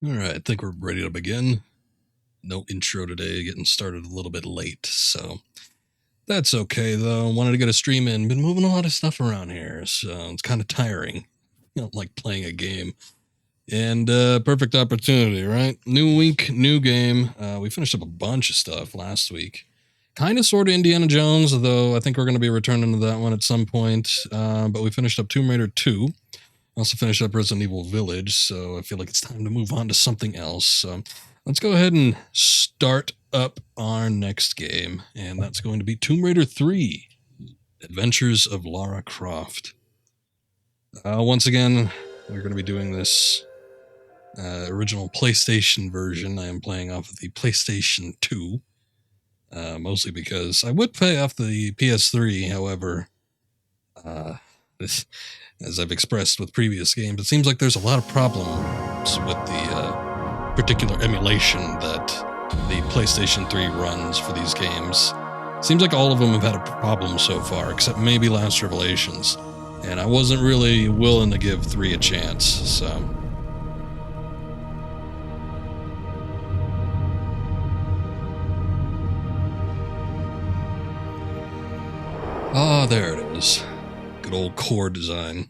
Alright, I think we're ready to begin. No intro today, getting started a little bit late, so that's okay though. Wanted to get a stream in. Been moving a lot of stuff around here, so it's kind of tiring. I don't like playing a game. And perfect opportunity, right? New week, new game. We finished up a bunch of stuff last week. Kind of sort of Indiana Jones, though I think we're going to be returning to that one at some point. But we finished up Tomb Raider 2. Also finished up Resident Evil Village, so I feel like it's time to move on to something else. So let's go ahead and start up our next game, and that's going to be Tomb Raider 3, Adventures of Lara Croft. Once again, we're going to be doing this original PlayStation version. I am playing off of the PlayStation 2, mostly because I would play off the PS3, however, as I've expressed with previous games, it seems like there's a lot of problems with the particular emulation that the PlayStation 3 runs for these games. Seems like all of them have had a problem so far, except maybe Last Revelations. And I wasn't really willing to give 3 a chance, so... Ah, there it is. Good old core design.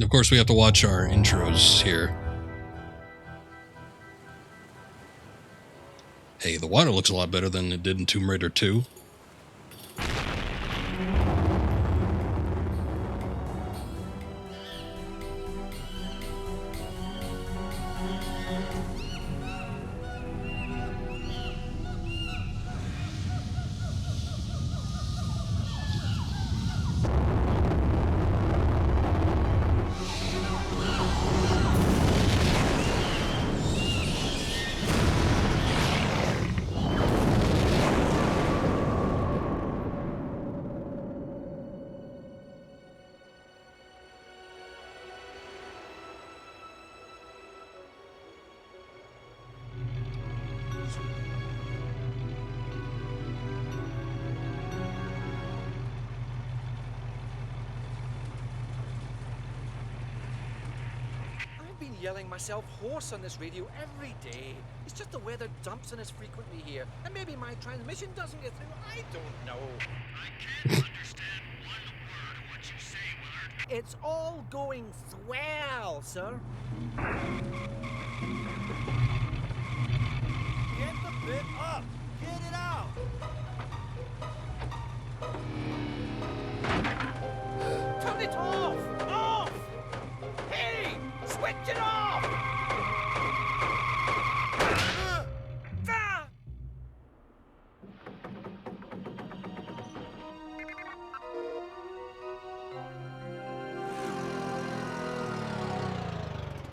Of course, we have to watch our intros here. Hey, the water looks a lot better than it did in Tomb Raider 2. Yelling myself hoarse on this radio every day. It's just the weather dumps on us frequently here, and maybe my transmission doesn't get through. I don't know. I can't understand one word of what you say, Willard. It's all going swell, sir. Get the bit up! Get it out! Turn it off! Off! Hey! Switch it off!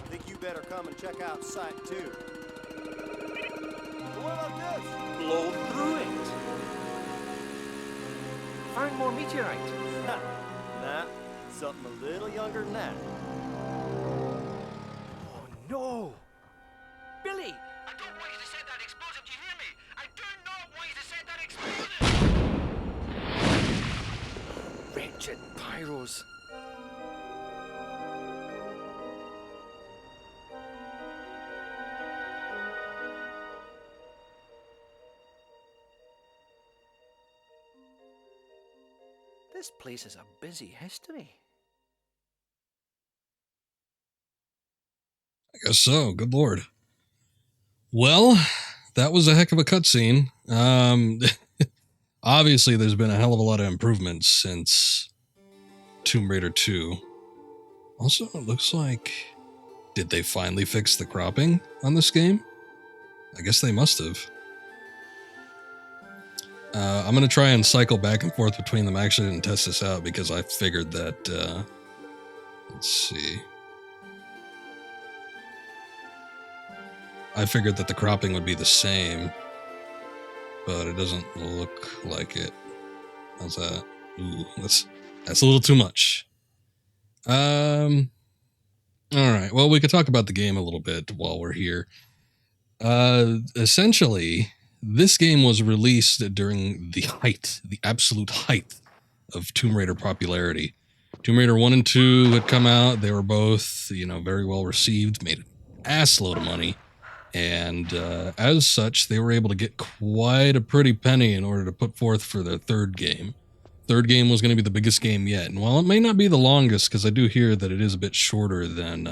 Think you better come and check out Site 2. What about this? Blow through it. Find more meteorite. Nah, something a little younger than that. No! Billy! I don't want you to set that explosive, do you hear me? I do not want you to set that explosive! Wretched pyros. This place is a busy history. I guess so. Good lord. Well, that was a heck of a cutscene. Obviously, there's been a hell of a lot of improvements since Tomb Raider 2. Also, it looks like... Did they finally fix the cropping on this game? I guess they must have. I'm going to try and cycle back and forth between them. I actually didn't test this out because I figured that... let's see... I figured that the cropping would be the same, but it doesn't look like it. How's that? Ooh, that's a little too much. All right. Well, we could talk about the game a little bit while we're here. Essentially, this game was released during the absolute height of Tomb Raider popularity. Tomb Raider 1 and 2 had come out. They were both, very well received, made ass load of money. And as such, they were able to get quite a pretty penny in order to put forth for their third game. Third game was going to be the biggest game yet. And while it may not be the longest, because I do hear that it is a bit shorter than...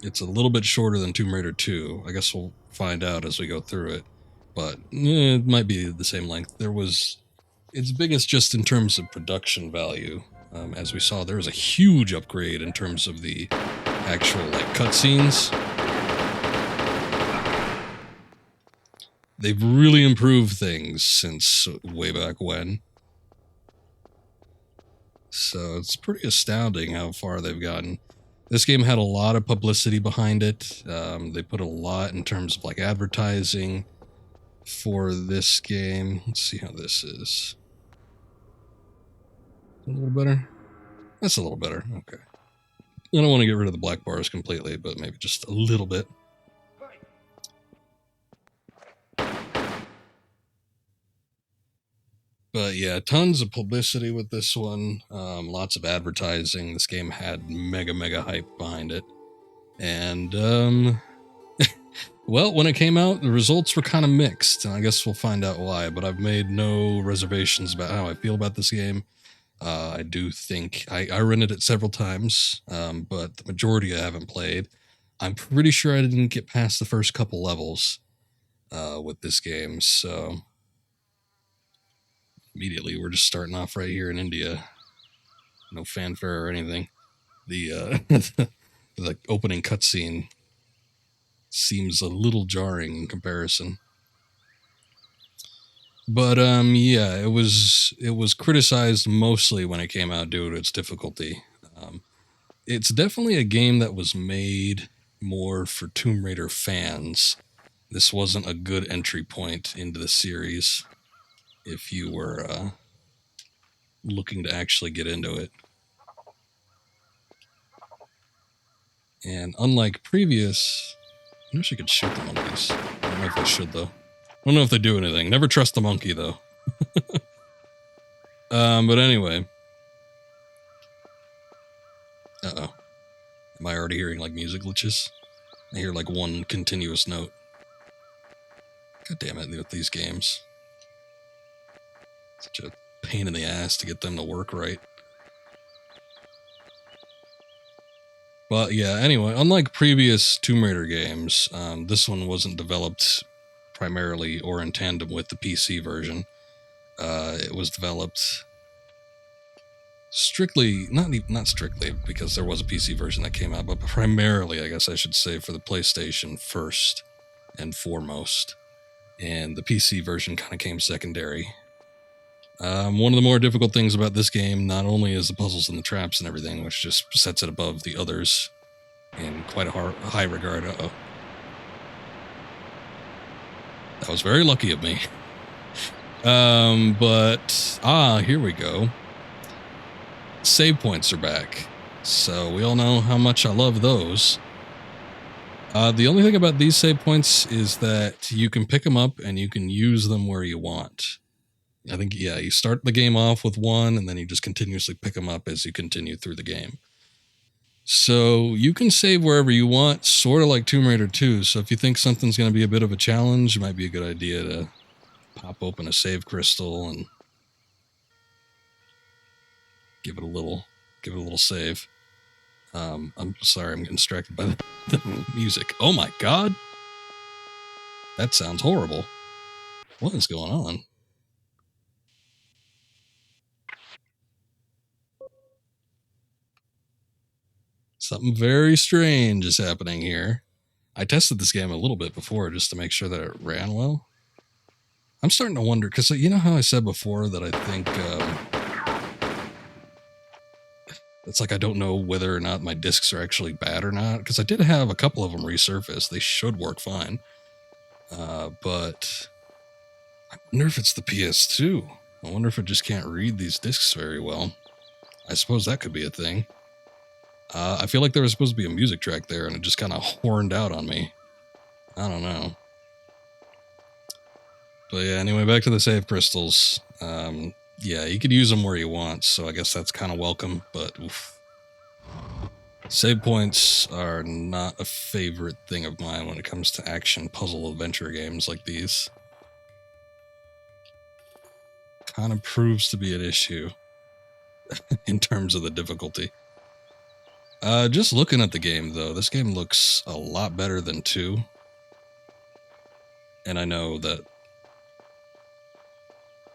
it's a little bit shorter than Tomb Raider 2. I guess we'll find out as we go through it. But it might be the same length. It's biggest just in terms of production value. As we saw, there was a huge upgrade in terms of the actual cutscenes. They've really improved things since way back when. So it's pretty astounding how far they've gotten. This game had a lot of publicity behind it. They put a lot in terms of advertising for this game. Let's see how this is. A little better? That's a little better. Okay. I don't want to get rid of the black bars completely, but maybe just a little bit. But yeah, tons of publicity with this one. Lots of advertising. This game had mega hype behind it. And, well, when it came out, the results were kind of mixed. And I guess we'll find out why. But I've made no reservations about how I feel about this game. I do think... I rented it several times, but the majority I haven't played. I'm pretty sure I didn't get past the first couple levels with this game, so... Immediately, we're just starting off right here in India. No fanfare or anything. The the opening cutscene seems a little jarring in comparison. But yeah, it was criticized mostly when it came out due to its difficulty. It's definitely a game that was made more for Tomb Raider fans. This wasn't a good entry point into the series if you were looking to actually get into it. And unlike previous... I wish I could shoot the monkeys. I don't know if I should, though. I don't know if they do anything. Never trust the monkey, though. But anyway. Uh-oh. Am I already hearing, music glitches? I hear, one continuous note. God damn it, with these games. Such a pain in the ass to get them to work right. But yeah, anyway, unlike previous Tomb Raider games, this one wasn't developed primarily or in tandem with the PC version. It was developed strictly, not strictly, because there was a PC version that came out, but primarily, I guess I should say, for the PlayStation first and foremost. And the PC version kind of came secondary. One of the more difficult things about this game, not only is the puzzles and the traps and everything, which just sets it above the others in quite a high regard. Uh-oh. That was very lucky of me. Here we go. Save points are back. So we all know how much I love those. The only thing about these save points is that you can pick them up and you can use them where you want. I think, yeah, you start the game off with one, and then you just continuously pick them up as you continue through the game. So you can save wherever you want, sort of like Tomb Raider 2. So if you think something's going to be a bit of a challenge, it might be a good idea to pop open a save crystal and give it a little save. I'm sorry, I'm getting distracted by the music. Oh my god! That sounds horrible. What is going on? Something very strange is happening here. I tested this game a little bit before just to make sure that it ran well. I'm starting to wonder, because you know how I said before that I think it's I don't know whether or not my discs are actually bad or not, because I did have a couple of them resurface. They should work fine. But I wonder if it's the PS2. I wonder if it just can't read these discs very well. I suppose that could be a thing. I feel like there was supposed to be a music track there, and it just kind of horned out on me. I don't know. But yeah, anyway, back to the save crystals. Yeah, you could use them where you want, so I guess that's kind of welcome, but oof. Save points are not a favorite thing of mine when it comes to action puzzle adventure games like these. Kind of proves to be an issue in terms of the difficulty. Just looking at the game, though, this game looks a lot better than 2. And I know that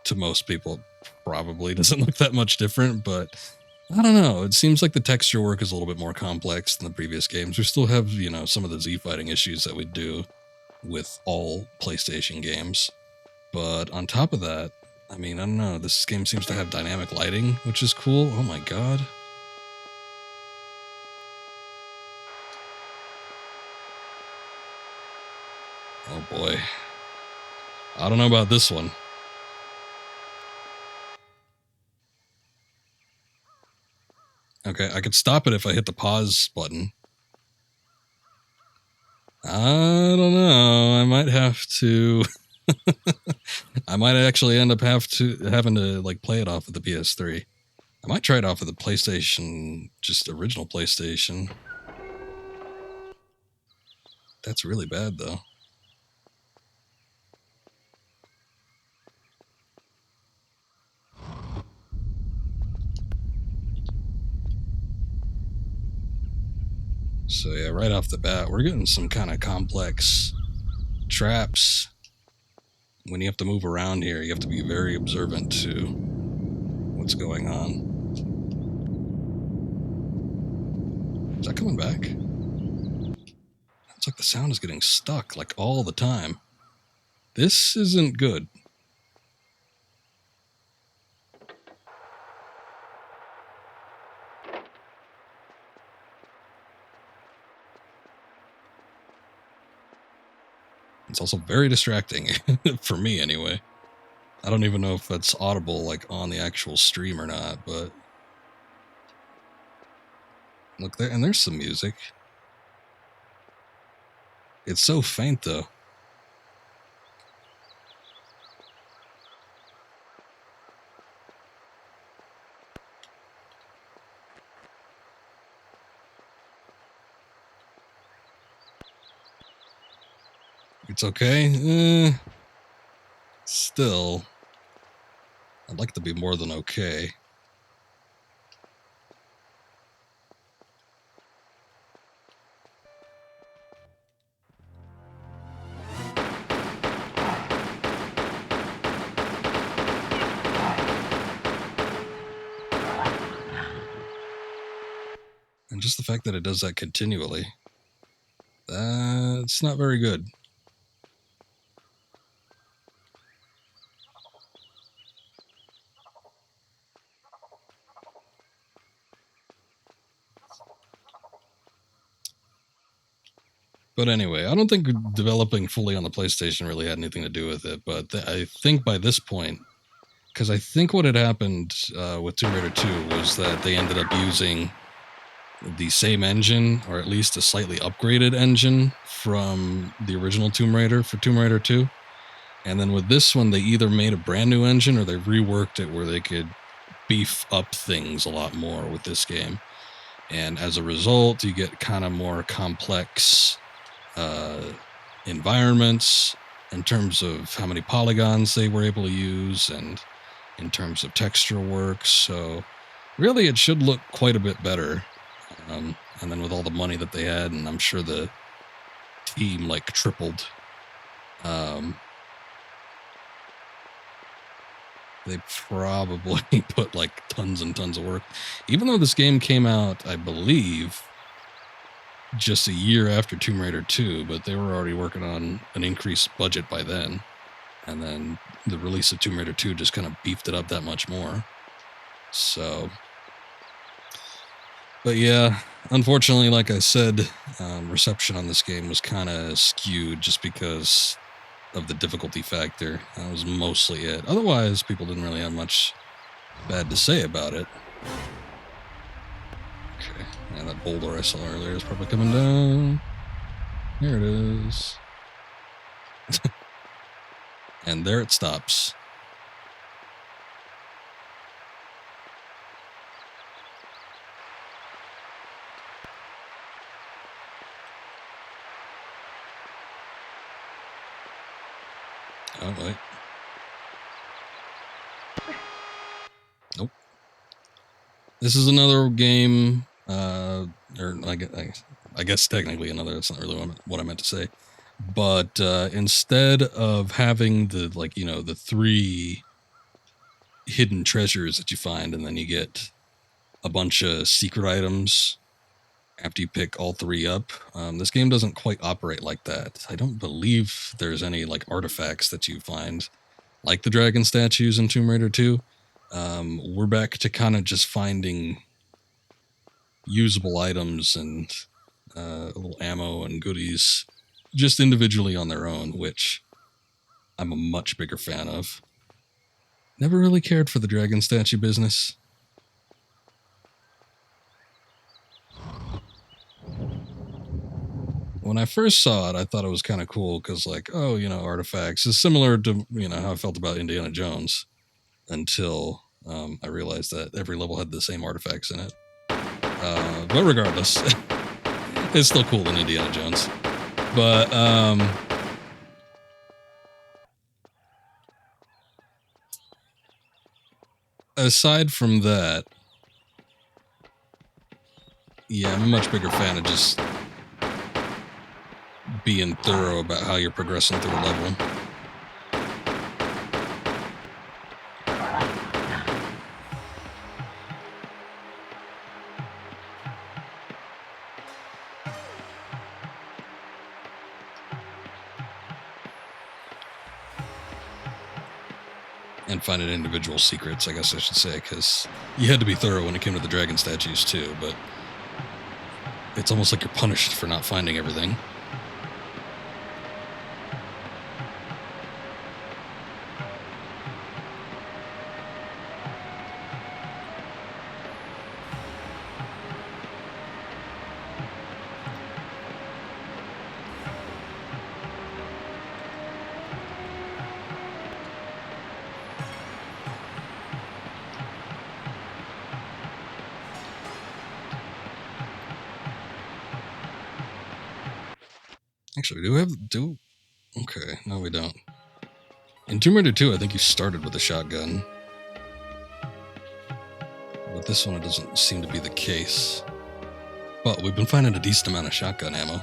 to most people it probably doesn't look that much different, but I don't know. It seems like the texture work is a little bit more complex than the previous games. We still have, you know, some of the Z-fighting issues that we do with all PlayStation games. But on top of that, I mean, I don't know. This game seems to have dynamic lighting, which is cool. Oh my god. Oh boy. I don't know about this one. Okay, I could stop it if I hit the pause button. I don't know. I might have to. I might actually end up having to like play it off of the PS3. I might try it off of the PlayStation, just original PlayStation. That's really bad though. So yeah, right off the bat, we're getting some kind of complex traps. When you have to move around here, you have to be very observant to what's going on. Is that coming back? It's like the sound is getting stuck, like all the time. This isn't good. It's also very distracting, for me anyway. I don't even know if that's audible like on the actual stream or not, but... Look there, and there's some music. It's so faint though. It's okay. Still, I'd like to be more than okay. And just the fact that it does that continually, that's not very good. But anyway, I don't think developing fully on the PlayStation really had anything to do with it. But I think by this point, because I think what had happened with Tomb Raider 2 was that they ended up using the same engine, or at least a slightly upgraded engine from the original Tomb Raider for Tomb Raider 2. And then with this one, they either made a brand new engine or they reworked it where they could beef up things a lot more with this game. And as a result, you get kind of more complex environments in terms of how many polygons they were able to use and in terms of texture work. So really it should look quite a bit better. And then with all the money that they had, and I'm sure the team like tripled, they probably put like tons and tons of work. Even though this game came out, I believe, just a year after Tomb Raider 2, but they were already working on an increased budget by then. And then the release of Tomb Raider 2 just kind of beefed it up that much more. So, but yeah, unfortunately, like I said, reception on this game was kind of skewed just because of the difficulty factor. That was mostly it. Otherwise, people didn't really have much bad to say about it. Okay, and that boulder I saw earlier is probably coming down. Here it is. And there it stops. Oh, wait. Nope. This is another game, or I guess technically another, that's not really what I meant to say. But instead of having the, like, you know, the 3 hidden treasures that you find, and then you get a bunch of secret items after you pick all 3 up, this game doesn't quite operate like that. I don't believe there's any, like, artifacts that you find, like the dragon statues in Tomb Raider 2. We're back to kind of just finding usable items and a little ammo and goodies just individually on their own, which I'm a much bigger fan of. Never really cared for the dragon statue business. When I first saw it, I thought it was kind of cool because, like, oh, you know, artifacts is similar to, you know, how I felt about Indiana Jones, until I realized that every level had the same artifacts in it. But regardless, it's still cool than Indiana Jones. But aside from that, yeah, I'm a much bigger fan of just being thorough about how you're progressing through a level. And finding individual secrets, I guess I should say, because you had to be thorough when it came to the dragon statues too, but it's almost like you're punished for not finding everything. Actually, okay, no we don't. In Tomb Raider 2, I think you started with a shotgun. But this one, it doesn't seem to be the case. But we've been finding a decent amount of shotgun ammo.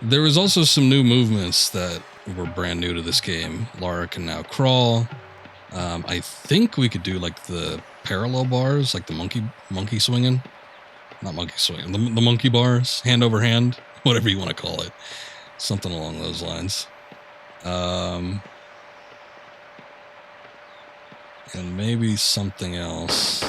There was also some new movements that were brand new to this game. Lara can now crawl. I think we could do, like, the parallel bars, like the monkey swinging. Not monkey swinging, the monkey bars, hand over hand, whatever you want to call it. Something along those lines. And maybe something else.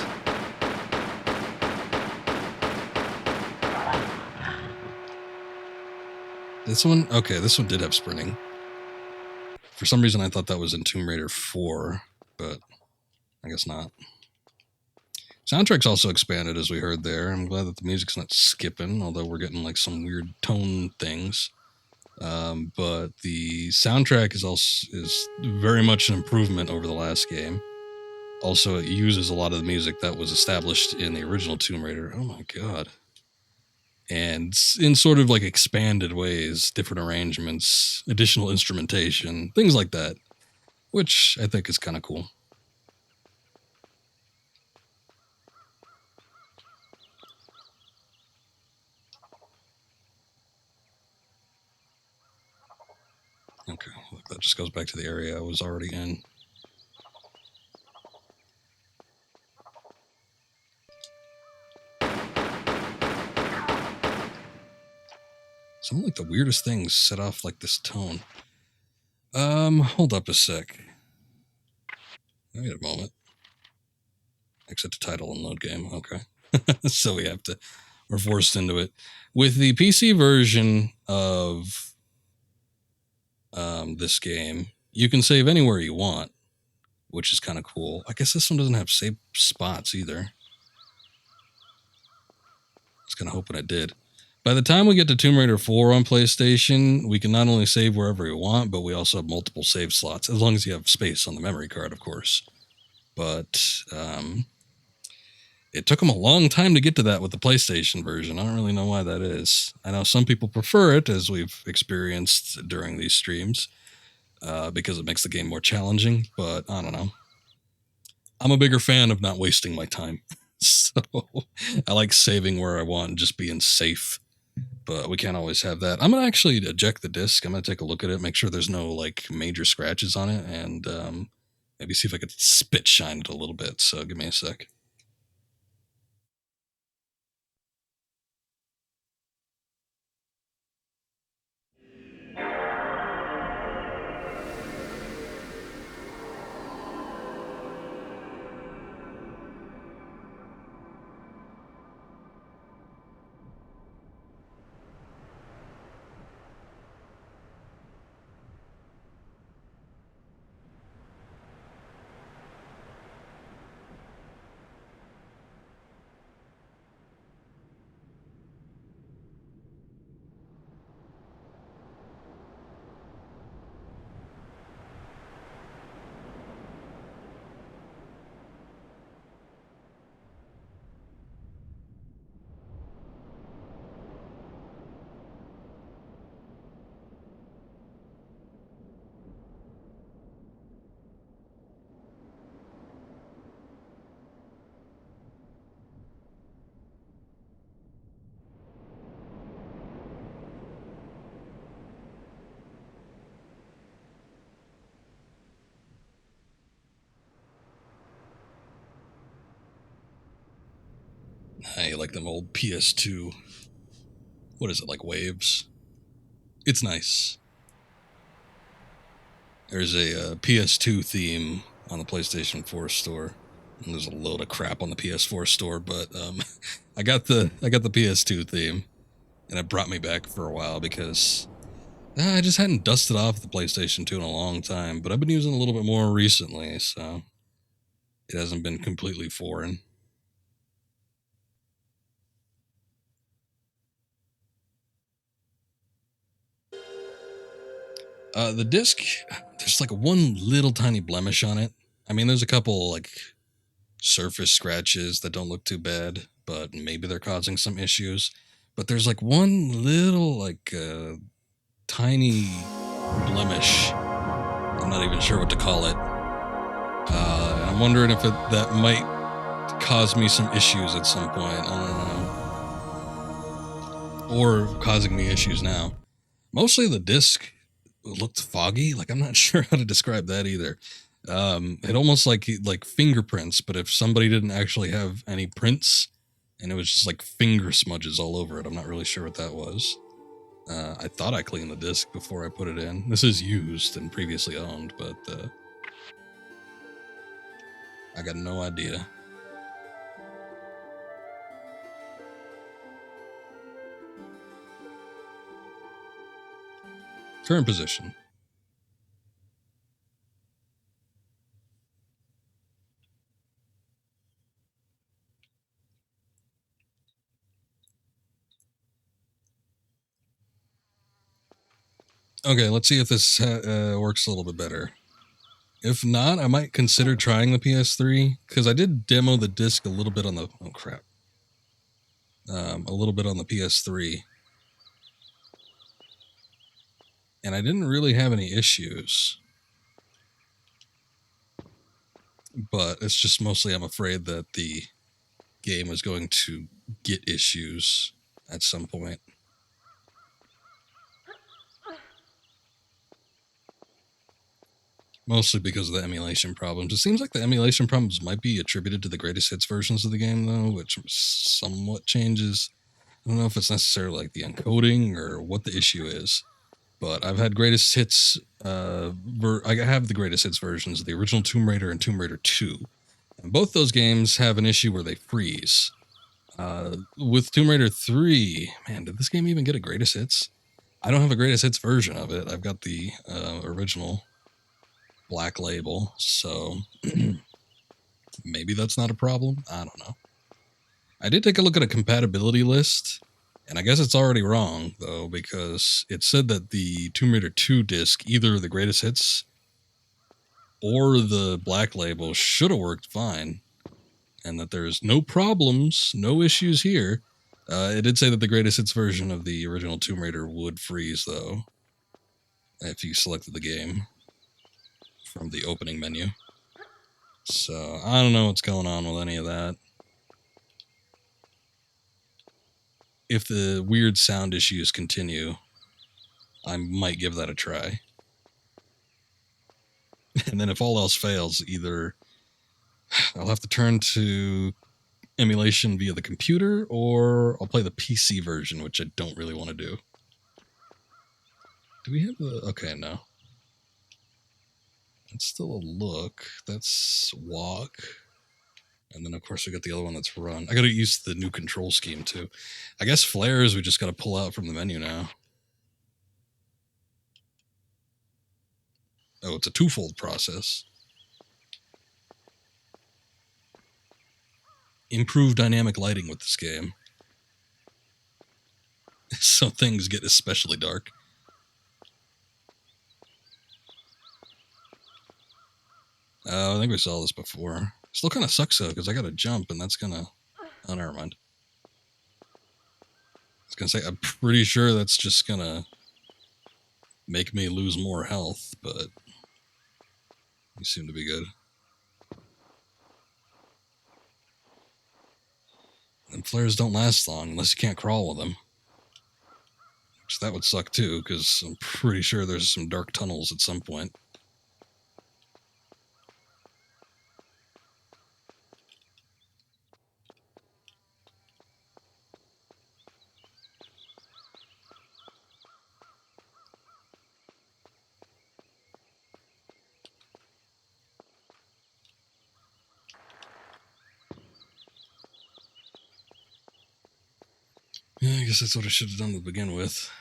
This one? Okay, this one did have sprinting. For some reason, I thought that was in Tomb Raider 4, but I guess not. Soundtrack's also expanded, as we heard there. I'm glad that the music's not skipping, although we're getting, like, some weird tone things. But the soundtrack is very much an improvement over the last game. Also, it uses a lot of the music that was established in the original Tomb Raider. Oh my god. And in sort of, like, expanded ways, different arrangements, additional instrumentation, things like that, which I think is kind of cool. Okay, that just goes back to the area I was already in. Some of, like, the weirdest things set off, like, this tone. Hold up a sec. Wait a moment. Exit to title and load game. Okay. So we're forced into it. With the PC version of this game, you can save anywhere you want, which is kind of cool. I guess this one doesn't have save spots either. I was kind of hoping it did. By the time we get to Tomb Raider 4 on PlayStation, we can not only save wherever we want, but we also have multiple save slots, as long as you have space on the memory card, of course. But it took them a long time to get to that with the PlayStation version. I don't really know why that is. I know some people prefer it, as we've experienced during these streams, because it makes the game more challenging, but I don't know. I'm a bigger fan of not wasting my time. So I like saving where I want and just being safe. But we can't always have that. I'm going to actually eject the disc. I'm going to take a look at it, make sure there's no like major scratches on it, and maybe see if I could spit shine it a little bit. So give me a sec. I like them old PS2. What is it, like waves? It's nice. There's a PS2 theme on the PlayStation 4 store. And there's a load of crap on the PS4 store, but I got the PS2 theme, and it brought me back for a while because I just hadn't dusted off the PlayStation 2 in a long time, but I've been using it a little bit more recently, so it hasn't been completely foreign. The disc, there's like one little tiny blemish on it. I mean, there's a couple like surface scratches that don't look too bad, but maybe they're causing some issues. But there's like one little like tiny blemish. I'm not even sure what to call it. I'm wondering if that might cause me some issues at some point. I don't know. Or causing me issues now. Mostly the disc looked foggy. Like, I'm not sure how to describe that either. It almost like fingerprints, but if somebody didn't actually have any prints and it was just like finger smudges all over it. I'm not really sure what that was. I thought I cleaned the disc before I put it in. This is used and previously owned, but I got no idea. Current position. Okay, let's see if this works a little bit better. If not, I might consider trying the PS3, because I did demo the disc a little bit on the... Oh, crap. A little bit on the PS3. And I didn't really have any issues. But it's just mostly I'm afraid that the game is going to get issues at some point. Mostly because of the emulation problems. It seems like the emulation problems might be attributed to the greatest hits versions of the game, though, which somewhat changes. I don't know if it's necessarily like the encoding or what the issue is. But I've had greatest hits. I have the greatest hits versions of the original Tomb Raider and Tomb Raider 2. And both those games have an issue where they freeze. With Tomb Raider 3, man, did this game even get a greatest hits? I don't have a greatest hits version of it. I've got the original Black Label, so maybe that's not a problem. I don't know. I did take a look at a compatibility list, And I guess it's already wrong, though, because it said that the Tomb Raider 2 disc, either the greatest hits or the black label, should have worked fine. And that there's no problems, no issues here. It did say that the greatest hits version of the original Tomb Raider would freeze, though, if you selected the game from the opening menu. So, I don't know what's going on with any of that. If the weird sound issues continue, I might give that a try. And then if all else fails, either I'll have to turn to emulation via the computer, or I'll play the PC version, which I don't really want to do. Do we have the... Okay, no. That's still a look. That's walk. And then, of course, we got the other one that's run. I got to use the new control scheme, too. I guess flares we just got to pull out from the menu now. Oh, it's a twofold process. Improved dynamic lighting with this game. So things get especially dark. Oh, I think we saw this before. Still kind of sucks, though, because I got to jump, and that's going to... Oh, never mind. I was going to say, I'm pretty sure that's just going to make me lose more health, but you seem to be good. And flares don't last long unless you can't crawl with them. Which that would suck, too, because I'm pretty sure there's some dark tunnels at some point. Yeah, I guess that's what I should have done to begin with.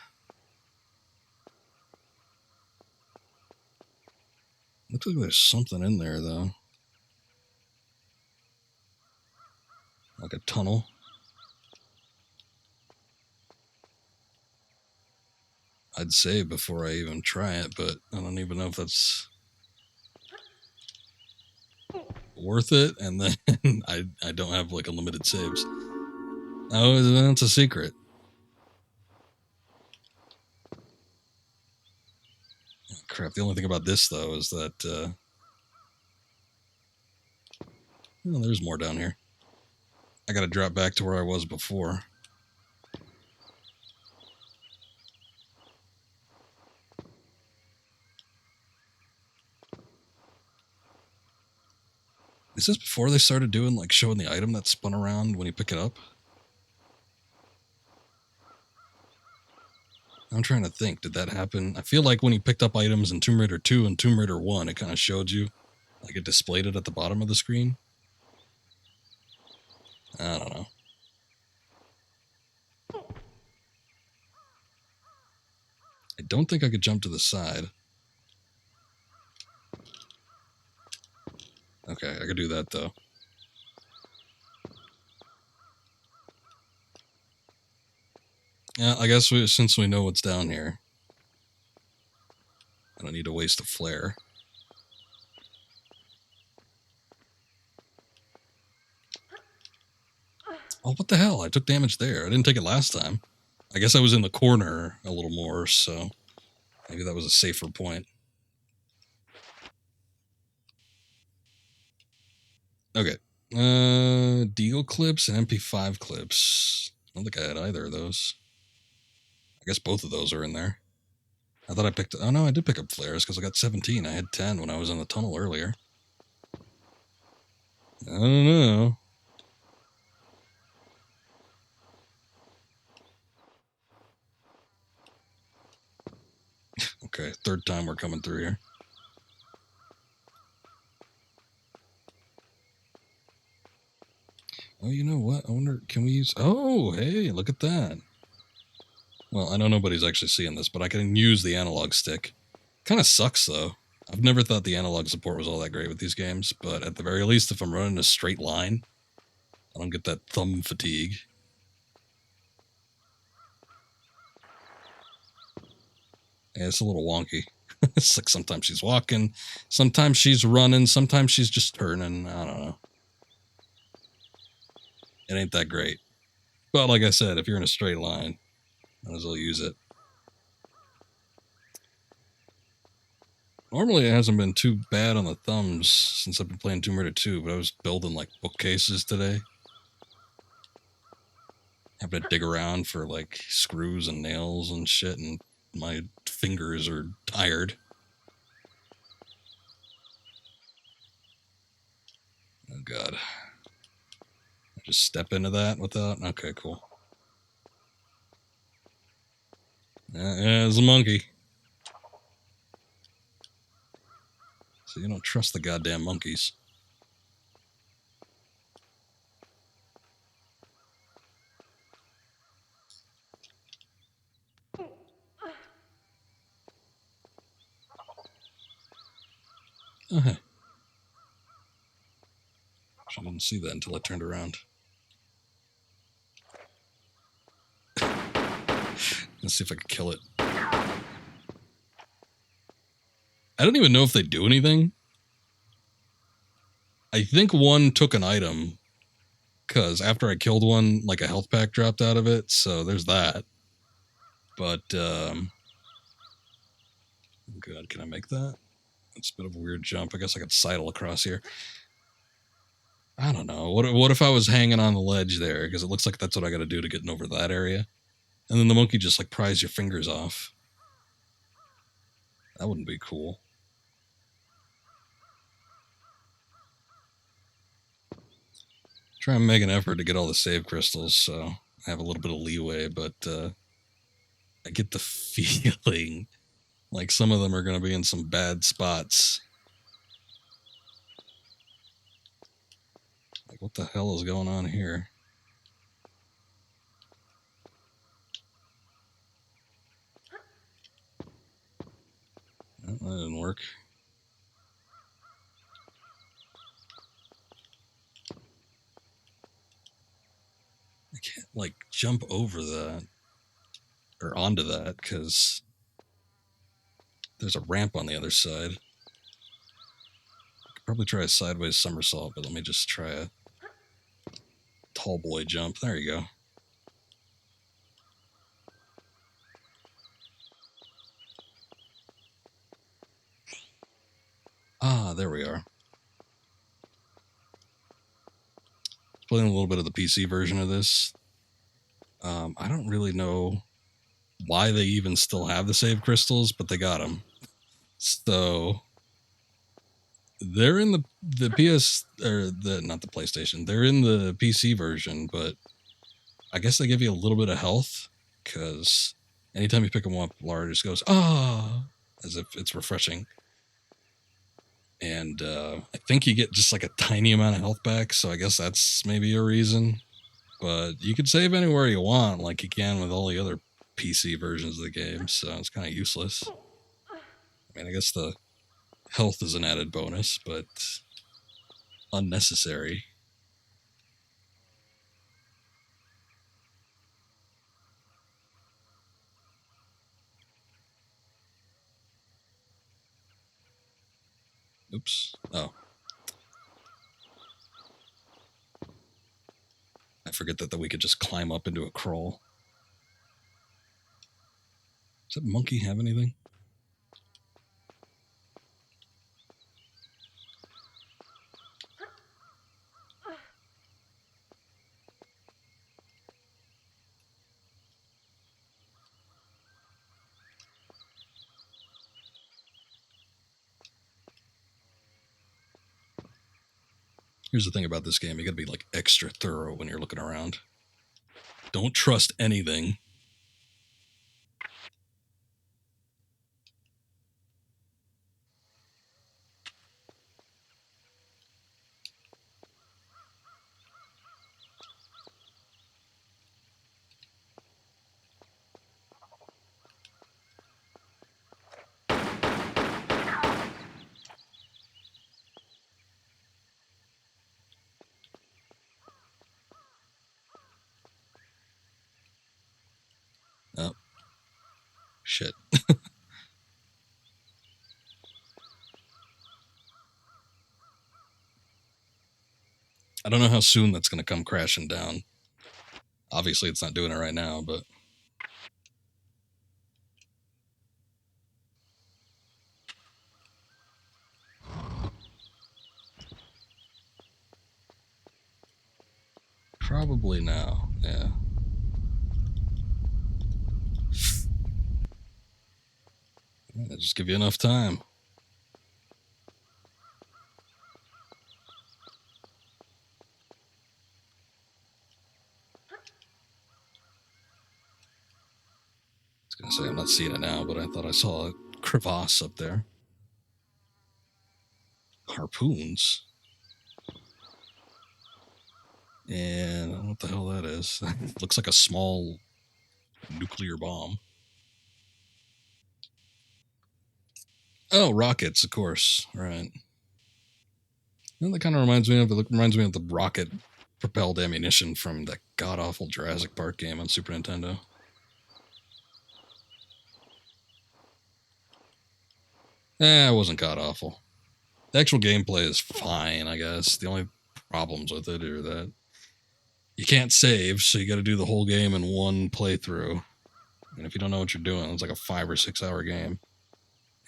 Looks like there's something in there, though. Like a tunnel. I'd say before I even try it, but I don't even know if that's worth it, and then I don't have, like, unlimited saves. Oh, that's a secret. Oh, crap, the only thing about this, though, is that, well, there's more down here. I gotta drop back to where I was before. Is this before they started doing, like, showing the item that spun around when you pick it up? I'm trying to think, did that happen? I feel like when you picked up items in Tomb Raider 2 and Tomb Raider 1, it kind of showed you. Like, it displayed it at the bottom of the screen. I don't know. I don't think I could jump to the side. Okay, I could do that, though. Yeah, I guess since we know what's down here, I don't need to waste a flare. Oh, what the hell? I took damage there. I didn't take it last time. I guess I was in the corner a little more, so maybe that was a safer point. Okay. Deagle clips and MP5 clips. I don't think I had either of those. I guess both of those are in there. I thought I picked... Oh, no, I did pick up flares because I got 17. I had 10 when I was in the tunnel earlier. I don't know. Okay, third time we're coming through here. Oh, you know what? I wonder, can we use... Oh, hey, look at that. Well, I know nobody's actually seeing this, but I can use the analog stick. Kind of sucks, though. I've never thought the analog support was all that great with these games, but at the very least, if I'm running a straight line, I don't get that thumb fatigue. Yeah, it's a little wonky. It's like sometimes she's walking, sometimes she's running, sometimes she's just turning. I don't know. It ain't that great. But like I said, if you're in a straight line, might as well use it. Normally it hasn't been too bad on the thumbs since I've been playing Tomb Raider 2, but I was building like bookcases today. Having to dig around for like screws and nails and shit, and my fingers are tired. Oh god. I just step into that without... Okay, cool. Yeah, there's a monkey. So you don't trust the goddamn monkeys. Oh, hey. I didn't see that until I turned around. Let's see if I can kill it. I don't even know if they do anything. I think one took an item, because after I killed one, like a health pack dropped out of it, so there's that. But, oh god, can I make that? It's a bit of a weird jump. I guess I could sidle across here. I don't know. What if I was hanging on the ledge there? Because it looks like that's what I got to do to get over that area. And then the monkey just like pries your fingers off. That wouldn't be cool. Try and make an effort to get all the save crystals, so I have a little bit of leeway, but I get the feeling like some of them are going to be in some bad spots. Like, what the hell is going on here? Oh, that didn't work. I can't, like, jump over that or onto that because there's a ramp on the other side. I could probably try a sideways somersault, but let me just try a tall boy jump. There you go. Ah, there we are. Playing a little bit of the PC version of this. I don't really know why they even still have the save crystals, but they got them. So they're in the PS or the not the PlayStation. They're in the PC version, but I guess they give you a little bit of health because anytime you pick them up, Lara just goes as if it's refreshing. And I think you get just like a tiny amount of health back, so I guess that's maybe a reason. But you can save anywhere you want, like you can with all the other PC versions of the game, so it's kind of useless. I mean, I guess the health is an added bonus, but unnecessary. Oops. Oh. I forget that we could just climb up into a crawl. Does that monkey have anything? Here's the thing about this game. You gotta be like extra thorough when you're looking around. Don't trust anything. Oh. Shit. I don't know how soon that's going to come crashing down. Obviously, it's not doing it right now, but... Probably now, yeah. That'll just give you enough time. I was gonna say, I'm not seeing it now, but I thought I saw a crevasse up there. Harpoons? And I don't know what the hell that is. Looks like a small nuclear bomb. Oh, rockets, of course. Right. And that kind of reminds me of the rocket propelled ammunition from that god awful Jurassic Park game on Super Nintendo. It wasn't god awful. The actual gameplay is fine, I guess. The only problems with it are that you can't save, so you got to do the whole game in one playthrough. And if you don't know what you're doing, it's like a 5 or 6 hour game.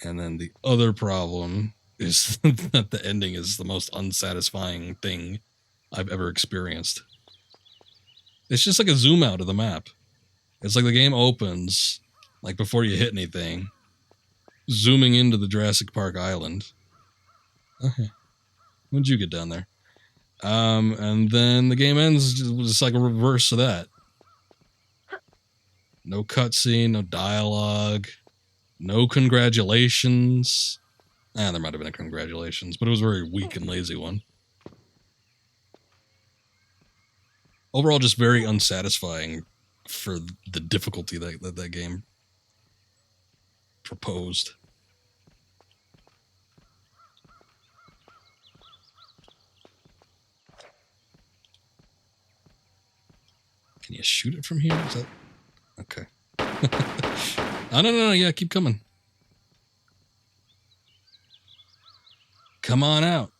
And then the other problem is that the ending is the most unsatisfying thing I've ever experienced. It's just like a zoom out of the map. It's like the game opens, like before you hit anything, zooming into the Jurassic Park island. Okay. When'd you get down there? And then the game ends just like a reverse of that. No cutscene, no dialogue, no congratulations. There might have been a congratulations, but it was a very weak and lazy one. Overall, just very unsatisfying for the difficulty that game proposed. Can you shoot it from here? Is that... Okay. Oh, no, yeah, keep coming. Come on out.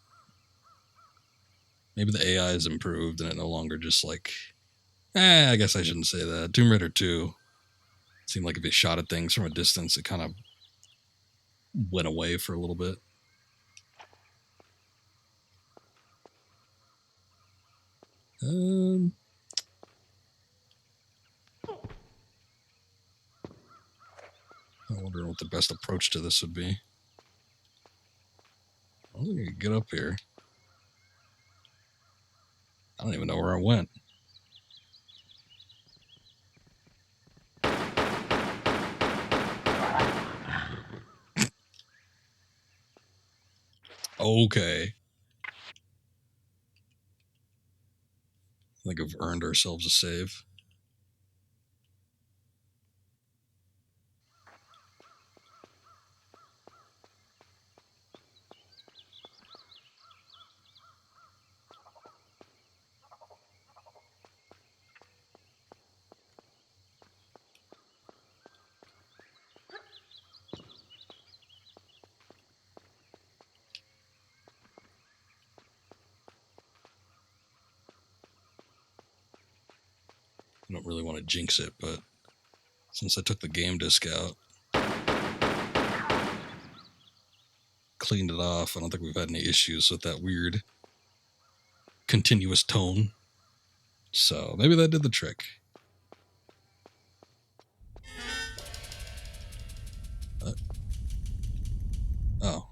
Maybe the AI is improved and it no longer just like... I guess I shouldn't say that. Tomb Raider 2 seemed like if you shot at things from a distance, it kind of went away for a little bit. I wonder what the best approach to this would be. I don't think I could get up here. I don't even know where I went. Okay. I think we've earned ourselves a save. I don't really want to jinx it, but since I took the game disc out, cleaned it off, I don't think we've had any issues with that weird continuous tone. So maybe that did the trick. Oh.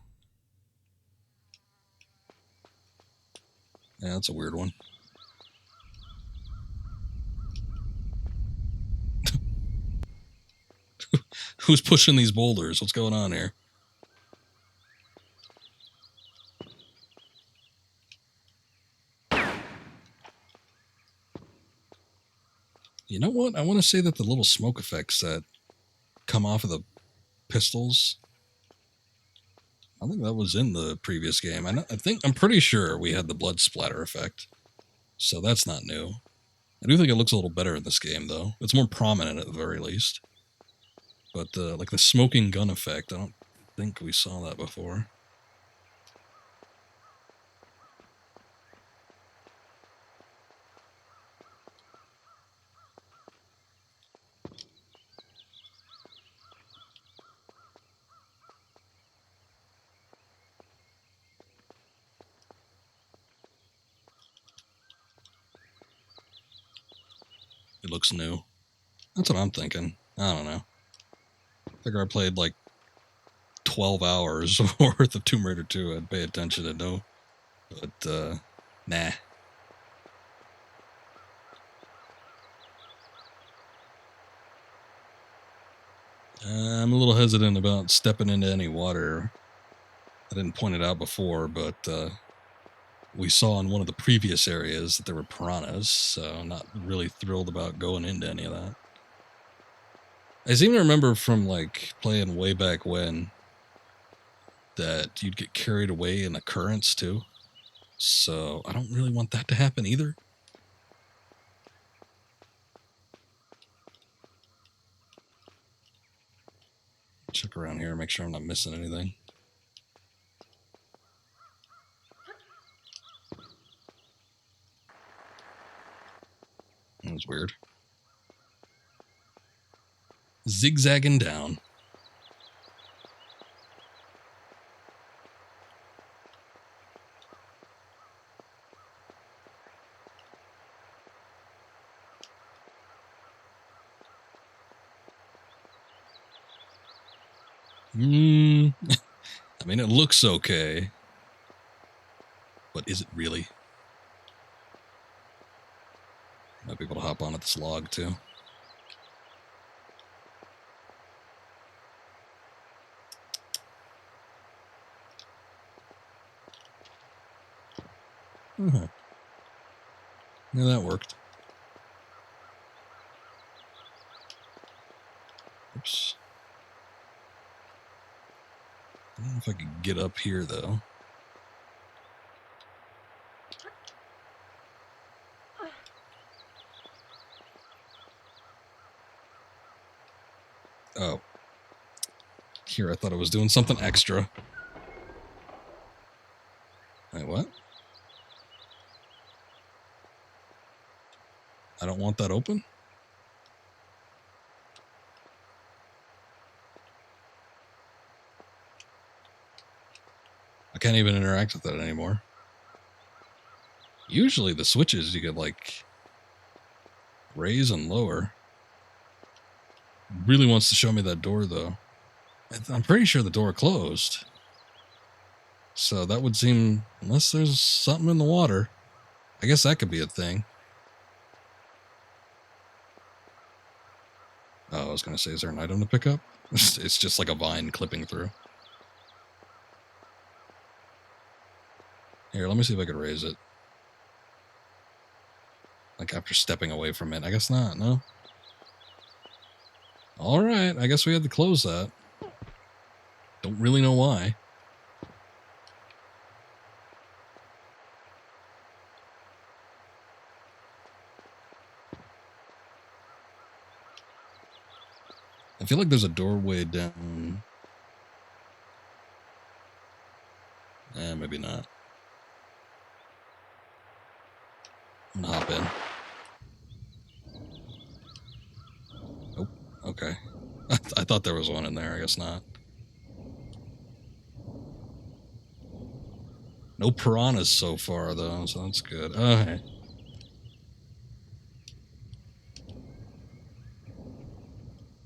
Yeah, that's a weird one. Who's pushing these boulders? What's going on here? You know what? I want to say that the little smoke effects that come off of the pistols, I think that was in the previous game. I'm pretty sure we had the blood splatter effect. So that's not new. I do think it looks a little better in this game, though. It's more prominent at the very least. But like the smoking gun effect, I don't think we saw that before. It looks new. That's what I'm thinking. I don't know. I figure I played like 12 hours worth of Tomb Raider 2. I'd pay attention to know. But, nah. I'm a little hesitant about stepping into any water. I didn't point it out before, but we saw in one of the previous areas that there were piranhas, so I'm not really thrilled about going into any of that. I seem to remember from like playing way back when that you'd get carried away in the currents too. So I don't really want that to happen either. Check around here, make sure I'm not missing anything. That was weird. Zigzagging down. I mean, it looks okay. But is it really? Might be able to hop onto this log too. Uh-huh. Yeah, that worked. Oops. I don't know if I could get up here though. Oh. Here, I thought I was doing something extra. Wait, what? I don't want that open? I can't even interact with that anymore. Usually the switches you could like raise and lower. Really wants to show me that door though. I'm pretty sure the door closed. So that would seem, unless there's something in the water, I guess that could be a thing. Oh, I was going to say, is there an item to pick up? It's just like a vine clipping through. Here, let me see if I could raise it. Like after stepping away from it. I guess not, no? Alright, I guess we had to close that. Don't really know why. I feel like there's a doorway down. Maybe not. I'm gonna hop in. Oh, okay. I thought there was one in there, I guess not. No piranhas so far, though, so that's good. Okay.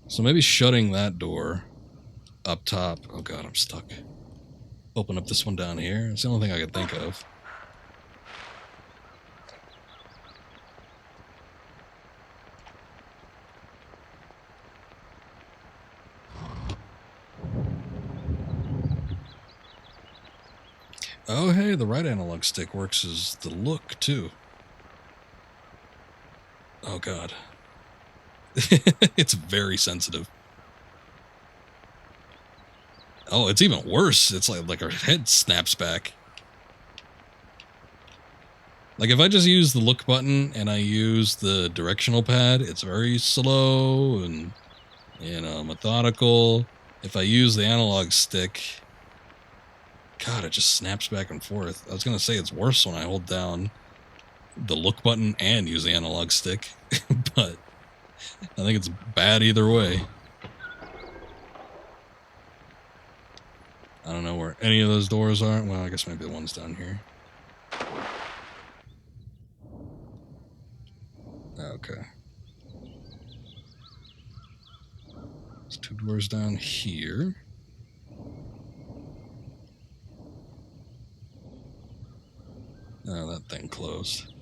So maybe shutting that door up top. Oh god, I'm stuck. Open up this one down here. It's the only thing I could think of. Oh, hey, the right analog stick works as the look, too. Oh, God. It's very sensitive. Oh, it's even worse. It's like her head snaps back. Like, if I just use the look button and I use the directional pad, it's very slow and, you know, methodical. If I use the analog stick... God, it just snaps back and forth. I was going to say it's worse when I hold down the look button and use the analog stick, but I think it's bad either way. I don't know where any of those doors are. Well, I guess maybe the ones down here. Okay. There's 2 doors down here. Oh, that thing closed.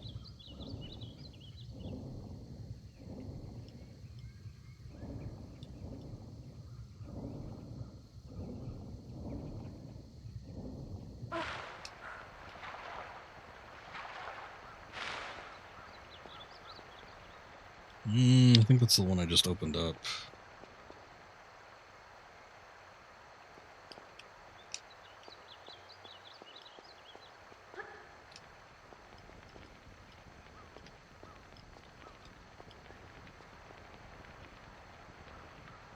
I think that's the one I just opened up.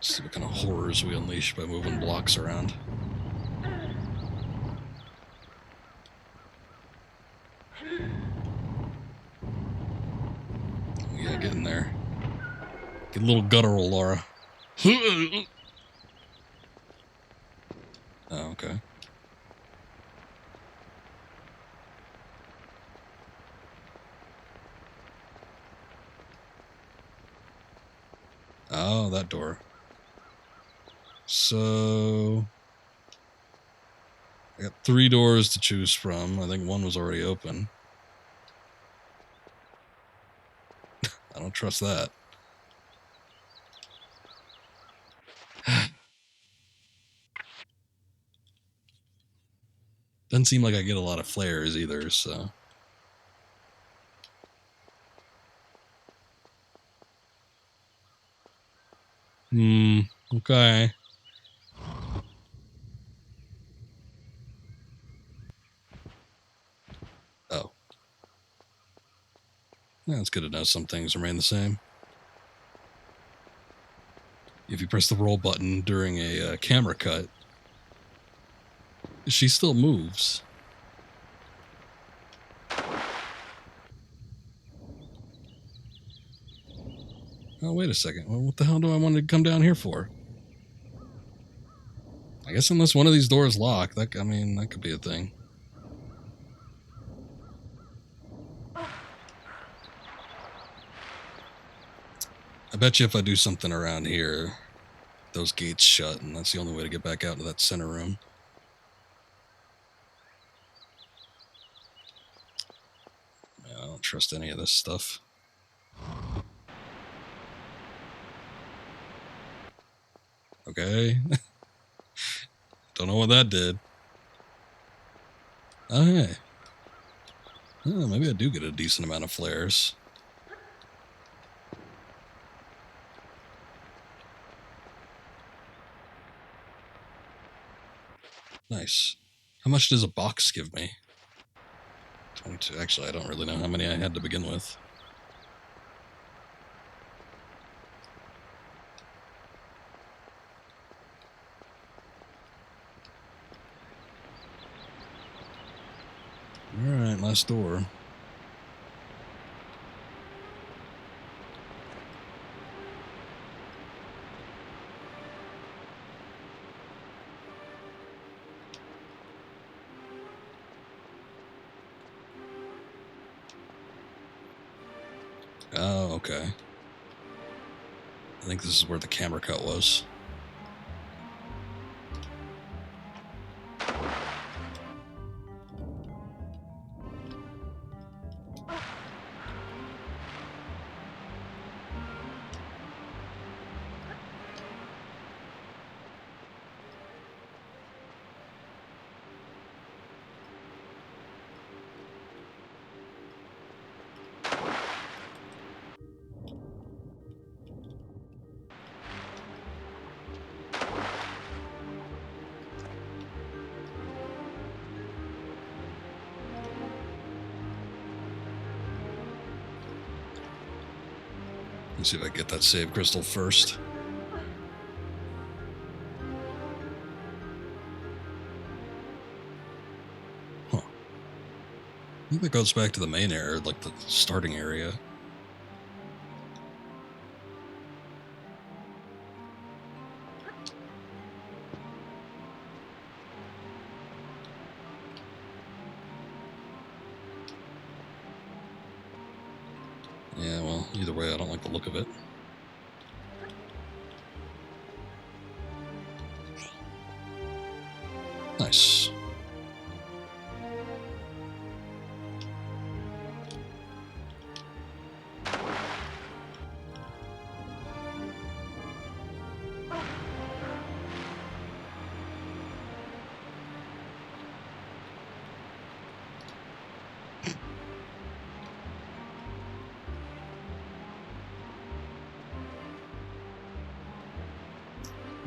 See what kind of horrors we unleash by moving blocks around. Yeah, get in there. Get a little guttural, Laura. Oh, okay. Oh, that door. So I got 3 doors to choose from. I think one was already open. I don't trust that. Doesn't seem like I get a lot of flares either, so. Okay. Oh. Yeah, it's good to know some things remain the same. If you press the roll button during a camera cut, she still moves. Oh, wait a second. Well, what the hell do I want to come down here for? I guess unless one of these doors lock, that could be a thing. I bet you if I do something around here, those gates shut, and that's the only way to get back out into that center room. I don't trust any of this stuff. Okay. Don't know what that did. Oh, hey. Oh, maybe I do get a decent amount of flares. Nice. How much does a box give me? 22. Actually, I don't really know how many I had to begin with. Alright, last door. Oh, okay. I think this is where the camera cut was. Let's see if I can get that save crystal first. Huh. I think that goes back to the main area, like the starting area. Yeah, well, either way, I don't like the look of it. Nice.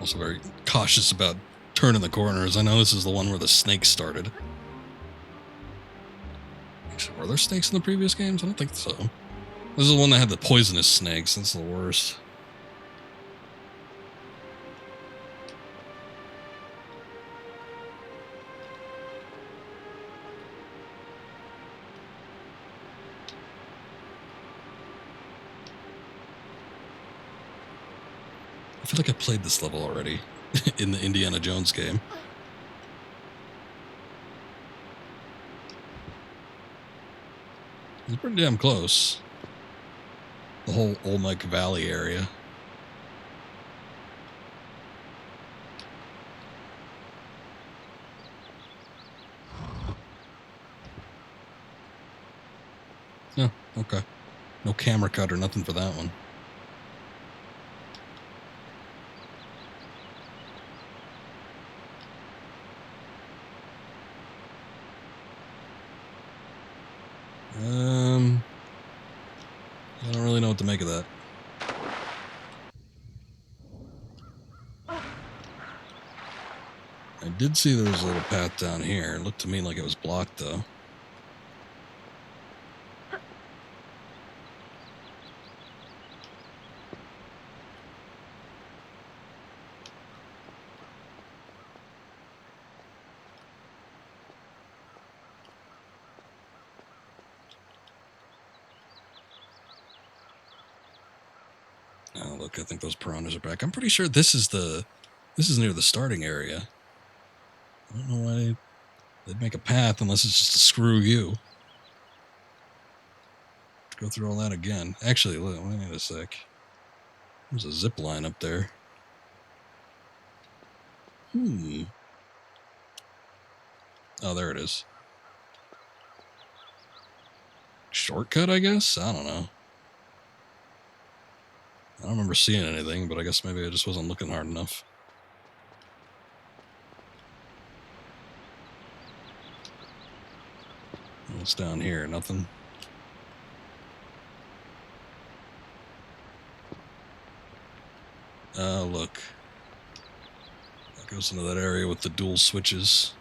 Also very cautious about turning the corners. I know this is the one where the snakes started. Actually, were there snakes in the previous games? I don't think so. This is the one that had the poisonous snakes. That's the worst. I feel like I played this level already in the Indiana Jones game. It's pretty damn close. The whole Olmec Valley area. Oh, okay. No camera cut or nothing for that one. I don't really know what to make of that. I did see there was a little path down here. It looked to me like it was blocked, though. Oh, look, I think those piranhas are back. I'm pretty sure this is near the starting area. I don't know why they'd make a path unless it's just to screw you. Go through all that again. Actually, wait a sec. There's a zip line up there. Oh, there it is. Shortcut, I guess? I don't know. I don't remember seeing anything, but I guess maybe I just wasn't looking hard enough. What's down here? Nothing. Look. That goes into that area with the dual switches.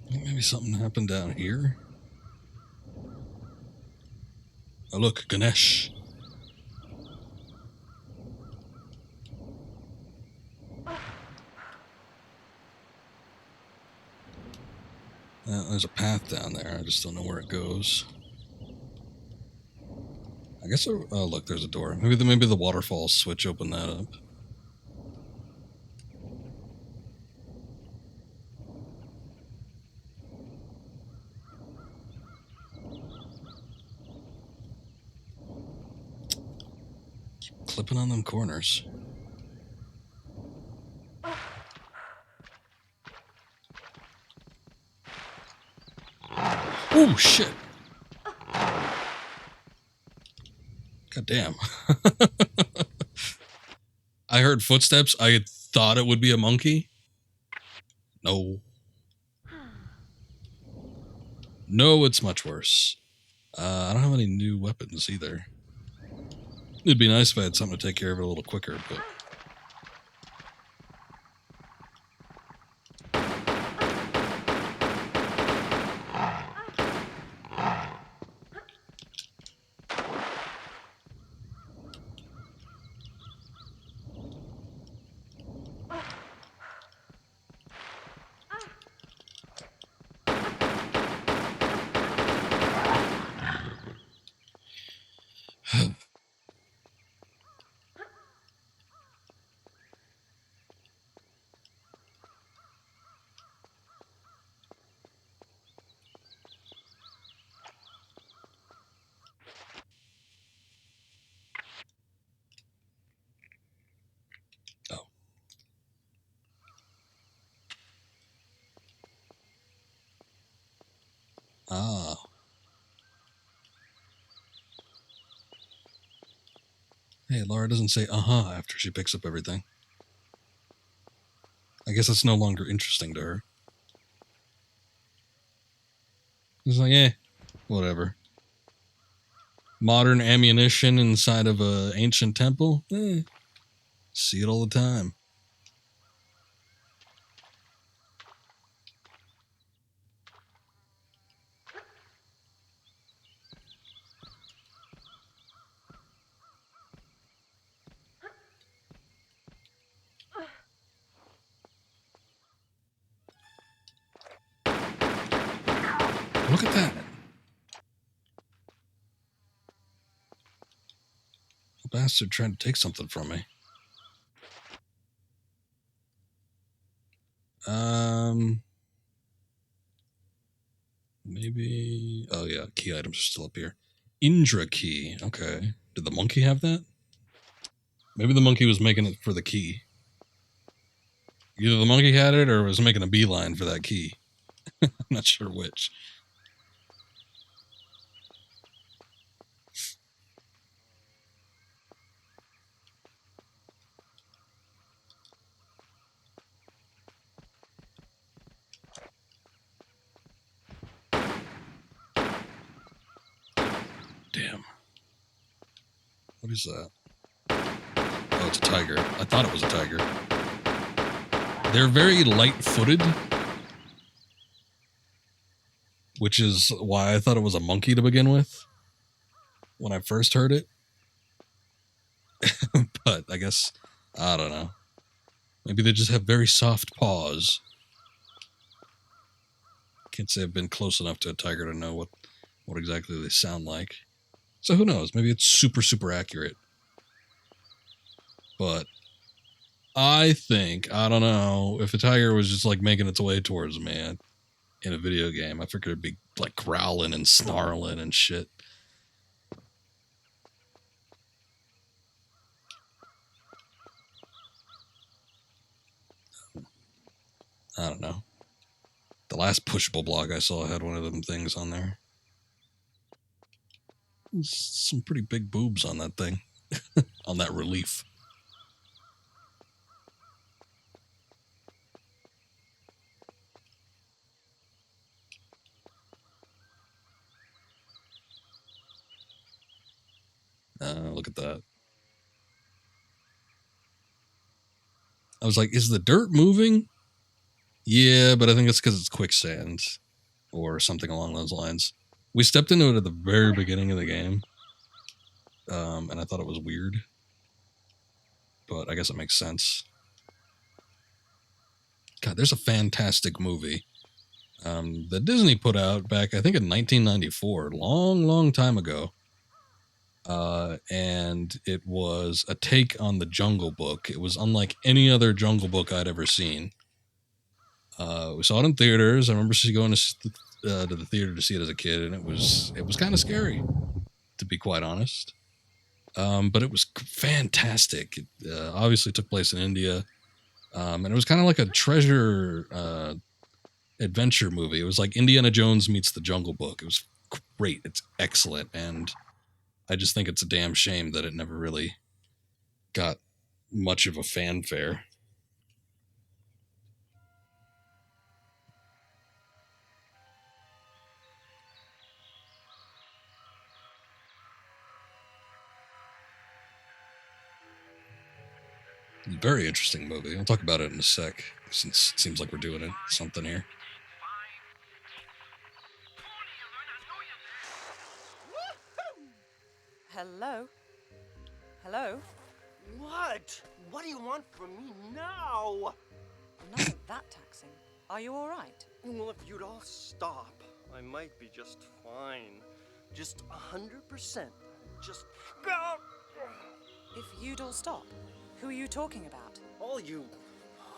Maybe something happened down here. Oh, look, Ganesh. There's a path down there. I just don't know where it goes. I guess. Oh, look, there's a door. Maybe the waterfall switch opened that up. Keep clipping on them corners. Oh, shit. God damn. I heard footsteps. I thought it would be a monkey. No. No, it's much worse. I don't have any new weapons either. It'd be nice if I had something to take care of it a little quicker, but... Ah. Hey, Lara doesn't say uh-huh after she picks up everything. I guess that's no longer interesting to her. It's like, whatever. Modern ammunition inside of an ancient temple? See it all the time. Look at that. The bastard trying to take something from me. Maybe. Oh, yeah. Key items are still up here. Indra key. Okay. Did the monkey have that? Maybe the monkey was making it for the key. Either the monkey had it or was making a beeline for that key. I'm not sure which. Damn. What is that? Oh, it's a tiger. I thought it was a tiger. They're very light-footed, which is why I thought it was a monkey to begin with when I first heard it. But I guess, I don't know. Maybe they just have very soft paws. Can't say I've been close enough to a tiger to know what exactly they sound like. So who knows? Maybe it's super, super accurate. But I think, I don't know, if a tiger was just like making its way towards me in a video game, I figured it'd be like growling and snarling and shit. I don't know. The last pushable blog I saw had one of them things on there. Some pretty big boobs on that thing. On that relief. Look at that. I was like, is the dirt moving? Yeah, but I think it's because it's quicksand or something along those lines. We stepped into it at the very beginning of the game, and I thought it was weird, but I guess it makes sense. God, there's a fantastic movie that Disney put out back, I think, in 1994, long time ago. And it was a take on the Jungle Book. It was unlike any other Jungle Book I'd ever seen. We saw it in theaters. I remember going to the theater to see it as a kid, and it was kind of scary, to be quite honest. But it was fantastic. It obviously took place in India, and it was kind of like a treasure adventure movie. It was like Indiana Jones meets the Jungle Book. It was great. It's excellent, and I just think it's a damn shame that it never really got much of a fanfare. Very interesting movie. I'll talk about it in a sec, since it seems like we're doing something here. Hello? Hello? What? What do you want from me now? Not that taxing. Are you all right? Well, if you'd all stop, I might be just fine. Just 100%. Just go. If you'd all stop, who are you talking about? All you,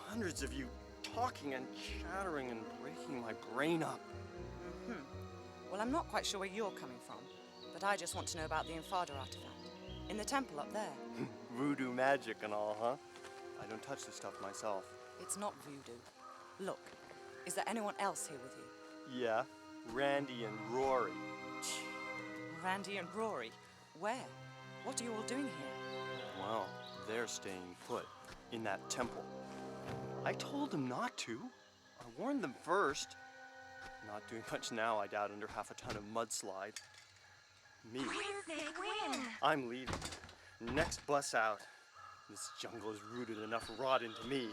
hundreds of you, talking and chattering and breaking my brain up. Well, I'm not quite sure where you're coming from, but I just want to know about the Infada artifact. In the temple up there. Voodoo magic and all, huh? I don't touch this stuff myself. It's not voodoo. Look, is there anyone else here with you? Yeah, Randy and Rory. Randy and Rory? Where? What are you all doing here? Well, they're staying put in that temple. I told them not to. I warned them first. Not doing much now, I doubt, under half a ton of mudslide. Me. I'm leaving. Next bus out. This jungle has rooted enough rot into me.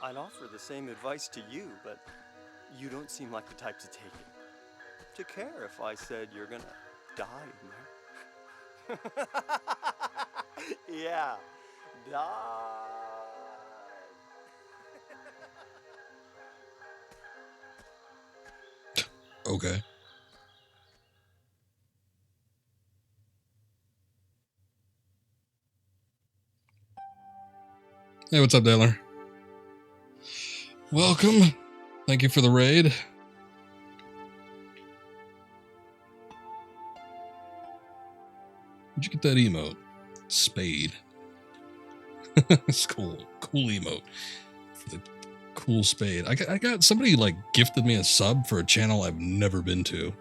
I'd offer the same advice to you, but you don't seem like the type to take it. To care if I said you're gonna die in there. Yeah, die. Okay. Hey, what's up, Daler? Welcome. Thank you for the raid. Where'd you get that emote? Spade. It's cool. Cool emote. The cool spade. I got somebody like gifted me a sub for a channel I've never been to.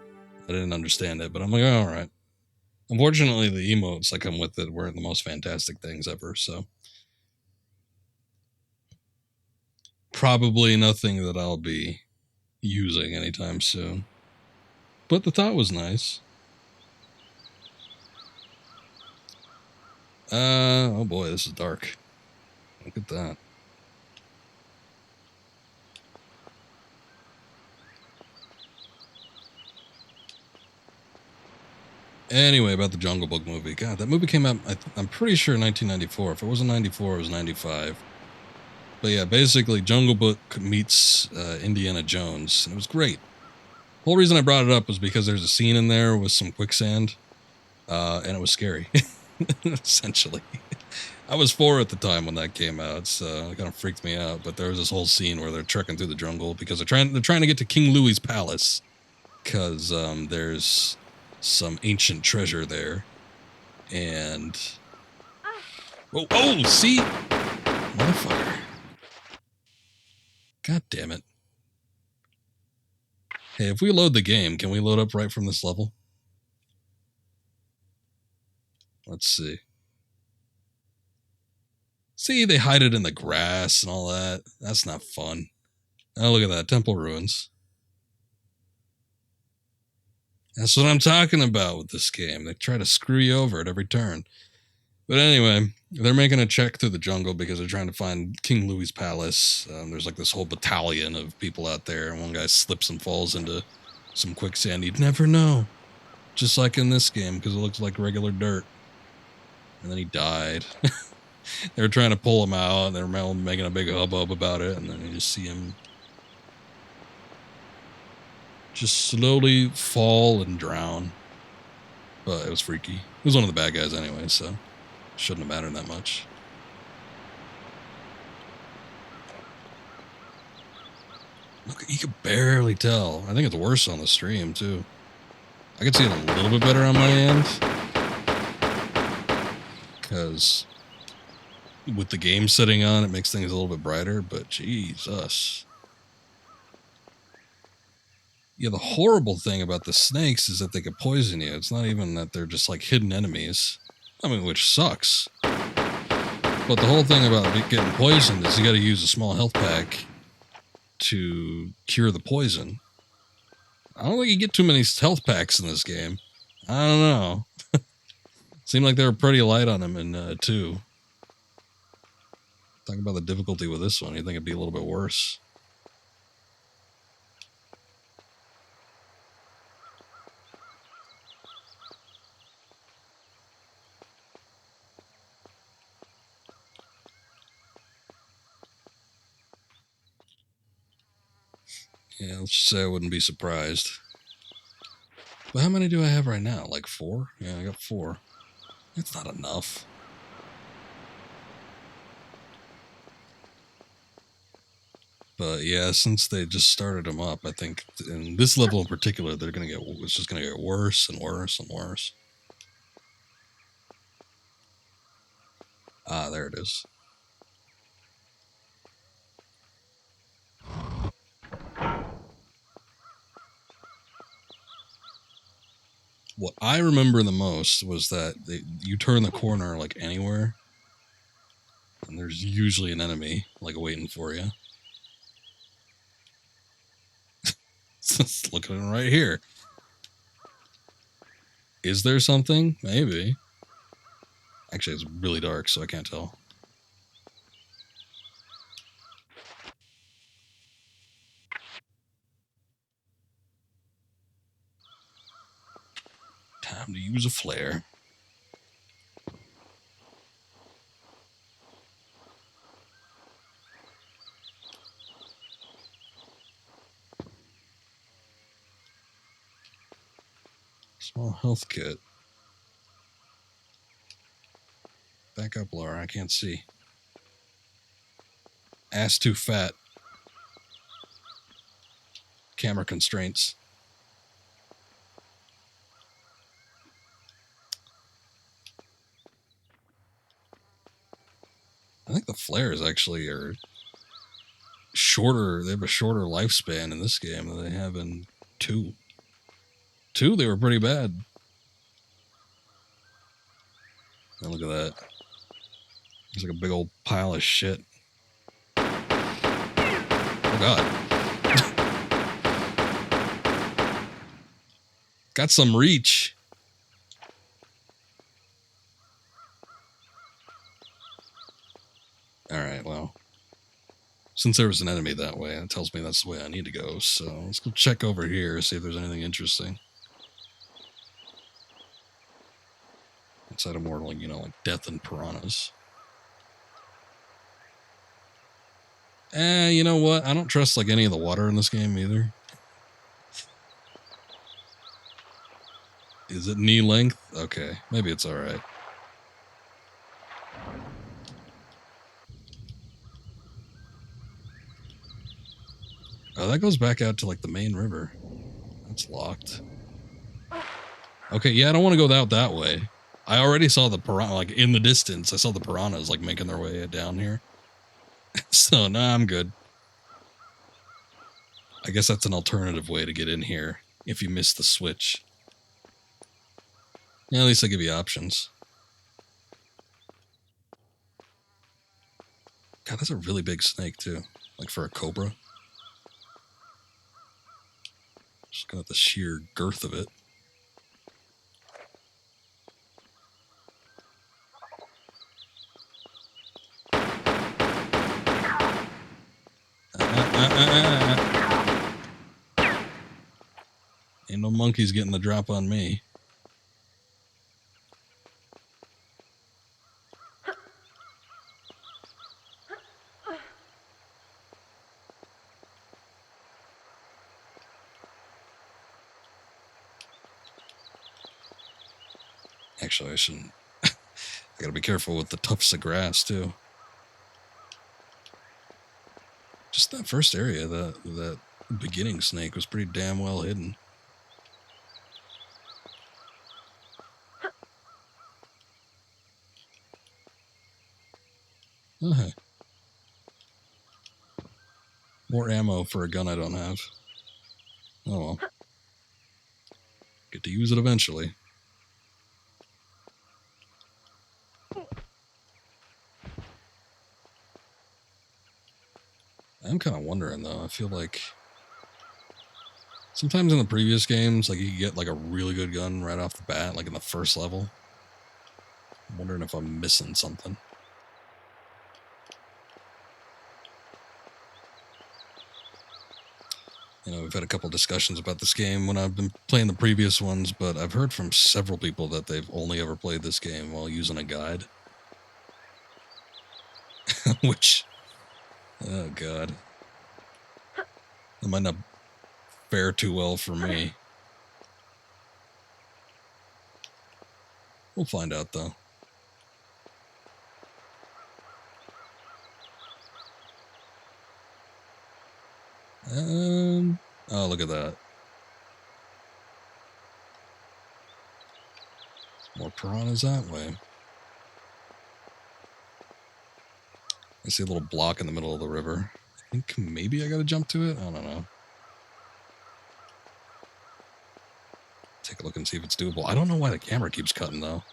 I didn't understand it, but I'm like, oh, all right. Unfortunately, the emotes that come with it weren't the most fantastic things ever, so probably nothing that I'll be using anytime soon. But the thought was nice. Oh boy, this is dark. Look at that. Anyway, about the Jungle Book movie. God, that movie came out, I'm pretty sure, 1994. If it wasn't 94, it was 95. But yeah, basically, Jungle Book meets Indiana Jones, and it was great. The whole reason I brought it up was because there's a scene in there with some quicksand, and it was scary, essentially. I was 4 at the time when that came out, so it kind of freaked me out. But there was this whole scene where they're trekking through the jungle because they're trying to get to King Louis's palace, because there's some ancient treasure there. And oh, see, motherfucker! God damn it! Hey, if we load the game, can we load up right from this level? Let's see. See, they hide it in the grass and all that. That's not fun. Oh, look at that. Temple ruins. That's what I'm talking about with this game. They try to screw you over at every turn. But anyway, they're making a check through the jungle because they're trying to find King Louis's palace. There's like this whole battalion of people out there, and one guy slips and falls into some quicksand. You'd never know. Just like in this game, because it looks like regular dirt. And then he died. They were trying to pull him out, and they were making a big hubbub about it, and then you just see him just slowly fall and drown. But it was freaky. It was one of the bad guys anyway, so shouldn't have mattered that much. Look, you could barely tell. I think it's worse on the stream, too. I could see it a little bit better on my end, because with the game sitting on, it makes things a little bit brighter, but Jesus. Yeah, the horrible thing about the snakes is that they could poison you. It's not even that they're just like hidden enemies. I mean, which sucks. But the whole thing about getting poisoned is you got to use a small health pack to cure the poison. I don't think you get too many health packs in this game. I don't know. Seemed like they were pretty light on them in 2. Talk about the difficulty with this one. You think it'd be a little bit worse. Yeah, let's just say I wouldn't be surprised. But how many do I have right now? Like 4? Yeah, I got 4. That's not enough. But yeah, since they just started them up, I think in this level in particular, it's just gonna get worse and worse and worse. Ah, there it is. What I remember the most was that you turn the corner like anywhere, and there's usually an enemy like waiting for you. Just looking right here. Is there something? Maybe. Actually, it's really dark, so I can't tell. Time to use a flare. Small health kit. Back up, Lara. I can't see. Ass too fat. Camera constraints. I think the flares actually are shorter. They have a shorter lifespan in this game than they have in 2. 2, they were pretty bad. Now look at that. It's like a big old pile of shit. Oh god. Got some reach. Alright, well. Since there was an enemy that way, it tells me that's the way I need to go. So let's go check over here, see if there's anything interesting. Outside of more like, like death and piranhas. You know what? I don't trust like any of the water in this game either. Is it knee length? Okay, maybe it's alright. Oh, that goes back out to like the main river. That's locked. Okay, yeah, I don't want to go out that way. I already saw the piranha, like in the distance. I saw the piranhas like making their way down here. So, nah, I'm good. I guess that's an alternative way to get in here if you miss the switch. Yeah, at least they give you options. God, that's a really big snake, too. Like for a cobra. Just got the sheer girth of it. Ain't no monkeys getting the drop on me. Actually, I shouldn't. I gotta be careful with the tufts of grass, too. Just that first area, that beginning snake was pretty damn well hidden. Okay. More ammo for a gun I don't have. Oh well. Get to use it eventually. I'm kind of wondering though. I feel like sometimes in the previous games, like you could get like a really good gun right off the bat, like in the first level. I'm wondering if I'm missing something. We've had a couple discussions about this game when I've been playing the previous ones, but I've heard from several people that they've only ever played this game while using a guide. Which, oh god. That might not fare too well for me. We'll find out, though. Oh, look at that. More piranhas that way. I see a little block in the middle of the river. I think maybe I gotta jump to it? I don't know. take a look and see if it's doable. I don't know why the camera keeps cutting, though.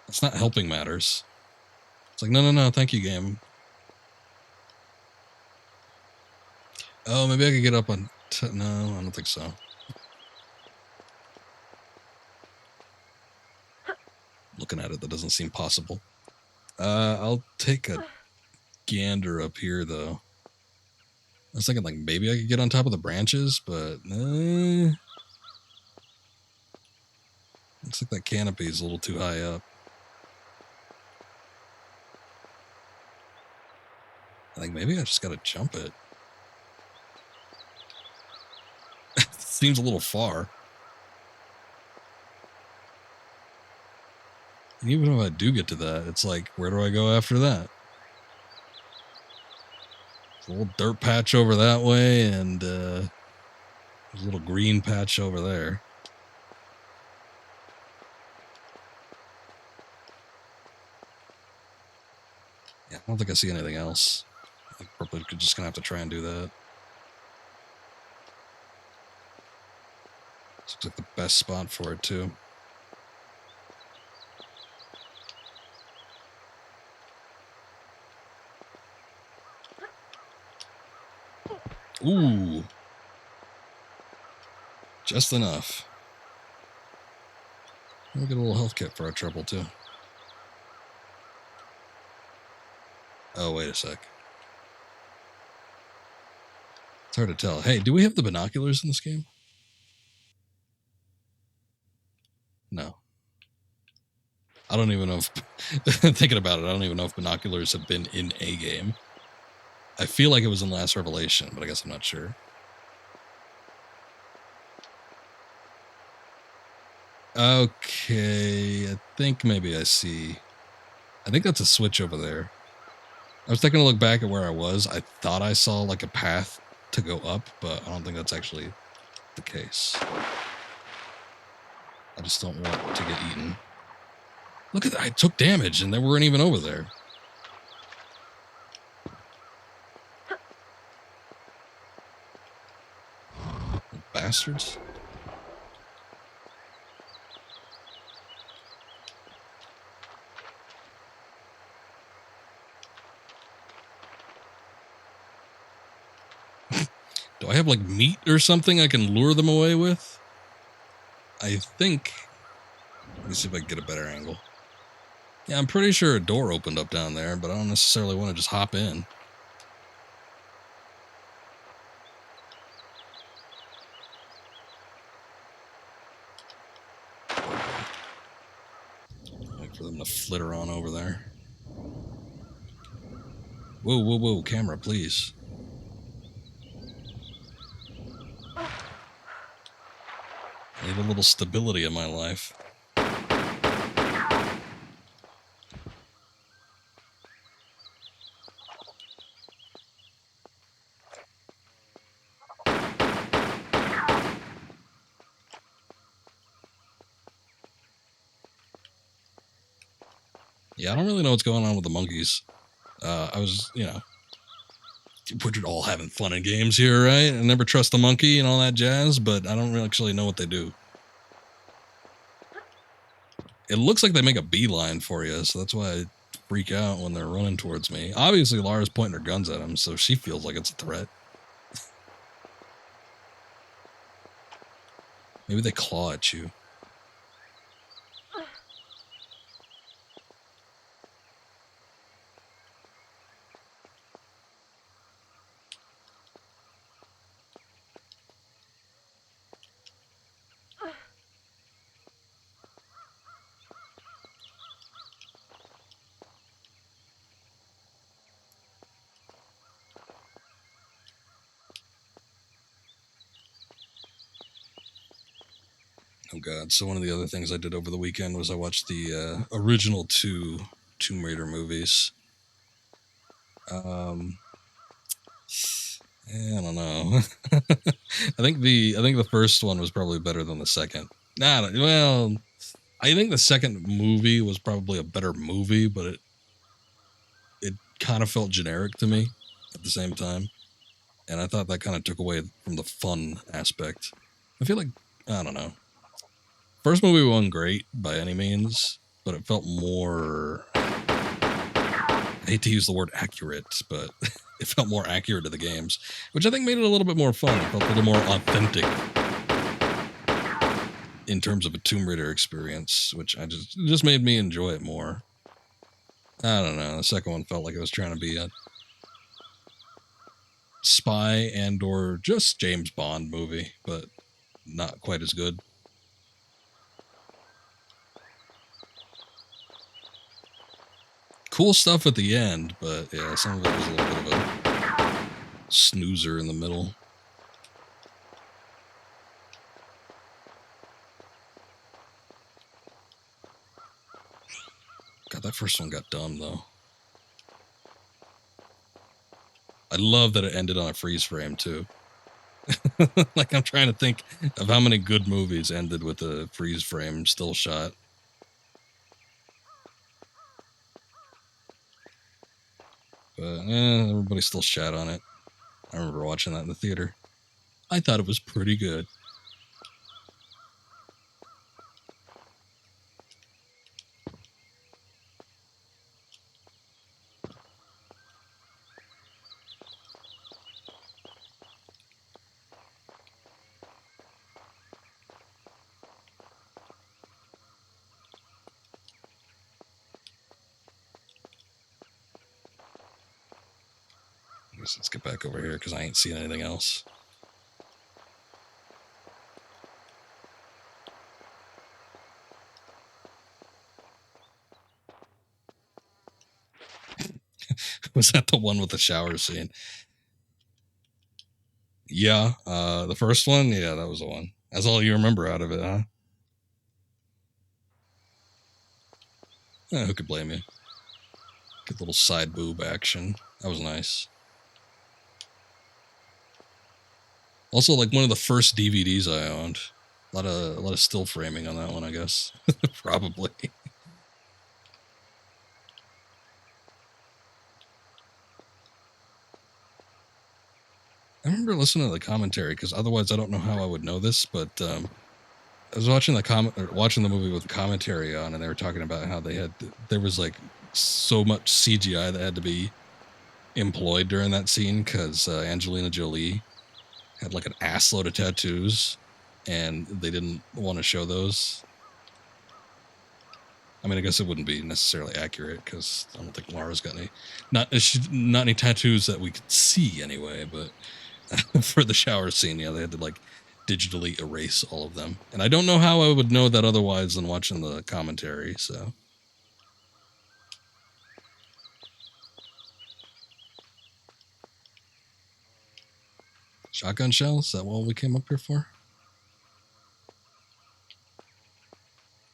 It's not helping matters. It's like, no, thank you, game. Oh, maybe I could get up on... no, I don't think so. Looking at it, that doesn't seem possible. I'll take a gander up here, though. I was thinking, like, maybe I could get on top of the branches, but... looks like that canopy is a little too high up. I think maybe I just gotta jump it. Seems a little far. And even if I do get to that, it's like, where do I go after that? There's a little dirt patch over that way, and there's a little green patch over there. Yeah, I don't think I see anything else. I think probably just gonna have to try and do that. This looks like the best spot for it, too. Ooh. Just enough. We'll get a little health kit for our trouble, too. Oh, wait a sec. It's hard to tell. Hey, do we have the binoculars in this game? No. I don't even know if... thinking about it, I don't even know if binoculars have been in a game. I feel like it was in Last Revelation, but I guess I'm not sure. Okay, I think maybe I see... I think that's a switch over there. I was taking a look back at where I was. I thought I saw like a path to go up, but I don't think that's actually the case. I just don't want to get eaten. Look at that. I took damage and they weren't even over there. Bastards. Do I have like meat or something I can lure them away with? I think. Let me see if I can get a better angle. Yeah, I'm pretty sure a door opened up down there, but I don't necessarily want to just hop in. Wait for them to flitter on over there. Whoa, camera, please. I need a little stability in my life. Yeah, I don't really know what's going on with the monkeys. I was, we're all having fun in games here, right? I never trust the monkey and all that jazz, but I don't really actually know what they do. It looks like they make a beeline for you, so that's why I freak out when they're running towards me. Obviously, Lara's pointing her guns at them, so she feels like it's a threat. Maybe they claw at you. Oh god, so one of the other things I did over the weekend was I watched the original two Tomb Raider movies. I don't know. I think the first one was probably better than the second. Well, I think the second movie was probably a better movie, but it kind of felt generic to me at the same time. And I thought that kind of took away from the fun aspect. I feel like, I don't know. First movie wasn't great by any means, but it felt more, I hate to use the word accurate, but it felt more accurate to the games, which I think made it a little bit more fun. It felt a little more authentic in terms of a Tomb Raider experience, which it just made me enjoy it more. I don't know. The second one felt like it was trying to be a spy and or just James Bond movie, but not quite as good. Cool stuff at the end, but yeah, some of it was a little bit of a snoozer in the middle. God, that first one got dumb, though. I love that it ended on a freeze frame, too. Like, I'm trying to think of how many good movies ended with a freeze frame still shot. But, everybody still shat on it. I remember watching that in the theater. I thought it was pretty good. Let's get back over here because I ain't seen anything else. Was that the one with the shower scene? Yeah, the first one? Yeah, that was the one. That's all you remember out of it, huh? Who could blame you? Good little side boob action. That was nice. Also, like one of the first DVDs I owned. A lot of still framing on that one, I guess. Probably. I remember listening to the commentary because otherwise I don't know how I would know this, but I was watching the movie with the commentary on, and they were talking about how there was like so much CGI that had to be employed during that scene because Angelina Jolie had like an ass load of tattoos, and they didn't want to show those. I mean, I guess it wouldn't be necessarily accurate because I don't think Lara's got not any tattoos that we could see anyway. But for the shower scene, yeah, they had to like digitally erase all of them, and I don't know how I would know that otherwise than watching the commentary. So. Shotgun shells? Is that what we came up here for?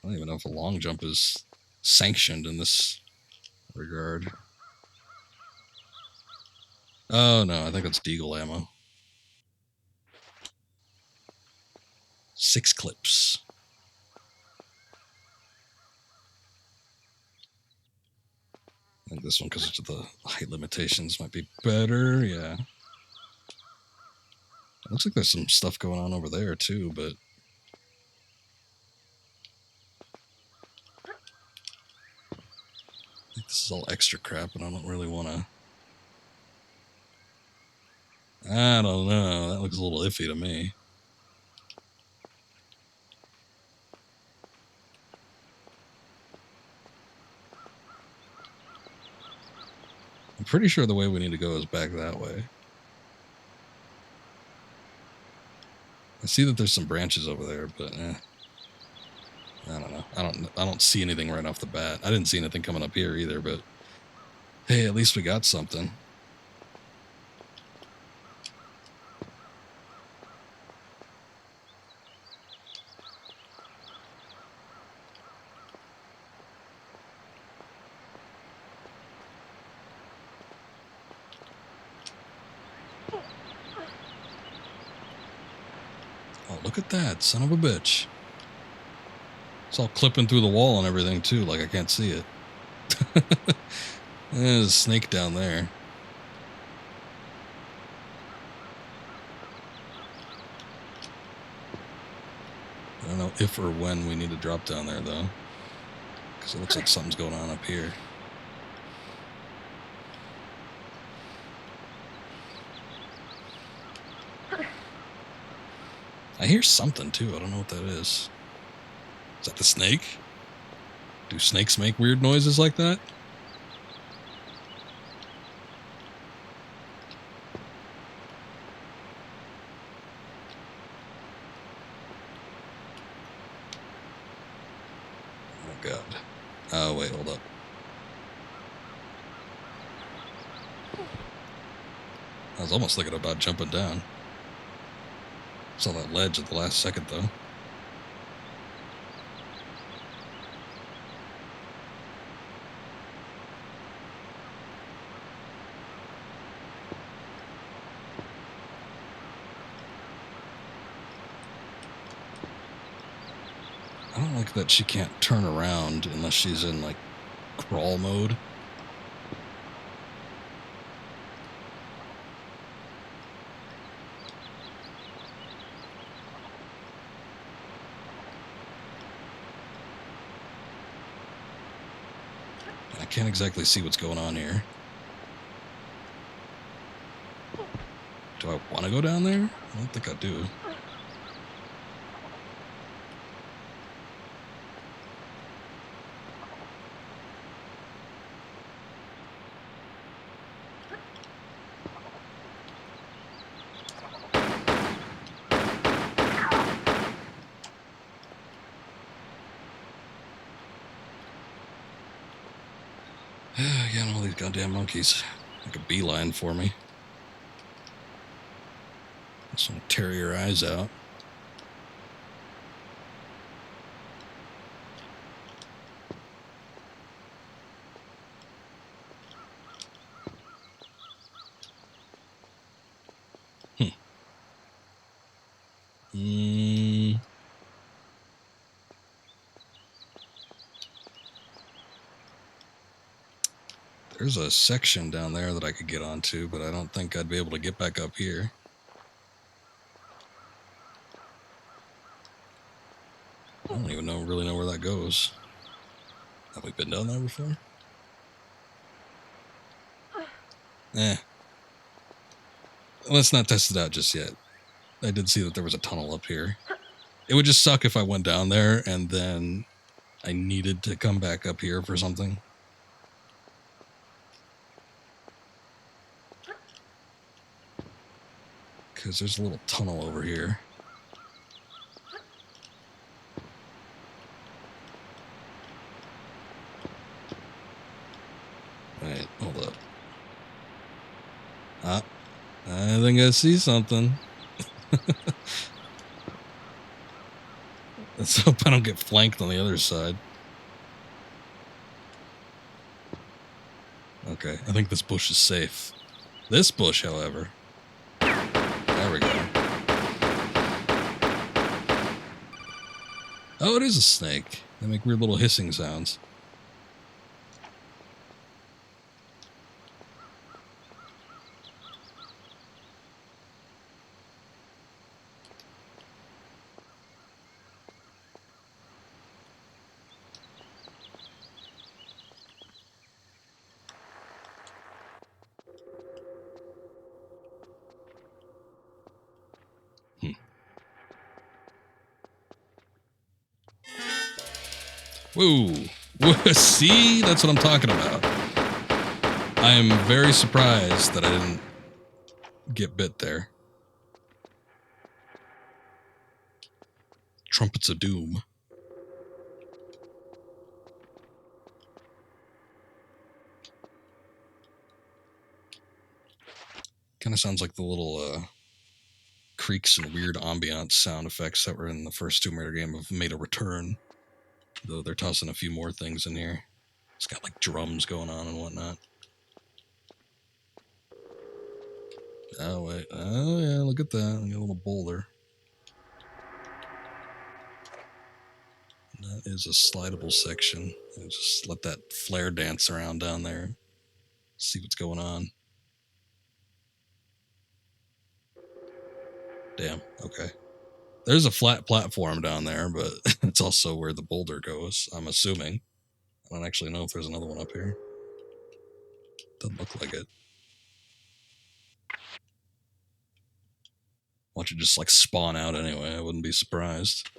I don't even know if a long jump is sanctioned in this regard. Oh, no, I think it's Deagle ammo. 6 clips. I think this one, because of the height limitations, might be better. Yeah. It looks like there's some stuff going on over there, too, but... I think this is all extra crap, and I don't really want to... I don't know. That looks a little iffy to me. I'm pretty sure the way we need to go is back that way. I see that there's some branches over there, but I don't know. I don't see anything right off the bat. I didn't see anything coming up here either, but hey, at least we got something. Oh, look at that, son of a bitch. It's all clipping through the wall and everything, too, like I can't see it. There's a snake down there. don't know if or when we need to drop down there, though. Because it looks like something's going on up here. I hear something, too. I don't know what that is. Is that the snake? Do snakes make weird noises like that? Oh, God. Oh, wait, hold up. I was almost thinking about jumping down. Saw that ledge at the last second, though. I don't like that she can't turn around unless she's in, like, crawl mode. I can't exactly see what's going on here. Do I want to go down there? I don't think I do. Again, all these goddamn monkeys. Like a beeline for me. Just want to tear your eyes out. There's a section down there that I could get onto, but I don't think I'd be able to get back up here. I don't even really know where that goes. Have we been down there before? Let's not test it out just yet. I did see that there was a tunnel up here. It would just suck if I went down there and then I needed to come back up here for something. Because there's a little tunnel over here. Wait, hold up. Ah, I think I see something. Let's hope I don't get flanked on the other side. Okay, I think this bush is safe. This bush, however. There we go. Oh, it is a snake. They make weird little hissing sounds. Whoa. See? That's what I'm talking about. I am very surprised that I didn't get bit there. Trumpets of Doom. Kind of sounds like the little creaks and weird ambiance sound effects that were in the first Tomb Raider game have made a return. Though they're tossing a few more things in here. It's got like drums going on and whatnot. Oh, wait. Oh, yeah, look at that. I got a little boulder. That is a slidable section. I'll just let that flare dance around down there. See what's going on. Damn, okay. There's a flat platform down there, but it's also where the boulder goes, I'm assuming. I don't actually know if there's another one up here. Doesn't look like it. Watch it just like spawn out anyway. I wouldn't be surprised.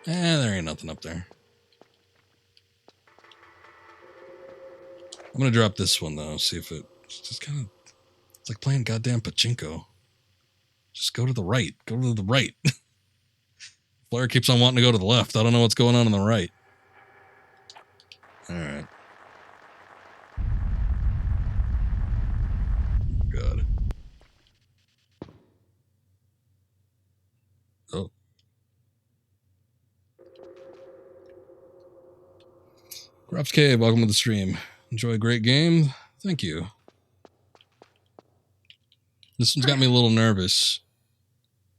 There ain't nothing up there. I'm gonna drop this one though, see if it's just kind of, it's like playing goddamn pachinko. Just go to the right. Go to the right. Flare keeps on wanting to go to the left. I don't know what's going on the right. Alright. God. Oh. Crops Cave, welcome to the stream. Enjoy a great game. Thank you. This one's got me a little nervous,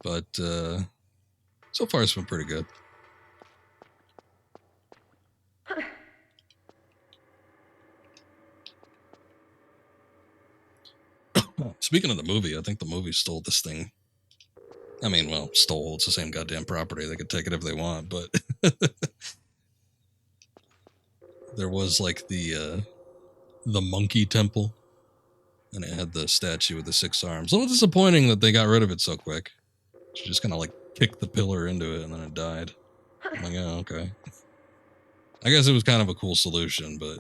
but so far it's been pretty good. Speaking of the movie, I think the movie stole this thing. I mean, well, stole. It's the same goddamn property. They could take it if they want, but there was like the monkey temple, and it had the statue with the 6 arms. A little disappointing that they got rid of it so quick. She just kind of like kicked the pillar into it, and then it died. I'm like, oh, okay. I guess it was kind of a cool solution, but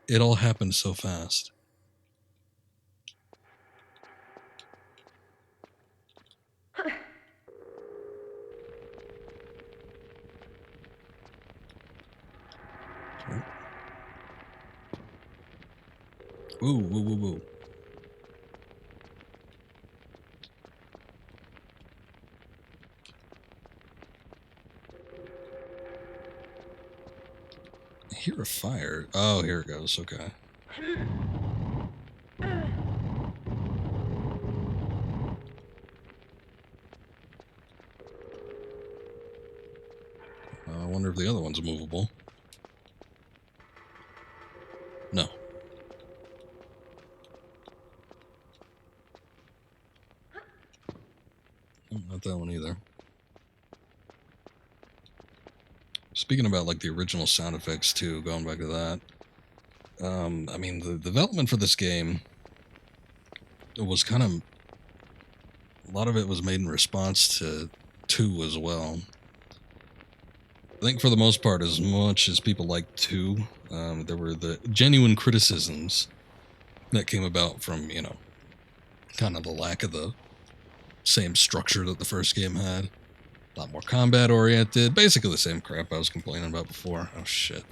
it all happened so fast. Woo, woo, woo, woo. I hear a fire. Oh, here it goes. Okay. I wonder if the other one's movable. No. Not that one either. Speaking about like the original sound effects too, going back to that. I mean, the development for this game, it was kind of, a lot of it was made in response to 2 as well. I think for the most part, as much as people liked 2, there were the genuine criticisms that came about from, you know, kind of the lack of the same structure that the first game had. A lot more combat oriented. Basically the same crap I was complaining about before. Oh shit.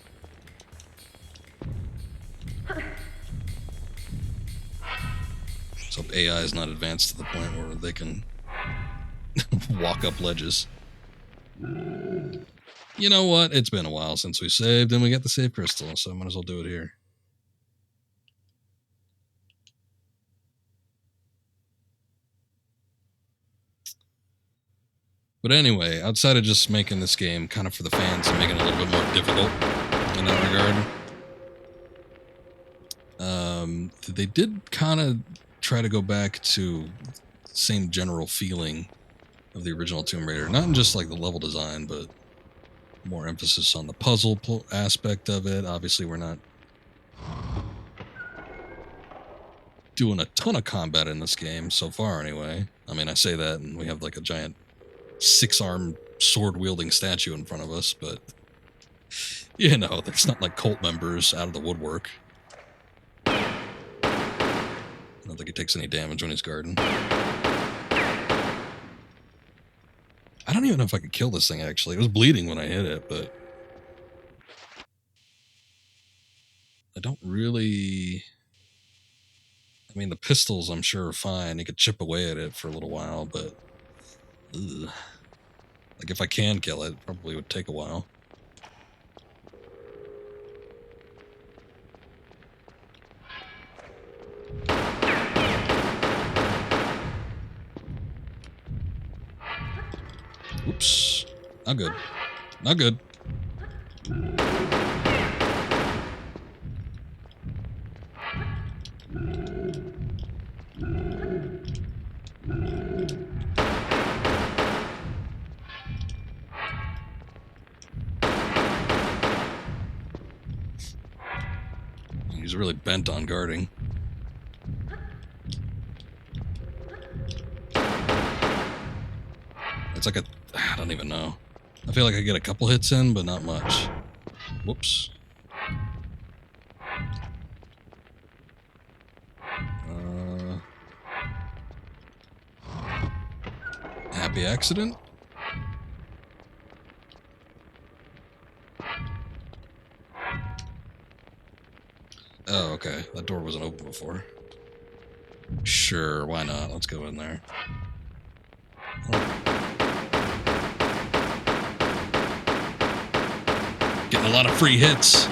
So AI is not advanced to the point where they can walk up ledges. You know what? It's been a while since we saved, and we got the save crystal, so I might as well do it here. But anyway, outside of just making this game kind of for the fans and making it a little bit more difficult in that regard, they did kind of try to go back to the same general feeling of the original Tomb Raider. Not in just like the level design, but more emphasis on the puzzle aspect of it. Obviously, we're not doing a ton of combat in this game so far anyway. I mean, I say that and we have like a giant 6-arm sword-wielding statue in front of us, but you know, there's not like cult members out of the woodwork. I don't think he takes any damage when he's guarding. I don't even know if I could kill this thing, actually. It was bleeding when I hit it, but I don't really... I mean, the pistols, I'm sure, are fine. You could chip away at it for a little while, but... Ugh. Like, if I can kill it, it probably would take a while. Oops. Not good. Not good. really bent on guarding. It's like I don't even know. I feel like I get a couple hits in, but not much. Whoops. Happy accident? Oh, okay. That door wasn't open before. Sure, why not? Let's go in there. Getting a lot of free hits.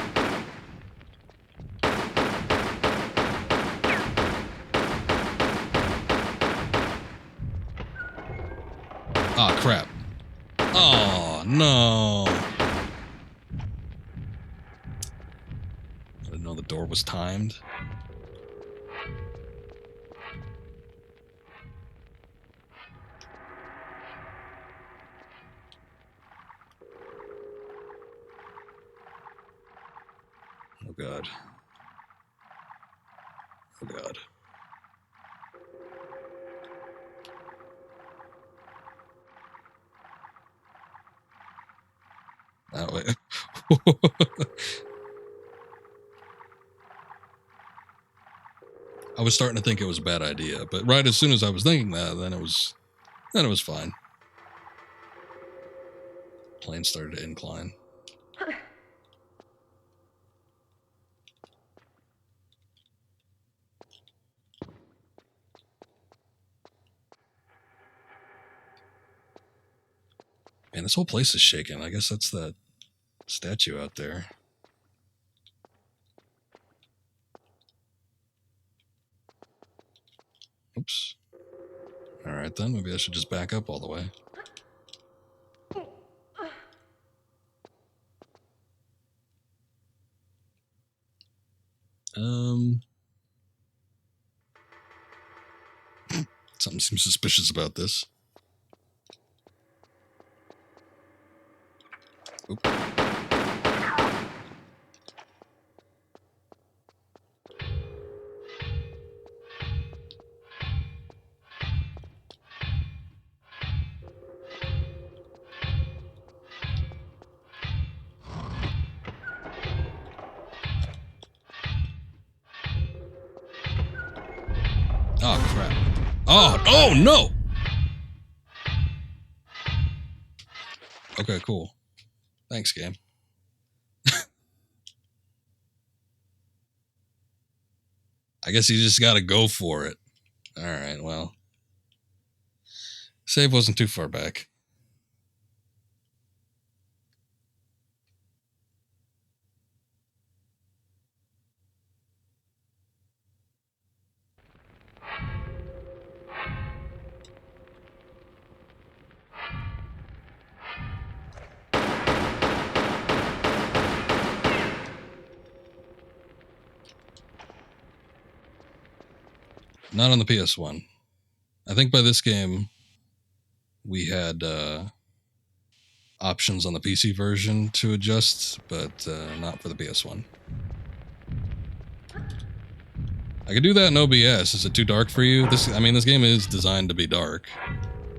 Oh, crap. Oh, no. I didn't know the door was timed. Oh, God. Oh, God. That way. I was starting to think it was a bad idea, but right as soon as I was thinking that, then it was fine. Plane started to incline. Man, this whole place is shaking. I guess that's that statue out there. Oops. Alright then, maybe I should just back up all the way. Something seems suspicious about this. Oop. Oh, crap. Oh, no! Okay, cool. Thanks, game. I guess you just gotta go for it. Alright, well. Save wasn't too far back. Not on the PS1. I think by this game, we had options on the PC version to adjust, but not for the PS1. I could do that in OBS. Is it too dark for you? This game is designed to be dark,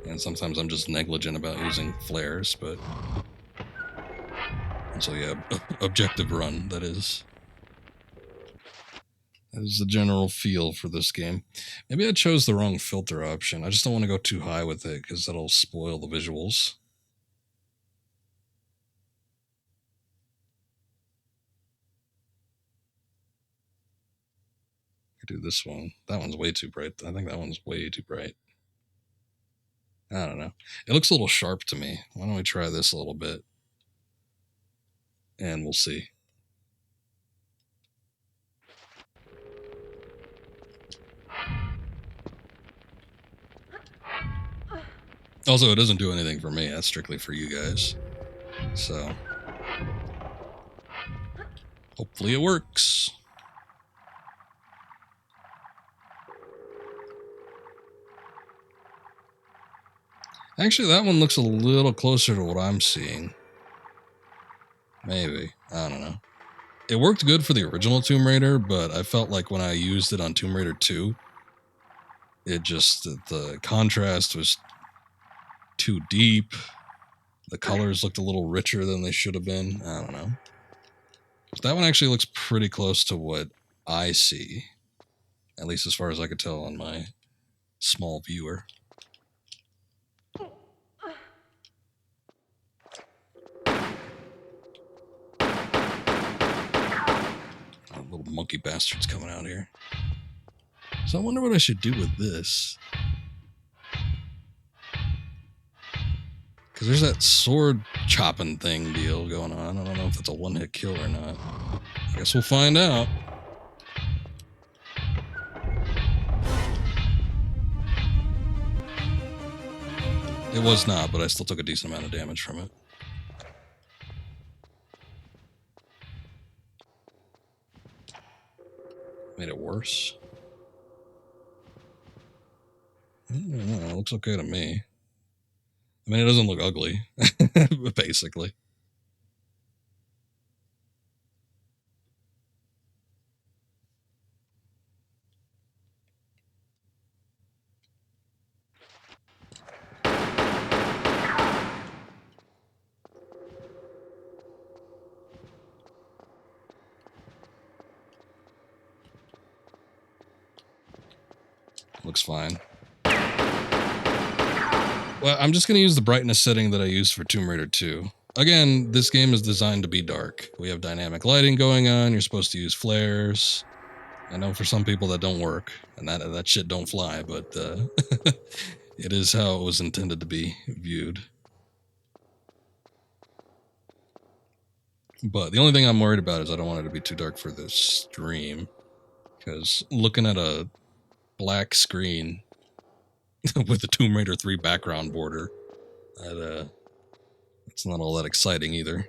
and sometimes I'm just negligent about using flares, but... So yeah, objective run, that is. That is the general feel for this game. Maybe I chose the wrong filter option. I just don't want to go too high with it, because that'll spoil the visuals. Do this one. That one's way too bright. I think that one's way too bright. I don't know. It looks a little sharp to me. Why don't we try this a little bit? And we'll see. Also, it doesn't do anything for me. That's strictly for you guys. So, hopefully it works. Actually, that one looks a little closer to what I'm seeing. Maybe. I don't know. It worked good for the original Tomb Raider, but I felt like when I used it on Tomb Raider 2, it just, the contrast was too deep. The colors looked a little richer than they should have been. I don't know. But that one actually looks pretty close to what I see, at least as far as I could tell on my small viewer. Little monkey bastards coming out here. So I wonder what I should do with this. Because there's that sword chopping thing deal going on. I don't know if that's a one-hit kill or not. I guess we'll find out. It was not, but I still took a decent amount of damage from it. Made it worse. I don't know, it looks okay to me. I mean, it doesn't look ugly, basically. Looks fine. Well, I'm just going to use the brightness setting that I used for Tomb Raider 2. Again, this game is designed to be dark. We have dynamic lighting going on. You're supposed to use flares. I know for some people that don't work, and that shit don't fly, but it is how it was intended to be viewed. But the only thing I'm worried about is I don't want it to be too dark for the stream. Because looking at a black screen with the Tomb Raider 3 background border, it's not all that exciting either.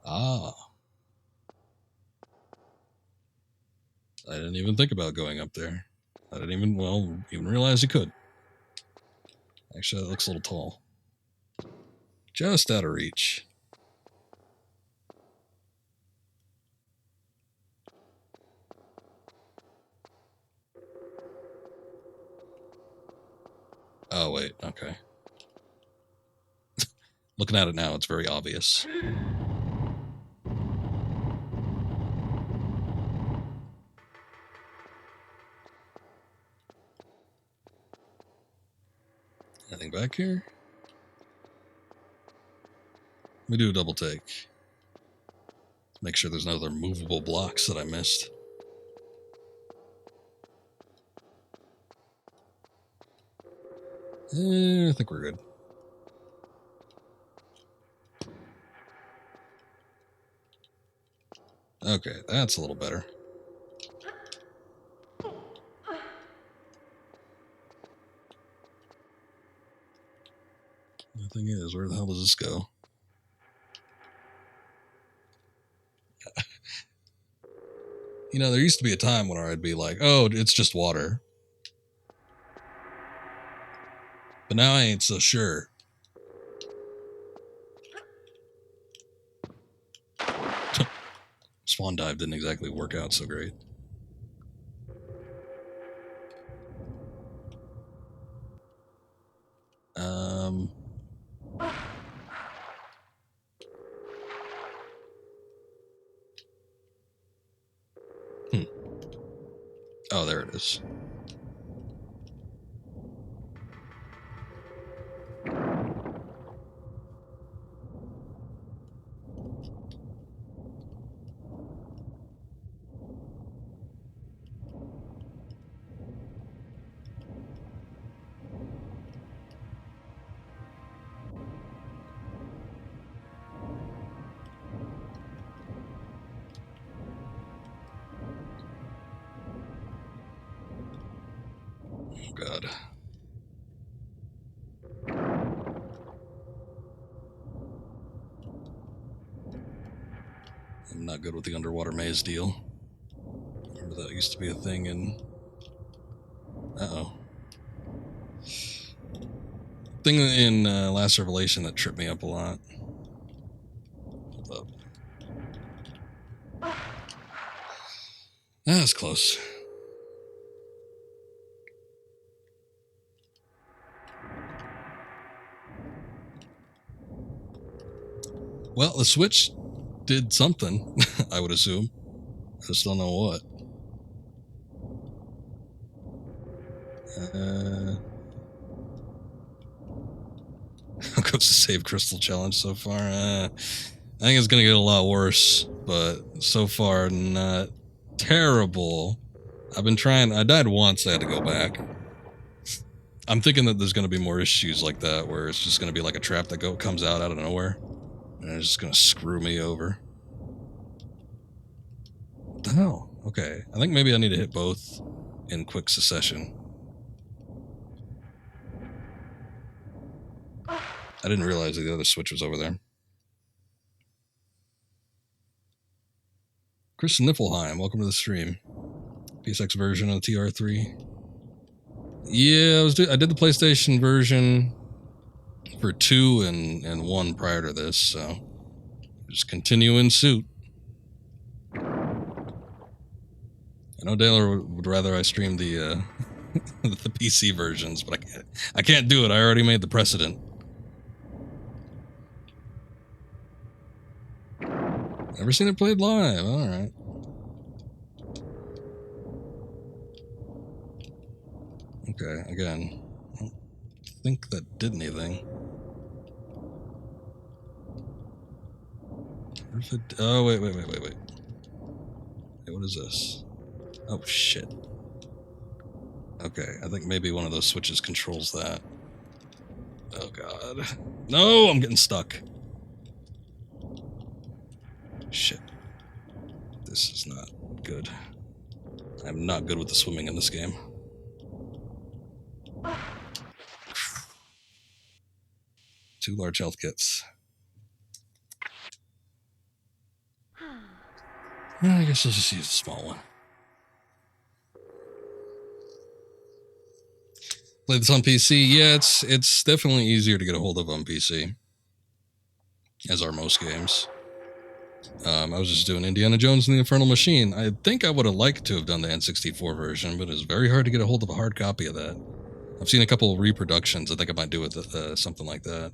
Ah. I didn't even think about going up there. I didn't even realize you could. Actually, that looks a little tall. Just out of reach. Oh, wait, okay. Looking at it now, it's very obvious. Anything back here? Let me do a double take. Make sure there's no other movable blocks that I missed. I think we're good. Okay, that's a little better. The thing is, where the hell does this go? You know, there used to be a time when I'd be like, oh, it's just water. But now I ain't so sure. Swan dive didn't exactly work out so great. Oh, there it is. Oh, God. I'm not good with the underwater maze deal. Remember that used to be a thing in Uh-oh. Thing in Last Revelation that tripped me up a lot. Hold up. That was close. Well, the switch did something, I would assume. I just don't know what. How goes the save crystal challenge so far? I think it's gonna get a lot worse, but so far not terrible. I've been trying. I died once. I had to go back. I'm thinking that there's gonna be more issues like that, where it's just gonna be like a trap that comes out of nowhere, and it's just gonna screw me over. What the hell? Okay, I think maybe I need to hit both in quick succession. I didn't realize that the other switch was over there. Chris Niffelheim, welcome to the stream. PSX version of the TR3. Yeah, I did the PlayStation version for 2 and 1 prior to this, so just continue in suit. I know Taylor would rather I stream the the PC versions, but I can't do it. I already made the precedent. Never seen it played live. All right. Okay, again, I don't think that did anything. Oh, wait. Hey, what is this? Oh, shit. Okay, I think maybe one of those switches controls that. Oh, God. No, I'm getting stuck. Shit. This is not good. I'm not good with the swimming in this game. Two large health kits. I guess I'll just use a small one. Play this on PC? Yeah, it's definitely easier to get a hold of on PC. As are most games. I was just doing Indiana Jones and the Infernal Machine. I think I would have liked to have done the N64 version, but it's very hard to get a hold of a hard copy of that. I've seen a couple of reproductions. I think I might do with something like that.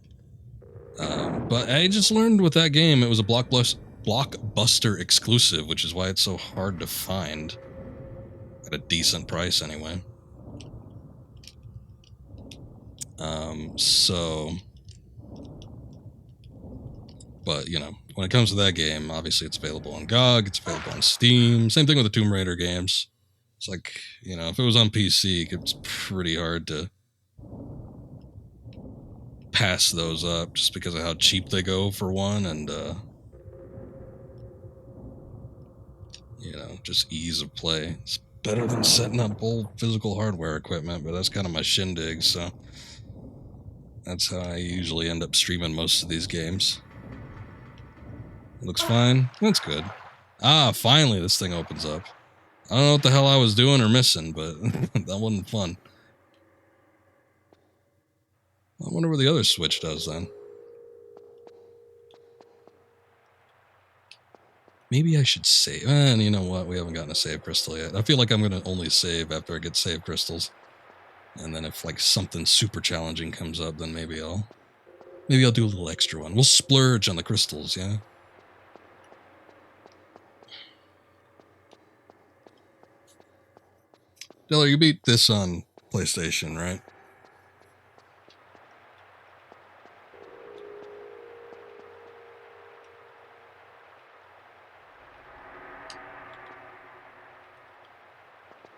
But I just learned with that game, it was a Blockbuster exclusive, which is why it's so hard to find at a decent price anyway. But, you know, when it comes to that game, obviously it's available on GOG, it's available on Steam. Same thing with the Tomb Raider games. It's like, you know, if it was on PC, it's pretty hard to pass those up just because of how cheap they go, for one, and, you know, just ease of play. It's better than setting up old physical hardware equipment, but that's kind of my shindig, so that's how I usually end up streaming most of these games. Looks fine. That's good. Ah, finally this thing opens up. I don't know what the hell I was doing or missing, but that wasn't fun. I wonder what the other switch does then. Maybe I should save. And you know what? We haven't gotten a save crystal yet. I feel like I'm going to only save after I get save crystals. And then if like something super challenging comes up, then maybe I'll do a little extra one. We'll splurge on the crystals, yeah? Diller, you beat this on PlayStation, right?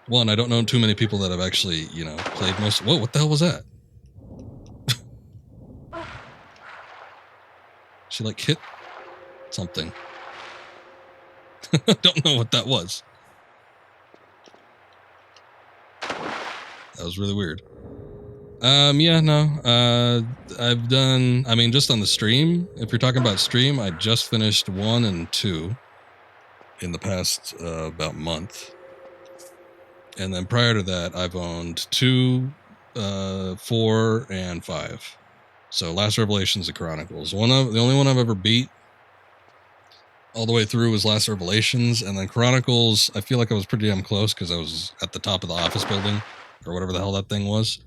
One, I don't know too many people that have actually, you know, played most. Whoa, what the hell was that? She like hit something. I don't know what that was. That was really weird. Yeah, no. I've done, I mean, just on the stream, if you're talking about stream, I just finished 1 and 2 in the past about month. And then prior to that, I've owned 2, 4, and 5. So Last Revelations of Chronicles. The only one I've ever beat all the way through was Last Revelations, and then Chronicles, I feel like I was pretty damn close because I was at the top of the office building, or whatever the hell that thing was.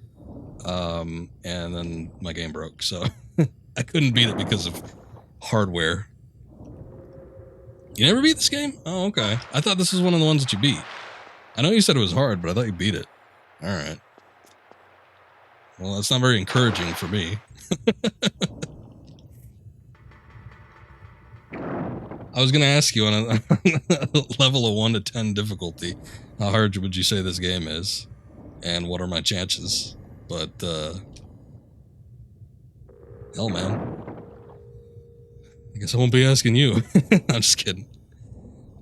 And then my game broke, so I couldn't beat it because of hardware. You never beat this game? Oh, okay. I thought this was one of the ones that you beat. I know you said it was hard, but I thought you beat it. Alright. Well, that's not very encouraging for me. I was going to ask you on a level of 1 to 10 difficulty, how hard would you say this game is? And what are my chances? But, hell, man. I guess I won't be asking you. I'm just kidding.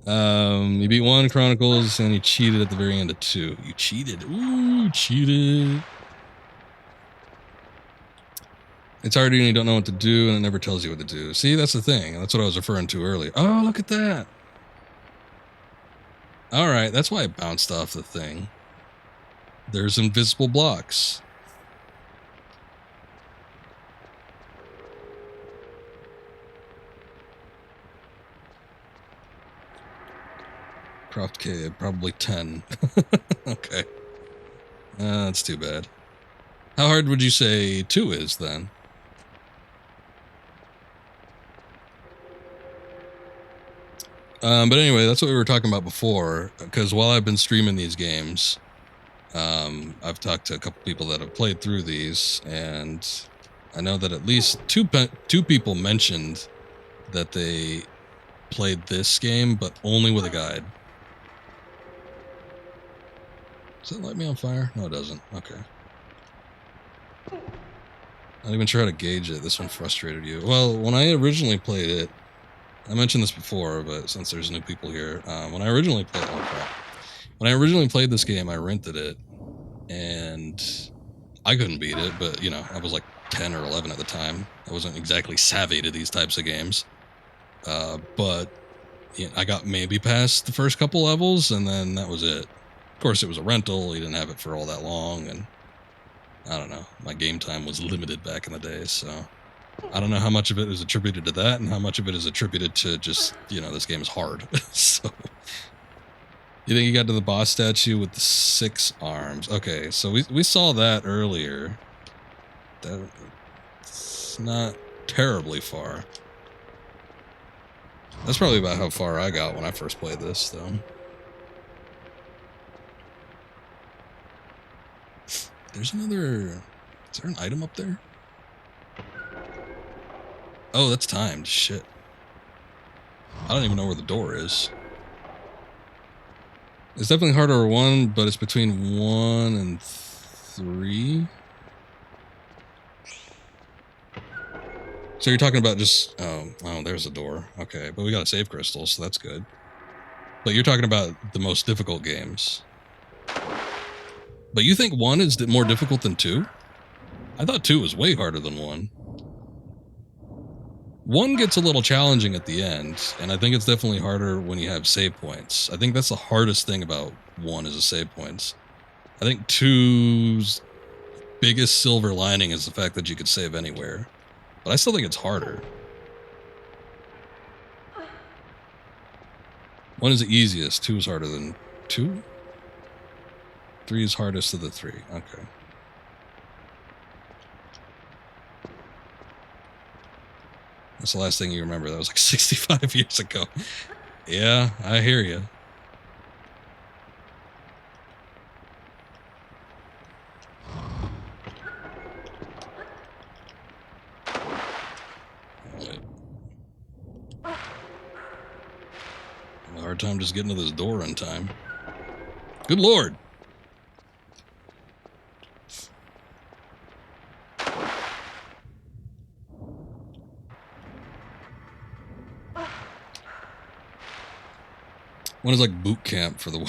You beat 1 Chronicles, and you cheated at the very end of 2. You cheated. Ooh, cheated. It's hard when you don't know what to do, and it never tells you what to do. See, that's the thing. That's what I was referring to earlier. Oh, look at that. Alright, that's why I bounced off the thing. There's invisible blocks. Croft Cave, probably 10. Okay. That's too bad. How hard would you say 2 is, then? But anyway, that's what we were talking about before, because while I've been streaming these games, I've talked to a couple people that have played through these, and I know that at least two people mentioned that they played this game, but only with a guide. Does that light me on fire? No, it doesn't. Okay. Not even sure how to gauge it. This one frustrated you. Well, when I originally played it, I mentioned this before, but since there's new people here, when I originally played this game, I rented it, and I couldn't beat it, but, you know, I was like 10 or 11 at the time. I wasn't exactly savvy to these types of games, but you know, I got maybe past the first couple levels, and then that was it. Of course, it was a rental. You didn't have it for all that long, and I don't know. My game time was limited back in the day, so I don't know how much of it is attributed to that and how much of it is attributed to just, you know, this game is hard. So, you think you got to the boss statue with the 6 arms? Okay, so we saw that earlier. That's not terribly far. That's probably about how far I got when I first played this, though. There's another... Is there an item up there? Oh, that's timed. Shit. I don't even know where the door is. It's definitely harder 1, but it's between 1 and 3. So you're talking about just... Oh, there's a door. Okay, but we got a save crystal, so that's good. But you're talking about the most difficult games. But you think 1 is more difficult than 2? I thought 2 was way harder than 1. 1 gets a little challenging at the end, and I think it's definitely harder when you have save points. I think that's the hardest thing about 1 is the save points. I think 2's biggest silver lining is the fact that you could save anywhere. But I still think it's harder. 1 is the easiest, 2 is harder than 2? 3 is hardest of the 3, okay. That's the last thing you remember. That was like 65 years ago. Yeah, I hear you. Right. I have a hard time just getting to this door in time. Good lord! One is like boot camp for the war.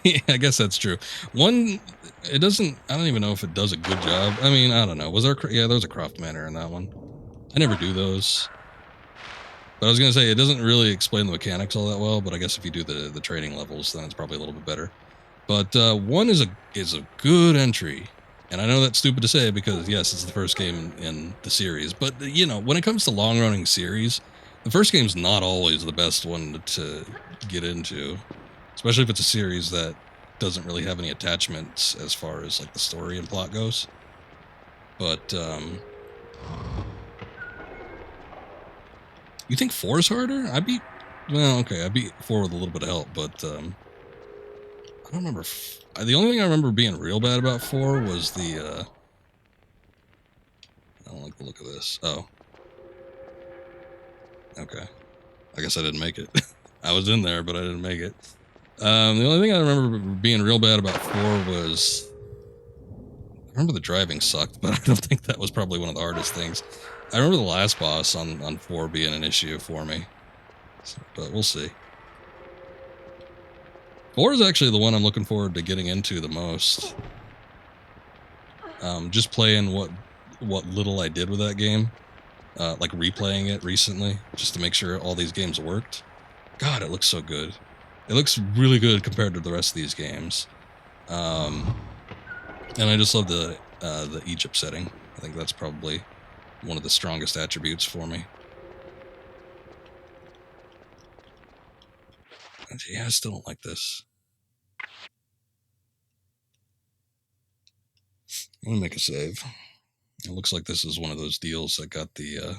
Yeah, I guess that's true. 1, it doesn't, I don't even know if it does a good job. I mean, I don't know. Was there, yeah, there was a Croft Manor in that one. I never do those. But I was gonna say, it doesn't really explain the mechanics all that well, but I guess if you do the training levels, then it's probably a little bit better. But 1 is a good entry. And I know that's stupid to say because, yes, it's the first game in the series. But, you know, when it comes to long-running series, the first game's not always the best one to get into. Especially if it's a series that doesn't really have any attachments as far as, like, the story and plot goes. But, you think 4 is harder? I beat 4 with a little bit of help, but, I don't remember. The only thing I remember being real bad about 4 was the, I don't like the look of this. Oh. Okay. I guess I didn't make it. I was in there, but I didn't make it. The only thing I remember being real bad about 4 was... I remember the driving sucked, but I don't think that was probably one of the hardest things. I remember the last boss on 4 being an issue for me. But we'll see. 4 is actually the one I'm looking forward to getting into the most. Just playing what little I did with that game. Like replaying it recently, just to make sure all these games worked. God, it looks so good. It looks really good compared to the rest of these games. And I just love the Egypt setting. I think that's probably one of the strongest attributes for me. Yeah, I still don't like this. I'm gonna make a save. It looks like this is one of those deals that got the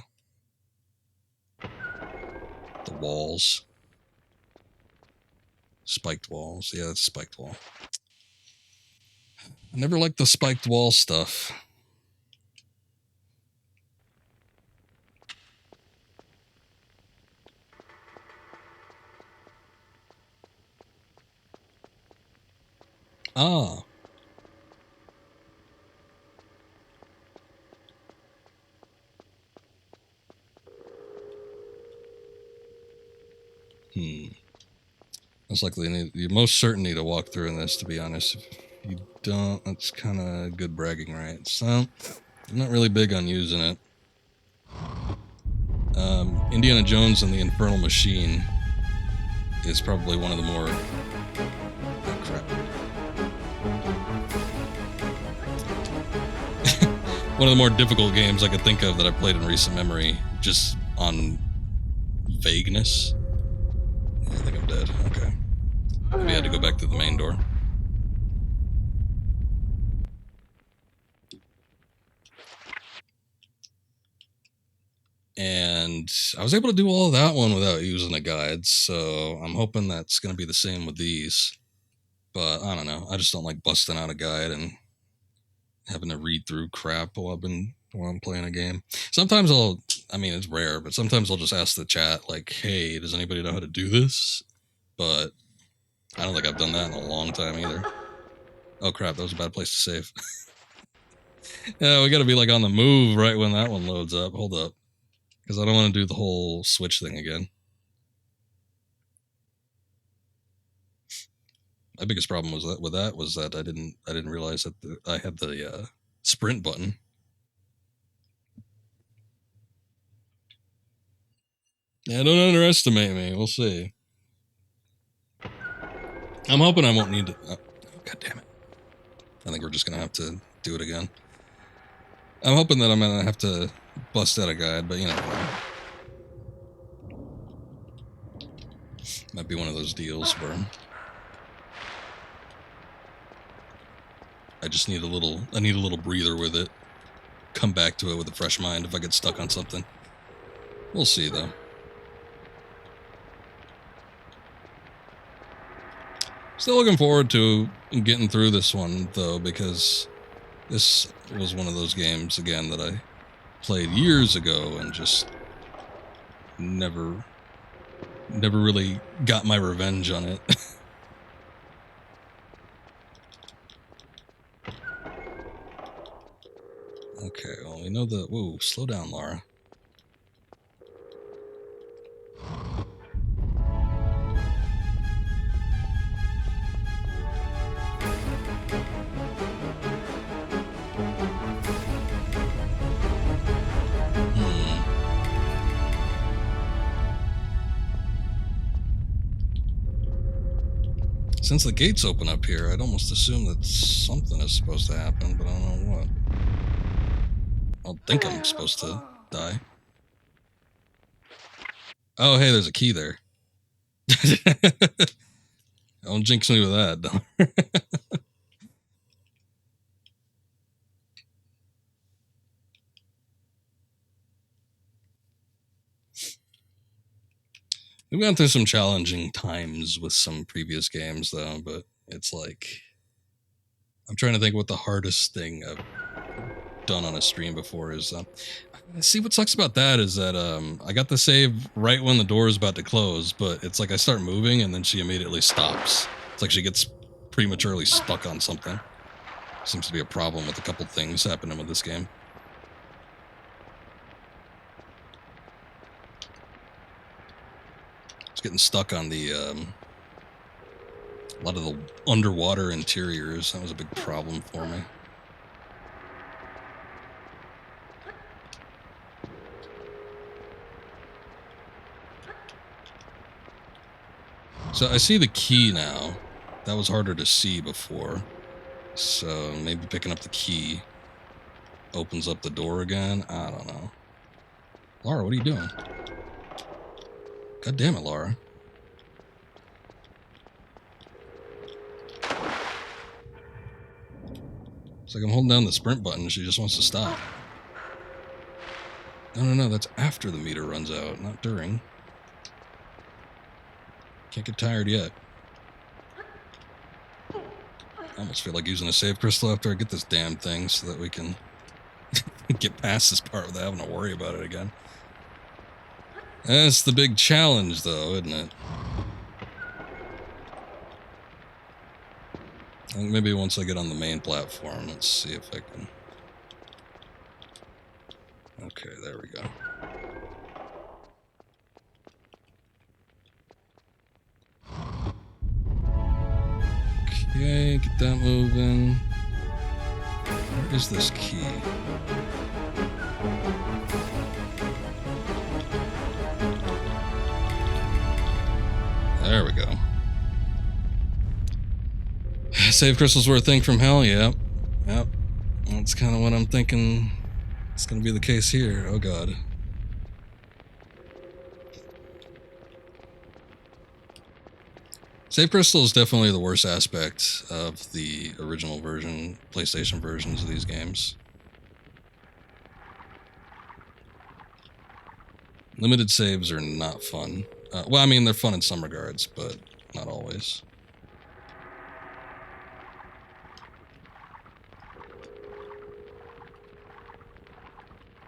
walls. Spiked walls. Yeah, that's a spiked wall. I never liked the spiked wall stuff. Ah. Most likely you most certain need to walk through in this, to be honest. If you don't, that's kind of good bragging rights. So, I'm not really big on using it. Indiana Jones and the Infernal Machine is probably one of the more... Oh, crap. One of the more difficult games I could think of that I've played in recent memory, just on vagueness. I think I'm dead. Okay. Maybe I had to go back to the main door. And I was able to do all of that one without using a guide, so I'm hoping that's going to be the same with these. But I don't know. I just don't like busting out a guide and having to read through crap while I'm playing a game. Sometimes I mean, it's rare, but sometimes I'll just ask the chat, like, hey, does anybody know how to do this? But I don't think I've done that in a long time either. Oh crap, that was a bad place to save. Yeah, we gotta be like on the move right when that one loads up. Hold up. Because I don't want to do the whole switch thing again. My biggest problem was that I didn't realize that I had the sprint button. Yeah, don't underestimate me. We'll see. I'm hoping I won't need to... Oh, God damn it. I think we're just going to have to do it again. I'm hoping that I'm going to have to bust out a guide, but you know. Might be one of those deals where I just need a little breather with it. Come back to it with a fresh mind if I get stuck on something. We'll see, though. Still looking forward to getting through this one, though, because this was one of those games, again, that I played years ago and just never really got my revenge on it. Okay, well, we know that... Whoa, slow down, Lara. Since the gates open up here, I'd almost assume that something is supposed to happen, but I don't know what. I don't think I'm supposed to die. Oh, hey, there's a key there. Don't jinx me with that, though. We've gone through some challenging times with some previous games, though, but it's like... I'm trying to think what the hardest thing I've done on a stream before is. See, what sucks about that is that I got the save right when the door is about to close, but it's like I start moving and then she immediately stops. It's like she gets prematurely stuck on something. Seems to be a problem with a couple things happening with this game. It's getting stuck on the a lot of the underwater interiors. That was a big problem for me. So I see the key now. That was harder to see before. So maybe picking up the key opens up the door again. I don't know. Lara, what are you doing? God damn it, Lara. It's like I'm holding down the sprint button. She just wants to stop. No, that's after the meter runs out, not during. Can't get tired yet. I almost feel like using a save crystal after I get this damn thing so that we can get past this part without having to worry about it again. That's the big challenge, though, isn't it? I think maybe once I get on the main platform, let's see if I can... Okay, there we go. Okay, get that moving. Where is this key? There we go. Save crystals were a thing from hell, yep. That's kind of what I'm thinking it's going to be the case here. Oh god. Save crystal is definitely the worst aspect of the original version, PlayStation versions of these games. Limited saves are not fun. Well, I mean, they're fun in some regards, but not always.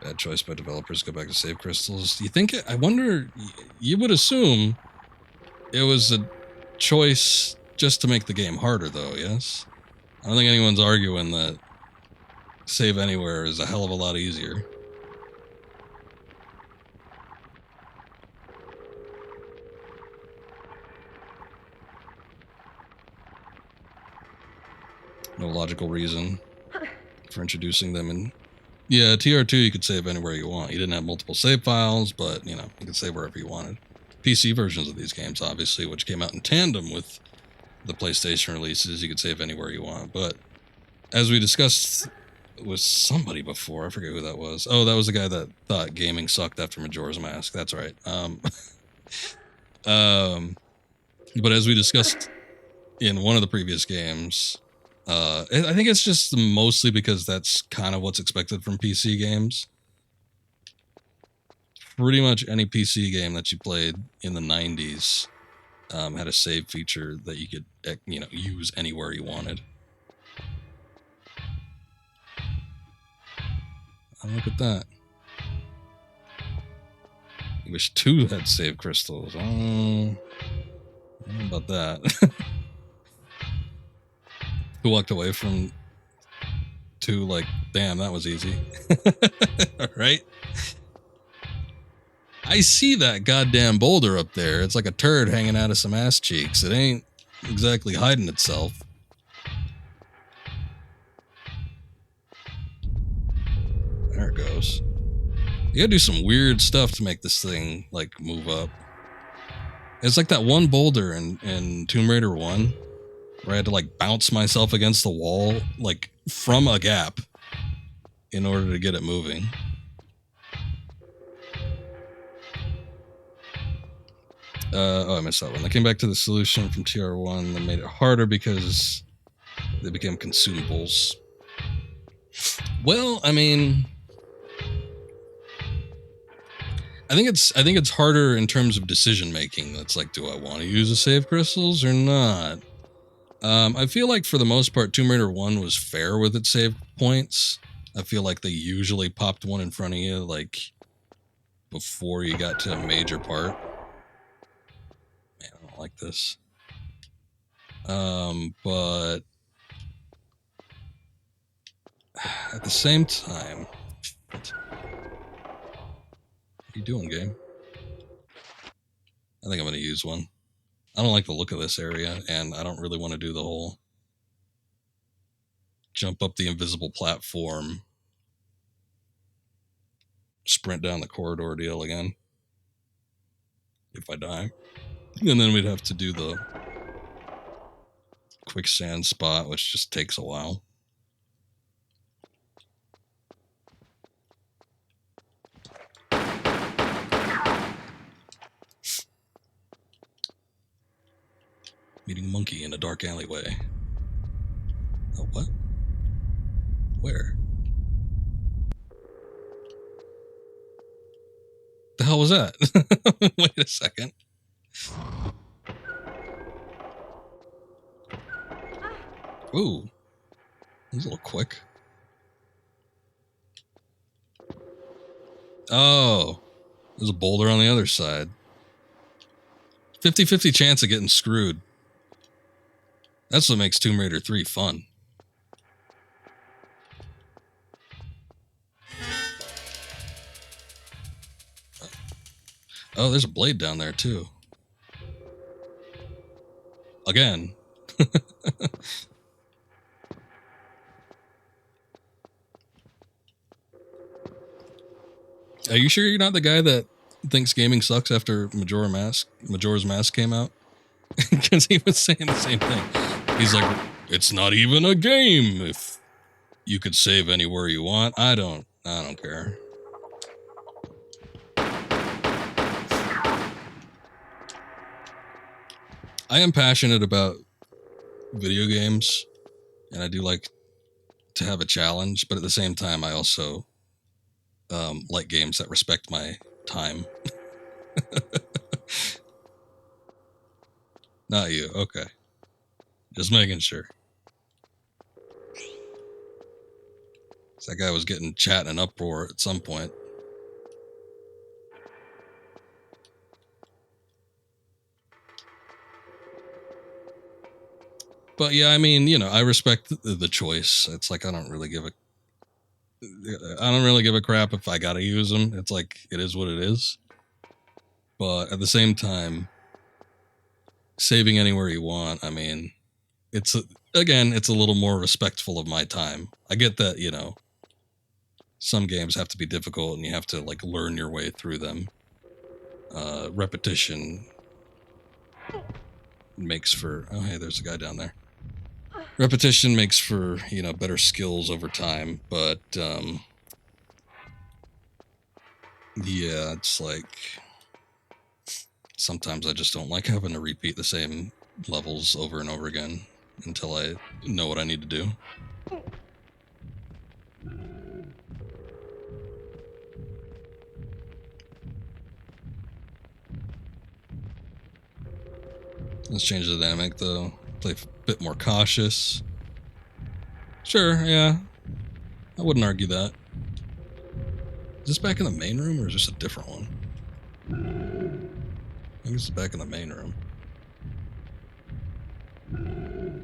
Bad choice by developers. Go back to save crystals. Do you think I wonder... You would assume it was a choice just to make the game harder, though, yes? I don't think anyone's arguing that save anywhere is a hell of a lot easier. No logical reason for introducing them in... Yeah, TR2 you could save anywhere you want. You didn't have multiple save files, but, you know, you could save wherever you wanted. PC versions of these games, obviously, which came out in tandem with the PlayStation releases, you could save anywhere you want. But as we discussed with somebody before, I forget who that was. Oh, that was the guy that thought gaming sucked after Majora's Mask. That's right. But as we discussed in one of the previous games... I think it's just mostly because that's kind of what's expected from PC games. Pretty much any PC game that you played in the 90s had a save feature that you could, you know, use anywhere you wanted. Oh, look at that. I wish 2 had save crystals. I don't know about that. Who walked away from 2 like, damn, that was easy. Right? I see that goddamn boulder up there. It's like a turd hanging out of some ass cheeks. It ain't exactly hiding itself. There it goes. You gotta do some weird stuff to make this thing, like, move up. It's like that one boulder in Tomb Raider 1. where I had to like bounce myself against the wall, like from a gap, in order to get it moving. Oh, I missed that one. I came back to the solution from TR1 that made it harder because they became consumables. Well, I mean, I think it's harder in terms of decision making. That's like, do I want to use the save crystals or not? I feel like for the most part, Tomb Raider 1 was fair with its save points. I feel like they usually popped one in front of you, like, before you got to a major part. Man, I don't like this. But at the same time, what are you doing, game? I think I'm going to use one. I don't like the look of this area, and I don't really want to do the whole jump up the invisible platform, sprint down the corridor deal again. If I die. And then we'd have to do the quicksand spot, which just takes a while. Meeting a monkey in a dark alleyway. Oh, what? Where? The hell was that? Wait a second. Ooh. That was a little quick. Oh. There's a boulder on the other side. 50-50 chance of getting screwed. That's what makes Tomb Raider 3 fun. Oh, there's a blade down there, too. Again. Are you sure you're not the guy that thinks gaming sucks after Majora's Mask came out? Because he was saying the same thing. He's like, it's not even a game if you could save anywhere you want. I don't care. I am passionate about video games, and I do like to have a challenge, but at the same time, I also like games that respect my time. Not you, okay. Just making sure. That guy was getting chat and uproar at some point. But yeah, I mean, you know, I respect the choice. It's like I don't really give a crap if I gotta use them. It's like it is what it is. But at the same time, saving anywhere you want, I mean, it's a little more respectful of my time. I get that, you know, some games have to be difficult and you have to like learn your way through them. Repetition makes for, oh hey, there's a guy down there. Repetition makes for, you know, better skills over time, but yeah, it's like sometimes I just don't like having to repeat the same levels over and over again until I know what I need to do. Let's change the dynamic though. Play a bit more cautious. Sure, yeah. I wouldn't argue that. Is this back in the main room or is this a different one? I think this is back in the main room.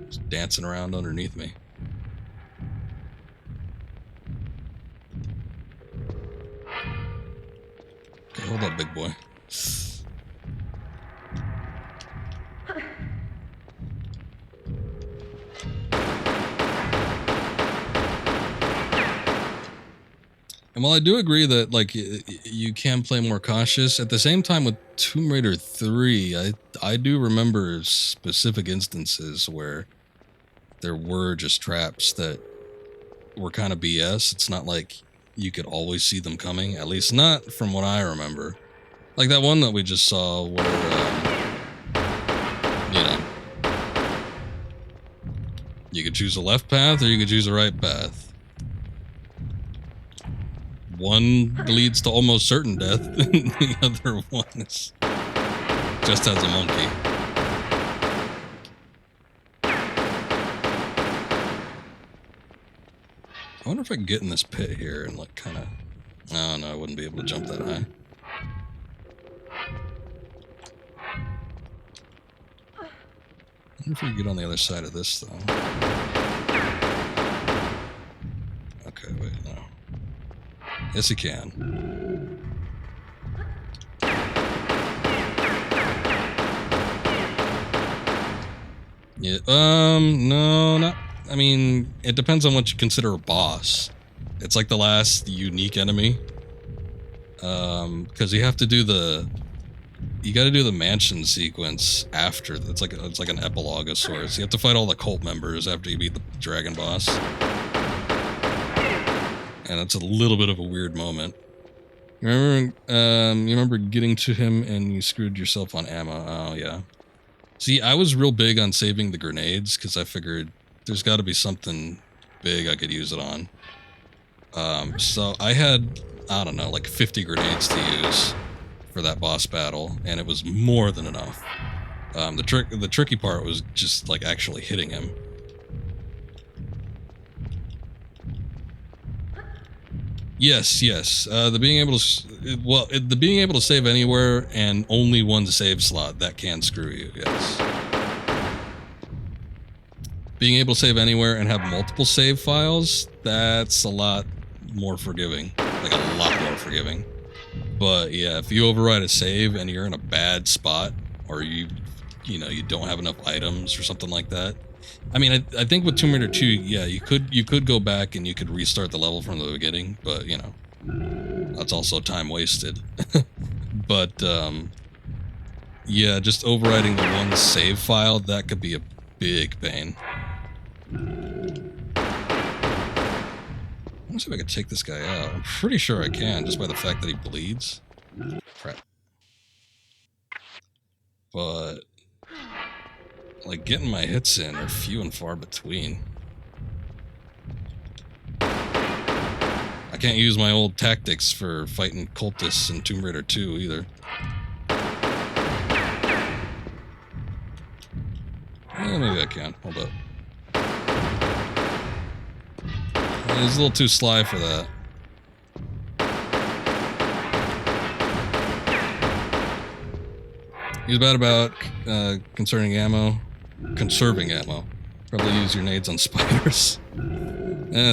Just dancing around underneath me. Okay, hold up, big boy. And while I do agree that like you can play more cautious, at the same time with Tomb Raider 3, I do remember specific instances where there were just traps that were kind of BS. It's not like you could always see them coming, at least not from what I remember. Like that one that we just saw where, you know, you could choose a left path or you could choose a right path. One leads to almost certain death, and the other one is just as a monkey. I wonder if I can get in this pit here and like kind of... Oh no, I wouldn't be able to jump that high. I wonder if we can get on the other side of this though. Okay, wait, no. Yes, you can. Yeah, no, not... I mean, it depends on what you consider a boss. It's like the last unique enemy. Because you have to do the... You gotta do the mansion sequence after. It's like an epilogue of sorts. You have to fight all the cult members after you beat the dragon boss. And it's a little bit of a weird moment. You remember getting to him and you screwed yourself on ammo. Oh, yeah. See, I was real big on saving the grenades because I figured there's got to be something big I could use it on. So I had, I don't know, like 50 grenades to use for that boss battle, and it was more than enough. The tricky part was just like actually hitting him. Yes. The being able to, the being able to save anywhere and only one save slot, that can screw you. Yes. Being able to save anywhere and have multiple save files, that's a lot more forgiving. Like a lot more forgiving. But yeah, if you override a save and you're in a bad spot, or you don't have enough items or something like that. I mean, I think with Tomb Raider 2, yeah, you could go back and you could restart the level from the beginning, but you know, that's also time wasted. But yeah, just overriding the one save file, that could be a big pain. Let's see if I can take this guy out. I'm pretty sure I can, just by the fact that he bleeds. Crap. But like, getting my hits in are few and far between. I can't use my old tactics for fighting cultists in Tomb Raider 2 either. Maybe I can. Hold up. He's a little too sly for that. He's bad about conserving ammo. Probably use your nades on spiders.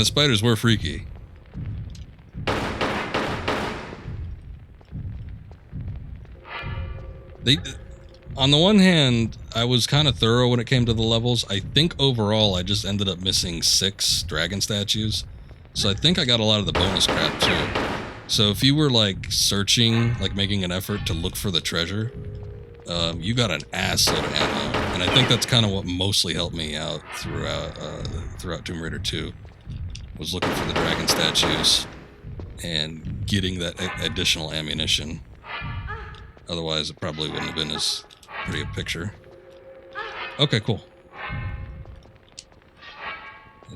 Spiders were freaky. On the one hand, I was kind of thorough when it came to the levels. I think overall I just ended up missing 6 dragon statues. So I think I got a lot of the bonus crap too. So if you were like searching, like making an effort to look for the treasure, you got an assload of ammo. And I think that's kind of what mostly helped me out throughout Tomb Raider 2. Was looking for the dragon statues and getting that additional ammunition. Otherwise, it probably wouldn't have been as pretty a picture. Okay, cool.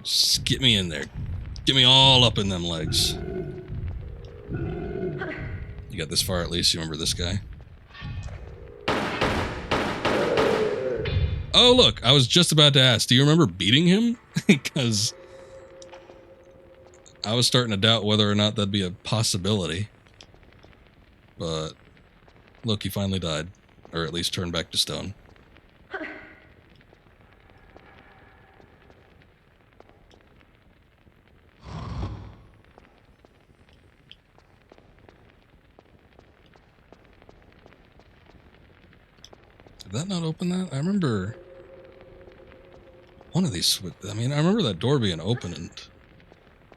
Just get me in there. Get me all up in them legs. You got this far at least. You remember this guy? Oh, look. I was just about to ask. Do you remember beating him? Because I was starting to doubt whether or not that'd be a possibility. But look, he finally died. Or at least turned back to stone. Did that not open that? I remember one of these I remember that door being open, and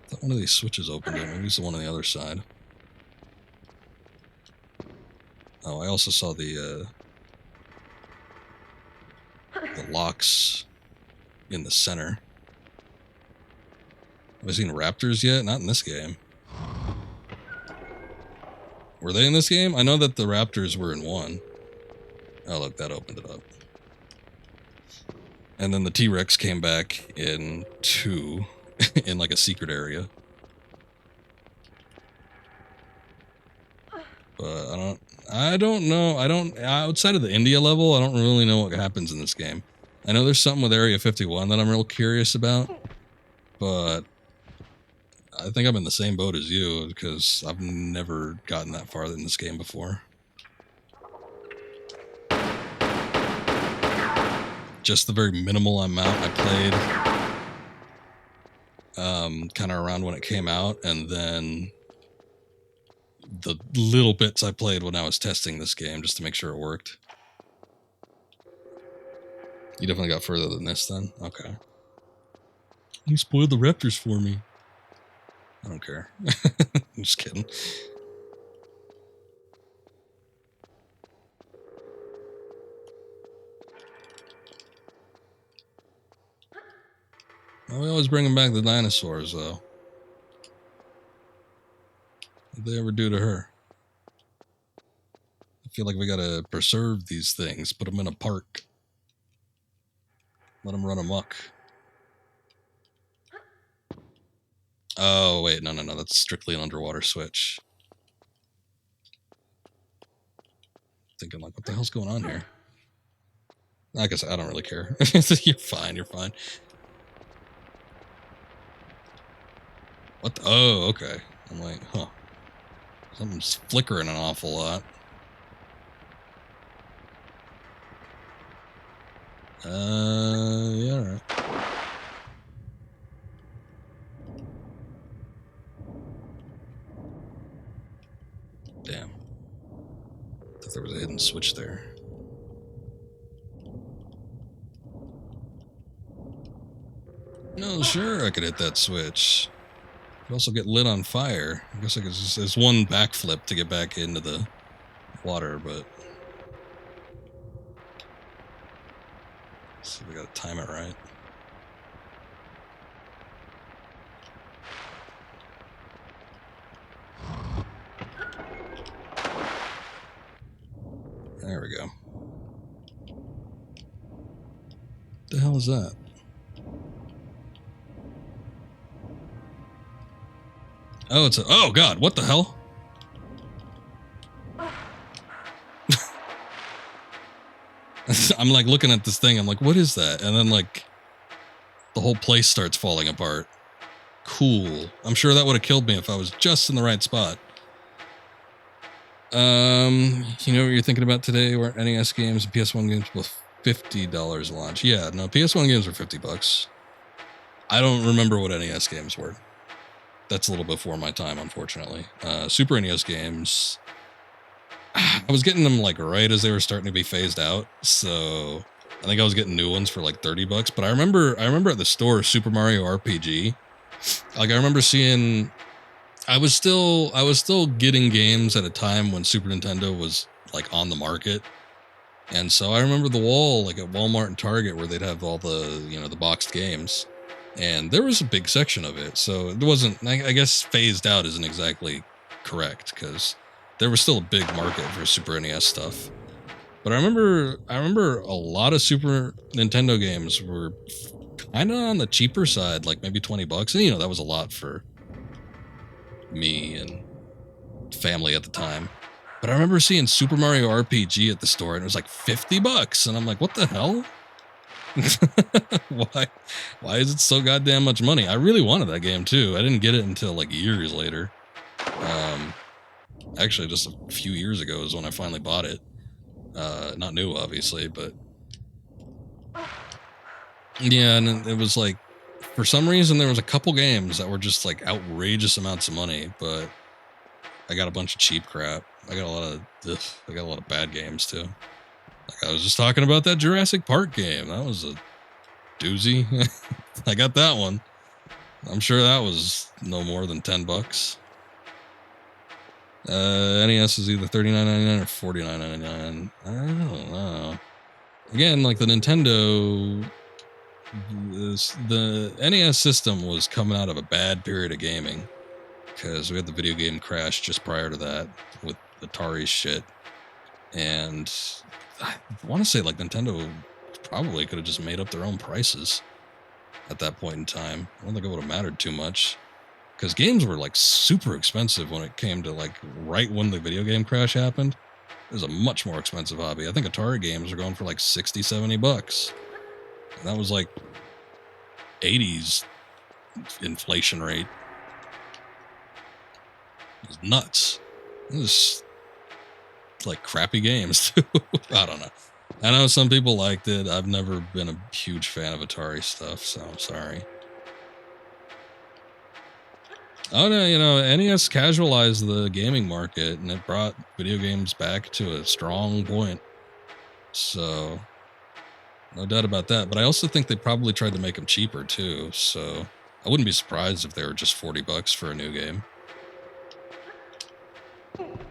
I thought one of these switches opened it. Maybe it's the one on the other side. Oh, I also saw the locks in the center. Have I seen raptors yet? Not in this game. Were they in this game? I know that the raptors were in 1. Oh, look, that opened it up. And then the T-Rex came back in 2, in like a secret area. But I don't know. Outside of the India level, I don't really know what happens in this game. I know there's something with Area 51 that I'm real curious about, but I think I'm in the same boat as you, because I've never gotten that far in this game before. Just the very minimal amount I played, kind of around when it came out, and then the little bits I played when I was testing this game just to make sure it worked. You definitely got further than this then? Okay. You spoiled the raptors for me. I don't care. I'm just kidding. Well, we always bring back the dinosaurs, though. What did they ever do to her? I feel like we gotta preserve these things, put them in a park. Let them run amok. Oh, wait, no, that's strictly an underwater switch. Thinking, like, what the hell's going on here? I guess I don't really care. You're fine. What the? Oh, okay. I'm like, huh. Something's flickering an awful lot. Yeah, alright. Damn. Thought there was a hidden switch there. No, sure, I could hit that switch. Could also get lit on fire. I guess I could just, there's one backflip to get back into the water, but let's see if we gotta time it right. There we go. What the hell is that? Oh, it's a... Oh, God, what the hell? I'm, like, looking at this thing. I'm like, what is that? And then, like, the whole place starts falling apart. Cool. I'm sure that would have killed me if I was just in the right spot. You know what you're thinking about today? Were NES games and PS1 games with $50 launch? Yeah, no, PS1 games were $50. I don't remember what NES games were. That's a little before my time, unfortunately. Super NES games, I was getting them like right as they were starting to be phased out, so I think I was getting new ones for like $30. But I remember at the store Super Mario RPG. Like I remember seeing, I was still getting games at a time when Super Nintendo was like on the market, and so I remember the wall like at Walmart and Target where they'd have all the the boxed games. And there was a big section of it, so it wasn't, I guess phased out isn't exactly correct, because there was still a big market for Super NES stuff. But I remember a lot of Super Nintendo games were kind of on the cheaper side, like maybe $20. And that was a lot for me and family at the time. But I remember seeing Super Mario RPG at the store, and it was like $50. And I'm like, what the hell? Why is it so goddamn much money? I really wanted that game too. I didn't get it until like years later. Actually just a few years ago is when I finally bought it. Not new obviously, but yeah, and it was like for some reason there was a couple games that were just like outrageous amounts of money, but I got a bunch of cheap crap. I got a lot of bad games too. Like I was just talking about that Jurassic Park game. That was a doozy. I got that one. I'm sure that was no more than $10. NES is either $39.99 or $49.99. I don't know. Again, like the Nintendo the NES system was coming out of a bad period of gaming because we had the video game crash just prior to that with Atari shit, and I want to say like Nintendo probably could have just made up their own prices at that point in time. I don't think it would have mattered too much because games were like super expensive when it came to like right when the video game crash happened. It was a much more expensive hobby. I think Atari games are going for like $60-$70. And that was like 80s inflation rate. It was nuts. It was like crappy games too. I don't know. I know some people liked it. I've never been a huge fan of Atari stuff, so I'm sorry. Oh no, you know, NES casualized the gaming market and it brought video games back to a strong point. So, no doubt about that. But I also think they probably tried to make them cheaper too. So, I wouldn't be surprised if they were just $40 for a new game.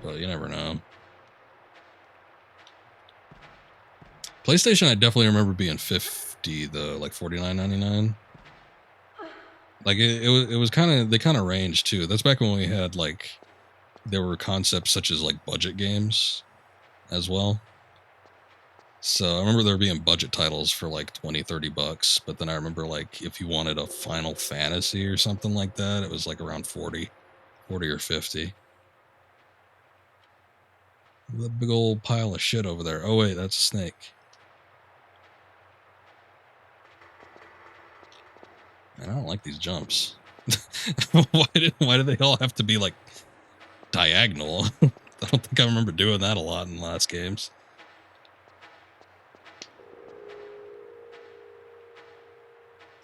But you never know. PlayStation, I definitely remember being $50 though, like $49.99. Like it was kind of, they kind of ranged too. That's back when we had like, there were concepts such as like budget games as well. So I remember there being budget titles for like $20-$30, but then I remember like if you wanted a Final Fantasy or something like that, it was like around 40 or 50. The big old pile of shit over there. Oh wait, that's a snake. Man, I don't like these jumps. Why do they all have to be like diagonal? I don't think I remember doing that a lot in the last games.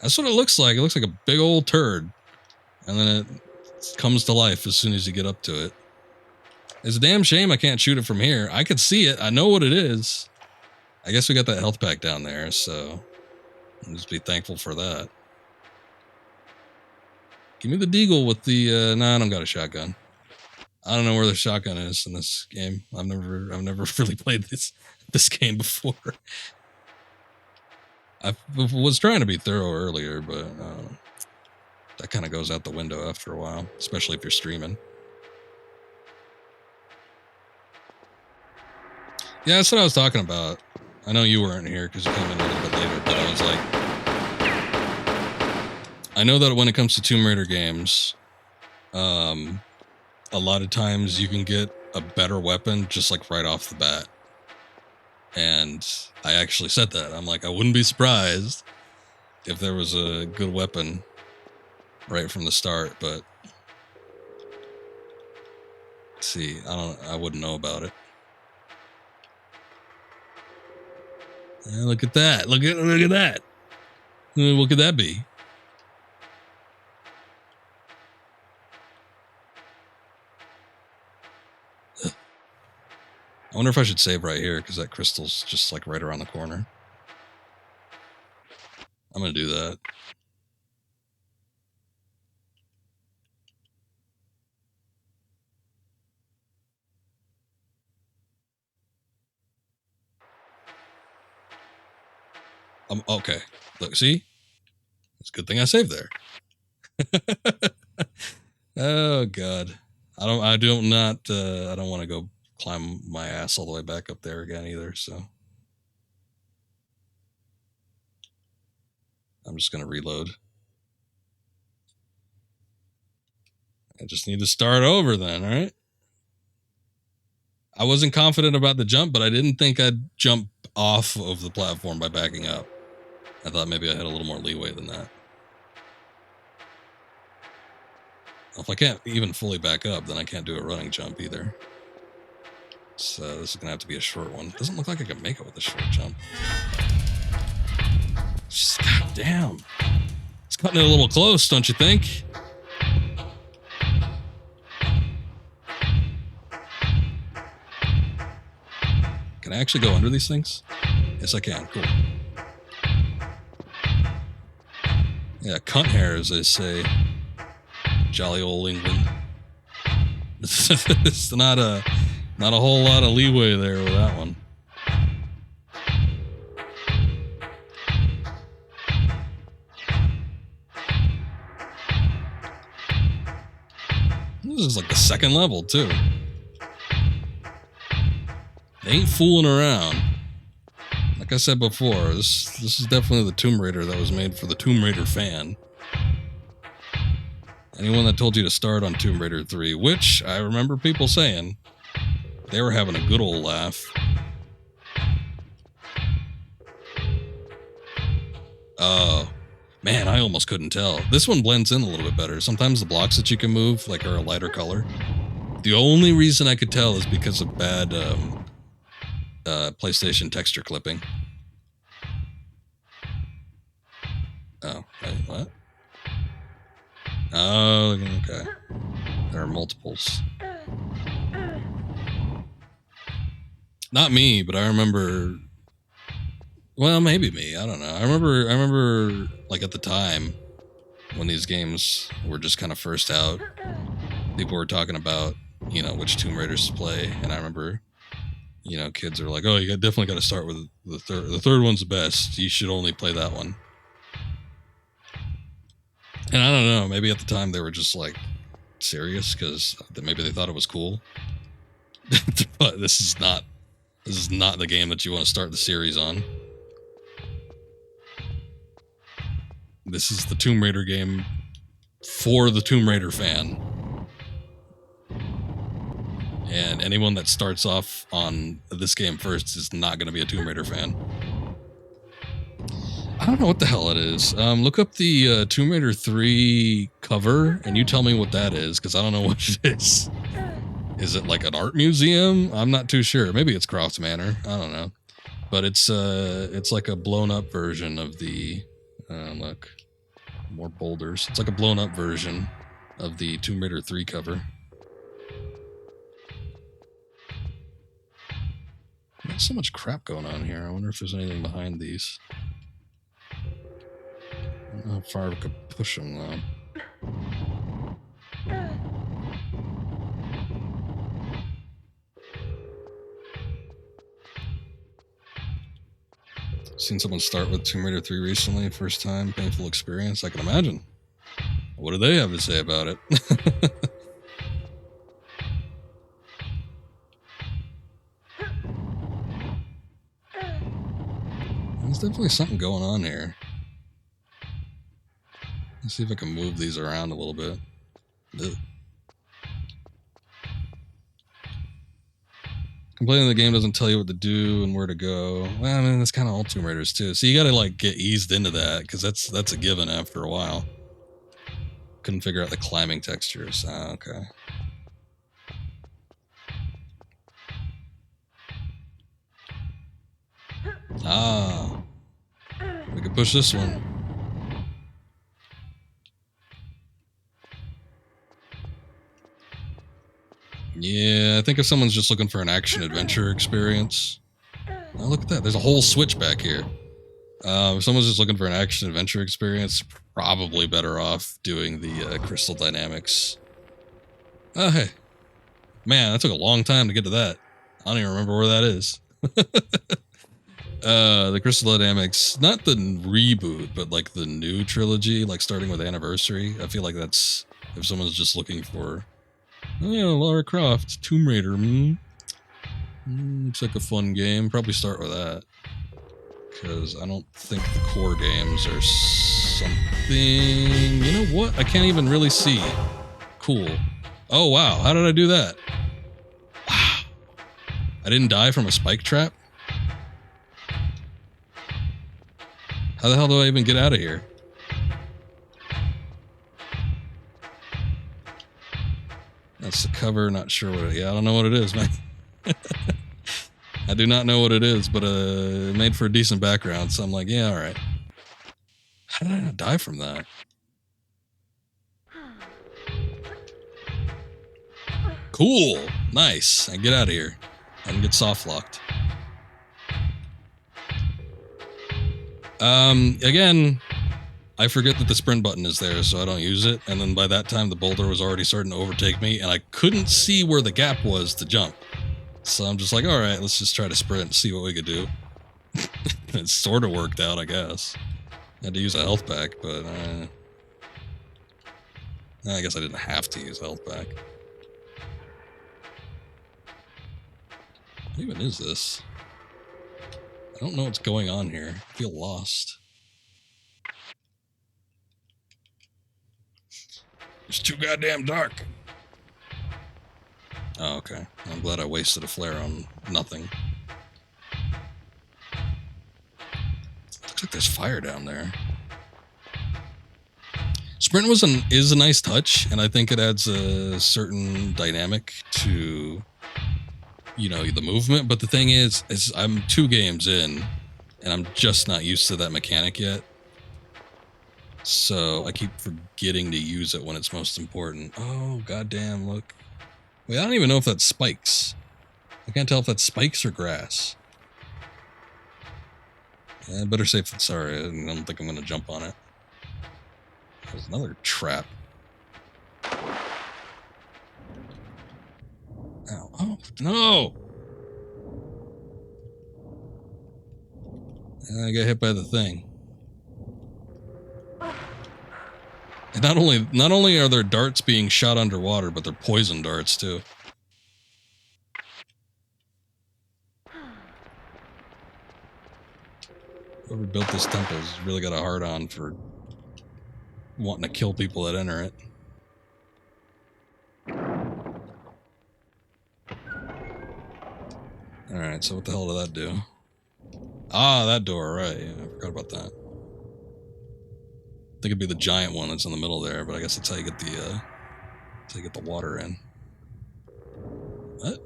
That's what it looks like. It looks like a big old turd. And then it comes to life as soon as you get up to it. It's a damn shame I can't shoot it from here. I could see it. I know what it is. I guess we got that health pack down there, so I'll just be thankful for that. Give me the deagle with the nah, I don't got a shotgun. I don't know where the shotgun is in this game. I've never really played this game before. I was trying to be thorough earlier, but that kind of goes out the window after a while, especially if you're streaming. Yeah, that's what I was talking about. I know you weren't here because you came in a little bit later, but I was like, I know that when it comes to Tomb Raider games, a lot of times you can get a better weapon just like right off the bat. And I actually said that. I'm like, I wouldn't be surprised if there was a good weapon right from the start, but let's see, I wouldn't know about it. Yeah, look at that. Look at that. What could that be? I wonder if I should save right here because that crystal's just like right around the corner. I'm going to do that. Okay. Look, see? It's a good thing I saved there. Oh God. I don't want to go climb my ass all the way back up there again either, so I'm just going to reload. I just need to start over then, all right? I wasn't confident about the jump, but I didn't think I'd jump off of the platform by backing up. I thought maybe I had a little more leeway than that. If I can't even fully back up, then I can't do a running jump either. So this is going to have to be a short one. Doesn't look like I can make it with a short jump. God damn. It's cutting it a little close, don't you think? Can I actually go under these things? Yes, I can. Cool. Yeah, cunt hair, as they say. Jolly old England. It's not a whole lot of leeway there with that one. is like the second level, too. They ain't fooling around. Like I said before, this is definitely the Tomb Raider that was made for the Tomb Raider fan. Anyone that told you to start on Tomb Raider 3, which I remember people saying, they were having a good old laugh. Oh, man, I almost couldn't tell. This one blends in a little bit better. Sometimes the blocks that you can move like are a lighter color. The only reason I could tell is because of bad PlayStation texture clipping. Oh, wait, what? Oh, okay. There are multiples. Not me, but I remember. Well, maybe me. I don't know. I remember, like at the time when these games were just kind of first out, people were talking about, you know, which Tomb Raiders to play, and I remember, you know, kids are like, "Oh, you definitely got to start with the third. The third one's the best. You should only play that one." And I don't know. Maybe at the time they were just like serious because maybe they thought it was cool. But this is not the game that you want to start the series on. This is the Tomb Raider game for the Tomb Raider fan. And anyone that starts off on this game first is not going to be a Tomb Raider fan. I don't know what the hell it is. Look up the Tomb Raider 3 cover, and you tell me what that is, because I don't know what it is. Is it like an art museum? I'm not too sure. Maybe it's Croft Manor. I don't know. But it's like a blown-up version of the... look. More boulders. It's like a blown-up version of the Tomb Raider 3 cover. There's so much crap going on here. I wonder if there's anything behind these. I don't know how far we could push them, though. Seen someone start with Tomb Raider 3 recently. First time, painful experience. I can imagine. What do they have to say about it? There's definitely something going on here. Let's see if I can move these around a little bit. Ugh. Complaining the game doesn't tell you what to do and where to go. Well, I mean, that's kind of all Tomb Raiders too. So you got to like get eased into that because that's a given after a while. Couldn't figure out the climbing textures. Ah, okay. Ah, we can push this one. Yeah, I think if someone's just looking for an action-adventure experience... Oh, look at that. There's a whole switch back here. If someone's just looking for an action-adventure experience, probably better off doing the crystal dynamics. Oh, hey. Man, that took a long time to get to that. I don't even remember where that is. The crystal dynamics, not the reboot, but like the new trilogy, like starting with Anniversary. I feel like that's... If someone's just looking for... Oh yeah, Lara Croft, Tomb Raider. Looks like a fun game. Probably start with that. Because I don't think the core games are something... You know what? I can't even really see. Cool. Oh wow, how did I do that? Wow. I didn't die from a spike trap? How the hell do I even get out of here? That's the cover, not sure what it is. Yeah, I don't know what it is, man. I do not know what it is, but it made for a decent background, so I'm like, yeah, alright. How did I not die from that? Cool! Nice. I get out of here. I can get soft locked. Again... I forget that the sprint button is there, so I don't use it, and then by that time the boulder was already starting to overtake me, and I couldn't see where the gap was to jump. So I'm just like, alright, let's just try to sprint and see what we could do. It sort of worked out, I guess. I had to use a health pack, but I guess I didn't have to use a health pack. What even is this? I don't know what's going on here. I feel lost. It's too goddamn dark. Oh, okay. I'm glad I wasted a flare on nothing. Looks like there's fire down there. Sprint is a nice touch, and I think it adds a certain dynamic to, you know, the movement. But the thing is I'm 2 games in, and I'm just not used to that mechanic yet. So I keep forgetting to use it when it's most important. Oh, goddamn, look. Wait, I don't even know if that's spikes. I can't tell if that's spikes or grass. Yeah, better safe than sorry. I don't think I'm going to jump on it. There's another trap. Ow. Oh, no! I got hit by the thing. And not only are there darts being shot underwater, but they're poison darts too. Whoever built this temple has really got a hard on for wanting to kill people that enter it. Alright, so what the hell did that do? Ah, that door, right. Yeah, I forgot about that. I think it'd be the giant one that's in the middle there, but I guess that's how you get the water in. What?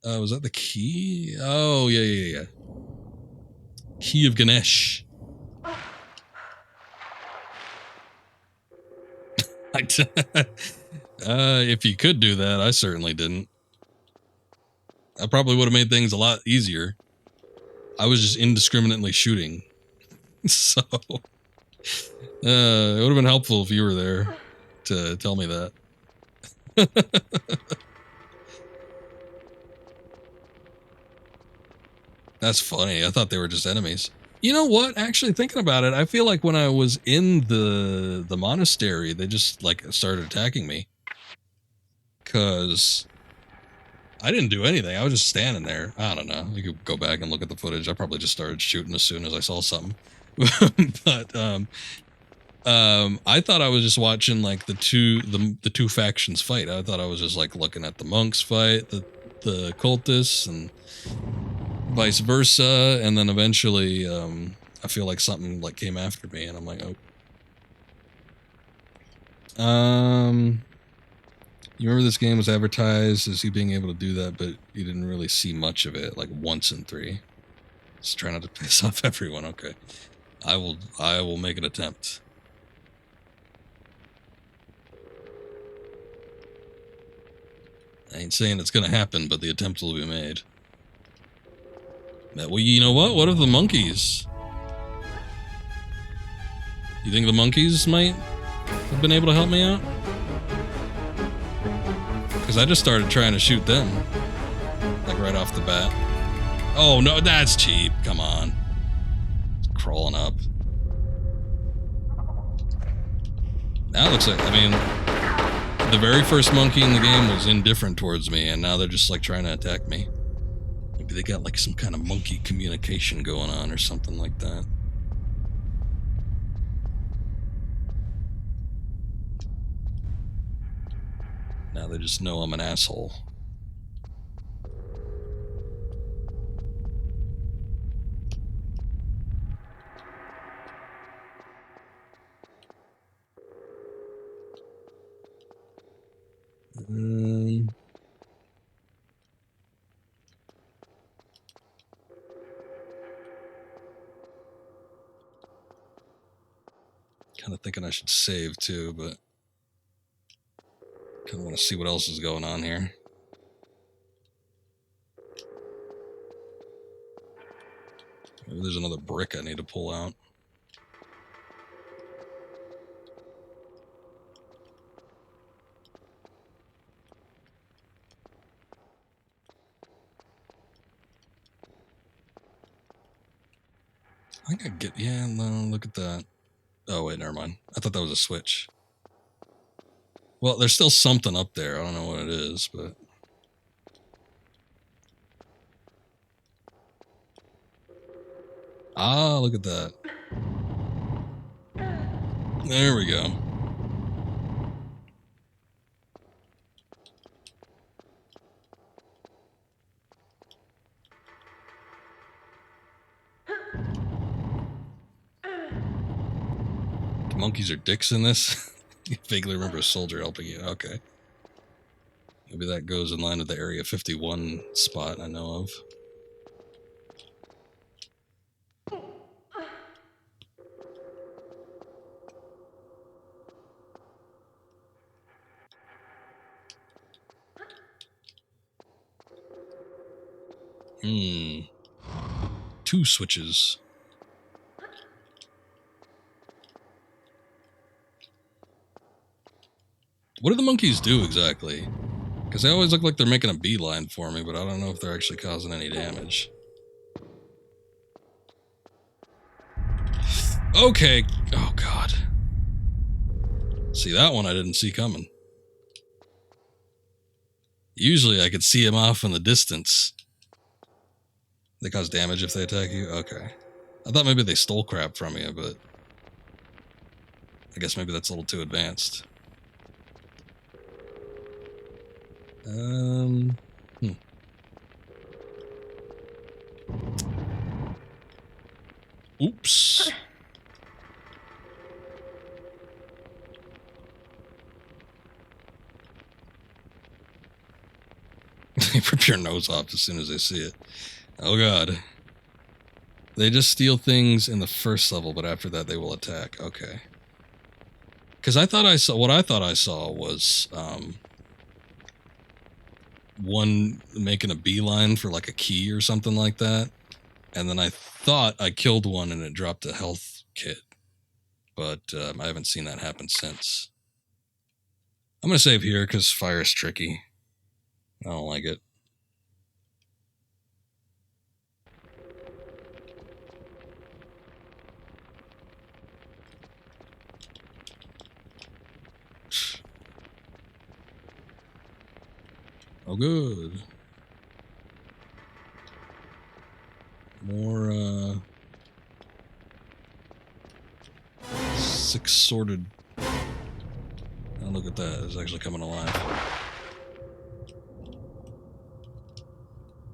Was that the key? Oh, yeah. Key of Ganesha. If you could do that, I certainly didn't. I probably would have made things a lot easier. I was just indiscriminately shooting. So, it would have been helpful if you were there to tell me that. That's funny. I thought they were just enemies. You know what? Actually, thinking about it, I feel like when I was in the monastery, they just like started attacking me. Cause I didn't do anything. I was just standing there. I don't know. You could go back and look at the footage. I probably just started shooting as soon as I saw something. But I thought I was just watching like the two factions fight. I thought I was just like looking at the monks fight, the cultists, and vice versa. And then eventually, I feel like something like came after me, and I'm like, oh. You remember this game was advertised as you being able to do that, but you didn't really see much of it, like once in 3. Just try not to piss off everyone. Okay, I will make an attempt. I ain't saying it's gonna happen, but the attempt will be made. Well, you know what? What if the monkeys? You think the monkeys might have been able to help me out? Because I just started trying to shoot them. Like right off the bat. Oh, no, that's cheap. Come on. It's crawling up. Now it looks like, I mean, the very first monkey in the game was indifferent towards me, and now they're just like trying to attack me. Maybe they got like some kind of monkey communication going on or something like that. Now they just know I'm an asshole. Kind of thinking I should save too, but kind of want to see what else is going on here. Maybe there's another brick I need to pull out. I think I get, yeah, no, look at that. Oh, wait, never mind. I thought that was a switch. Well, there's still something up there. I don't know what it is, but Ah, look at that. There we go. The monkeys are dicks in this? You vaguely remember a soldier helping you. Okay. Maybe that goes in line with the Area 51 spot I know of. Two switches. What do the monkeys do exactly? Because they always look like they're making a beeline for me, but I don't know if they're actually causing any damage. Okay. Oh, God. See, that one I didn't see coming. Usually I could see him off in the distance. They cause damage if they attack you? Okay. I thought maybe they stole crap from you, but I guess maybe that's a little too advanced. Oops. They rip your nose off as soon as they see it. Oh, God. They just steal things in the first level, but after that they will attack. Okay. Because I thought I saw... What I thought I saw was... one making a beeline for like a key or something like that. And then I thought I killed one and it dropped a health kit. But I haven't seen that happen since. I'm going to save here because fire is tricky. I don't like it. Oh, good. More, six-sworded... Oh, look at that. It's actually coming alive.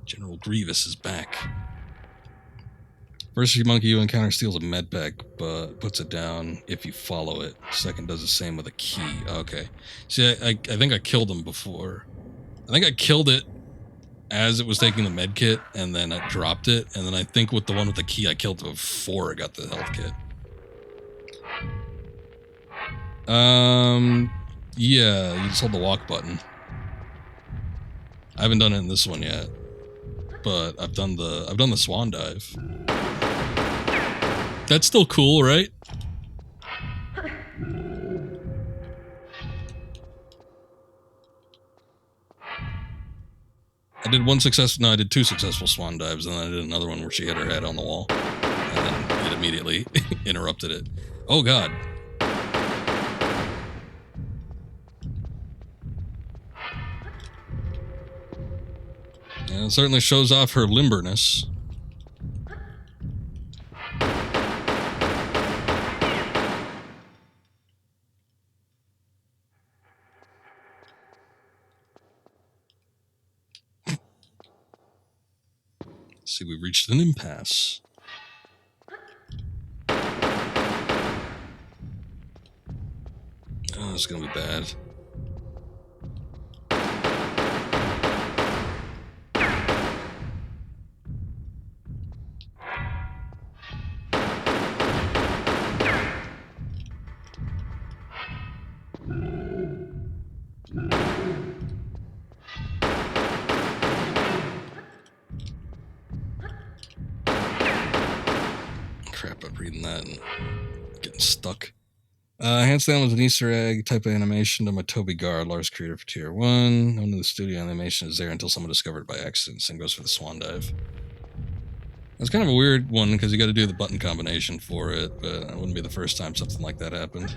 General Grievous is back. First monkey you encounter steals a med pack, but puts it down if you follow it. Second does the same with a key. Okay. See, I think I killed him before. I think I killed it as it was taking the med kit, and then I dropped it, and then I think with the one with the key, I killed it before I got the health kit. Yeah, you just hold the walk button. I haven't done it in this one yet, but I've done the swan dive. That's still cool, right? I did I did two successful swan dives, and then I did another one where she hit her head on the wall, and then it immediately interrupted it. Oh, God. Yeah, it certainly shows off her limberness. See, we've reached an impasse. Oh, it's gonna be bad. Crap, I'm reading that and getting stuck. Handstand was an Easter egg type of animation to my Toby Guard, Lars creator for Tier 1. Only the studio animation is there until someone discovered it by accident and goes for the swan dive. That's kind of a weird one because you got to do the button combination for it, but it wouldn't be the first time something like that happened.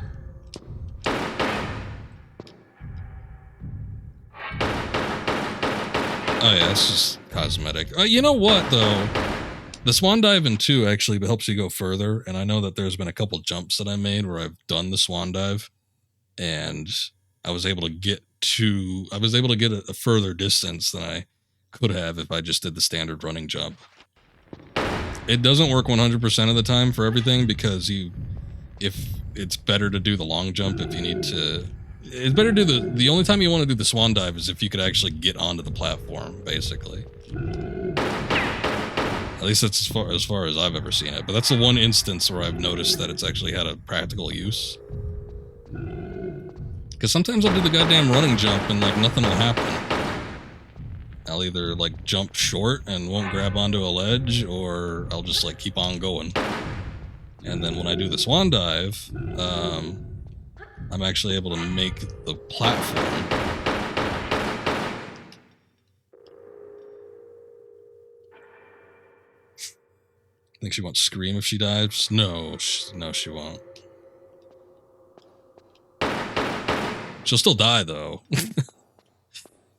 Oh yeah, it's just cosmetic. You know what, though? The swan dive in 2 actually helps you go further, and I know that there's been a couple jumps that I made where I've done the swan dive, and I was able to get a further distance than I could have if I just did the standard running jump. It doesn't work 100% of the time for everything, because if it's better to do the long jump if you need to. It's better to do the only time you want to do the swan dive is if you could actually get onto the platform, basically. At least that's as far as I've ever seen it. But that's the one instance where I've noticed that it's actually had a practical use. Because sometimes I'll do the goddamn running jump and like nothing will happen. I'll either like jump short and won't grab onto a ledge, or I'll just like keep on going. And then when I do the swan dive, I'm actually able to make the platform. Think she won't scream if she dives? No, she won't. She'll still die, though.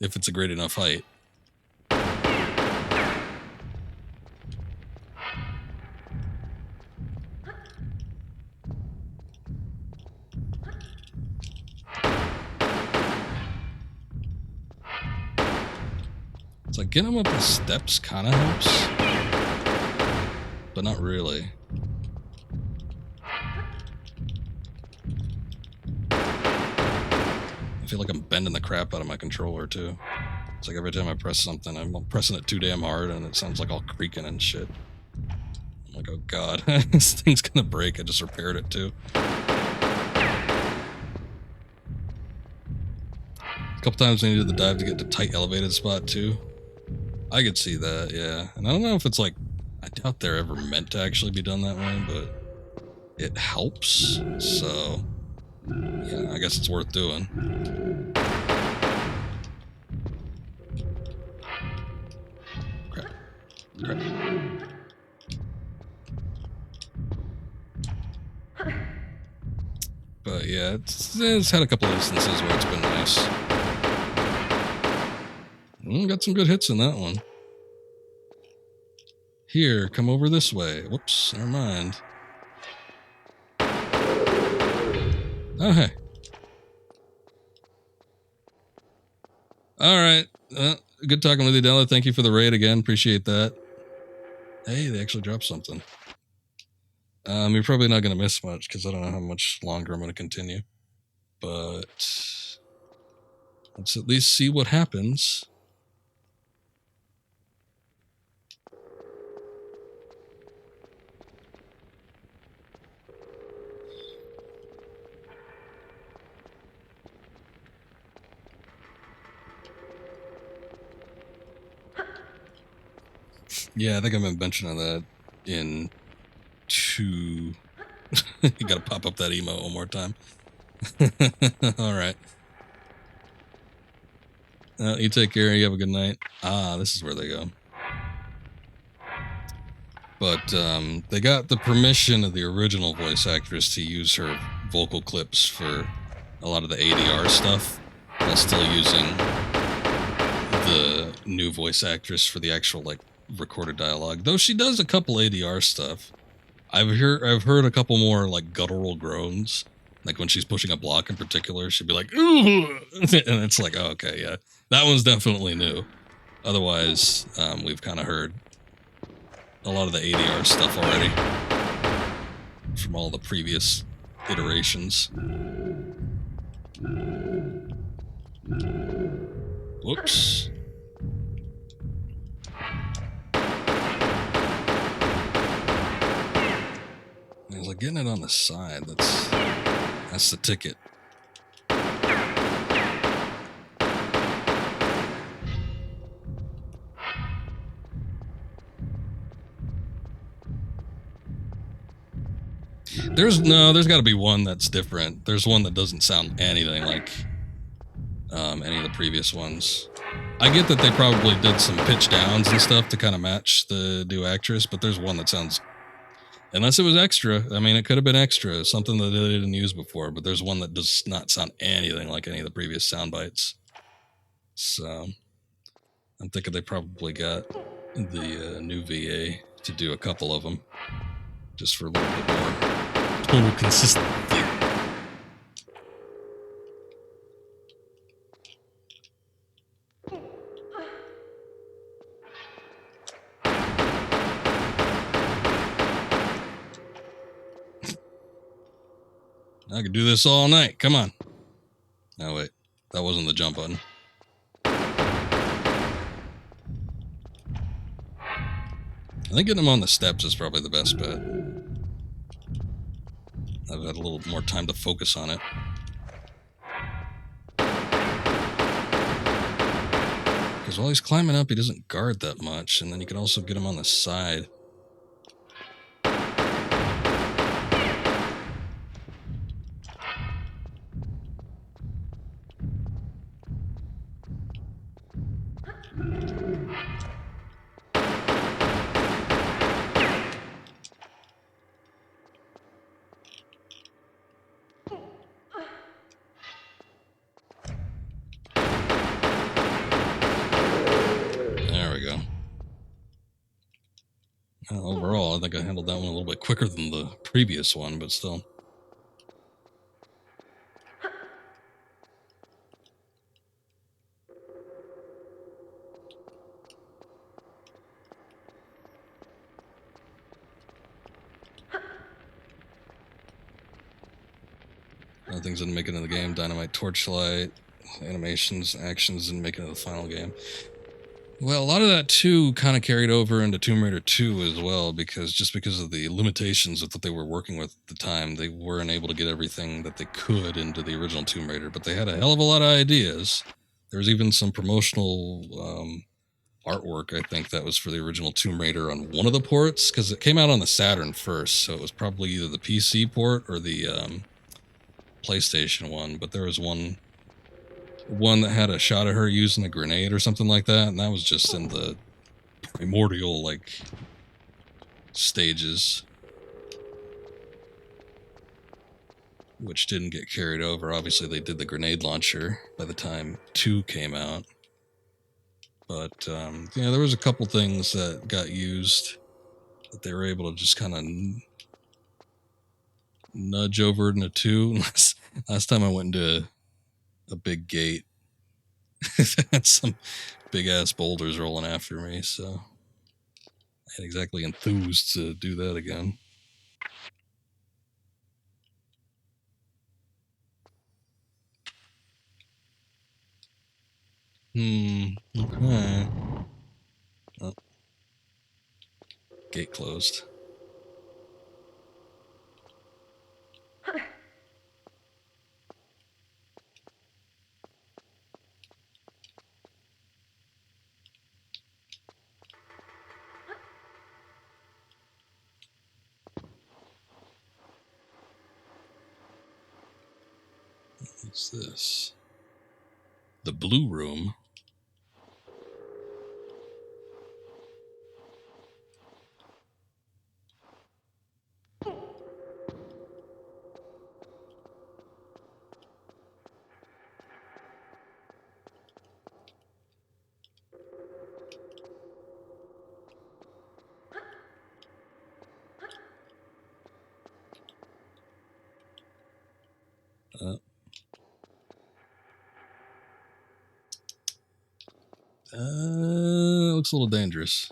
If it's a great enough height. It's like getting them up the steps kind of helps. But not really. I feel like I'm bending the crap out of my controller too. It's like every time I press something, I'm pressing it too damn hard and it sounds like all creaking and shit. I'm like, oh god, this thing's gonna break. I just repaired it too. A couple times I needed the dive to get to tight elevated spot too. I could see that, yeah. And I don't know if it's like, I doubt they're ever meant to actually be done that way, but it helps, so yeah, I guess it's worth doing. Crap. But yeah, it's had a couple instances where it's been nice. Got some good hits in that one. Here, come over this way. Whoops, never mind. Oh, hey. Alright. Good talking with you, Della. Thank you for the raid again. Appreciate that. Hey, they actually dropped something. You're probably not going to miss much, because I don't know how much longer I'm going to continue. But let's at least see what happens. Yeah, I think I've been mentioning that in 2. You gotta pop up that emote one more time. Alright. You take care, you have a good night. Ah, this is where they go. But they got the permission of the original voice actress to use her vocal clips for a lot of the ADR stuff, while still using the new voice actress for the actual, like, recorded dialogue. Though she does a couple ADR stuff. I've heard a couple more like guttural groans, like when she's pushing a block in particular. She'd be like, "Ooh," and it's like, oh, okay, yeah, that one's definitely new. Otherwise, we've kind of heard a lot of the ADR stuff already from all the previous iterations. Whoops. I was like, getting it on the side, that's the ticket. There's got to be one that's different. There's one that doesn't sound anything like any of the previous ones. I get that they probably did some pitch downs and stuff to kind of match the new actress, but there's one that sounds, unless it was extra. I mean, it could have been extra, something that they didn't use before, but there's one that does not sound anything like any of the previous sound bites. So I'm thinking they probably got the new VA to do a couple of them, just for a little bit more total consistency. I could do this all night. Come on. Oh, wait. That wasn't the jump button. I think getting him on the steps is probably the best bet. I've had a little more time to focus on it. Because while he's climbing up, he doesn't guard that much, and then you can also get him on the side. Overall, I think I handled that one a little bit quicker than the previous one, but still. Other things didn't make it into the game. Dynamite, Torchlight, animations, actions didn't make it into the final game. Well, a lot of that too kind of carried over into Tomb Raider 2 as well, because of the limitations of what they were working with at the time, they weren't able to get everything that they could into the original Tomb Raider, but they had a hell of a lot of ideas. There was even some promotional artwork, I think, that was for the original Tomb Raider on one of the ports, because it came out on the Saturn first, so it was probably either the PC port or the PlayStation one, but there was one that had a shot of her using a grenade or something like that, and that was just in the primordial, like, stages, which didn't get carried over. Obviously, they did the grenade launcher by the time 2 came out, but, yeah, there was a couple things that got used that they were able to just kind of nudge over into 2. Last time I went into a big gate, had some big ass boulders rolling after me, so I ain't exactly enthused to do that again. Okay. Oh. Gate closed. What's this? The Blue Room. Looks a little dangerous.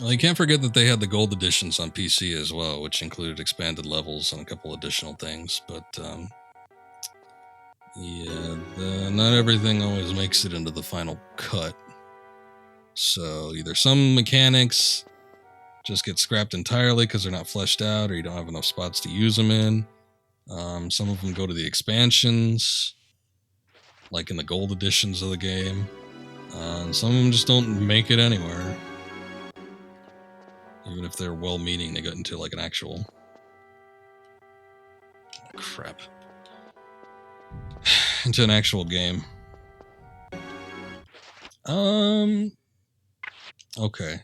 Well, you can't forget that they had the gold editions on PC as well, which included expanded levels and a couple additional things, but yeah, not everything always makes it into the final cut. So either some mechanics just get scrapped entirely because they're not fleshed out, or you don't have enough spots to use them in. Some of them go to the expansions, like in the gold editions of the game. And some of them just don't make it anywhere. Even if they're well-meaning, they get into like an actual... Oh, crap. Into an actual game. Okay.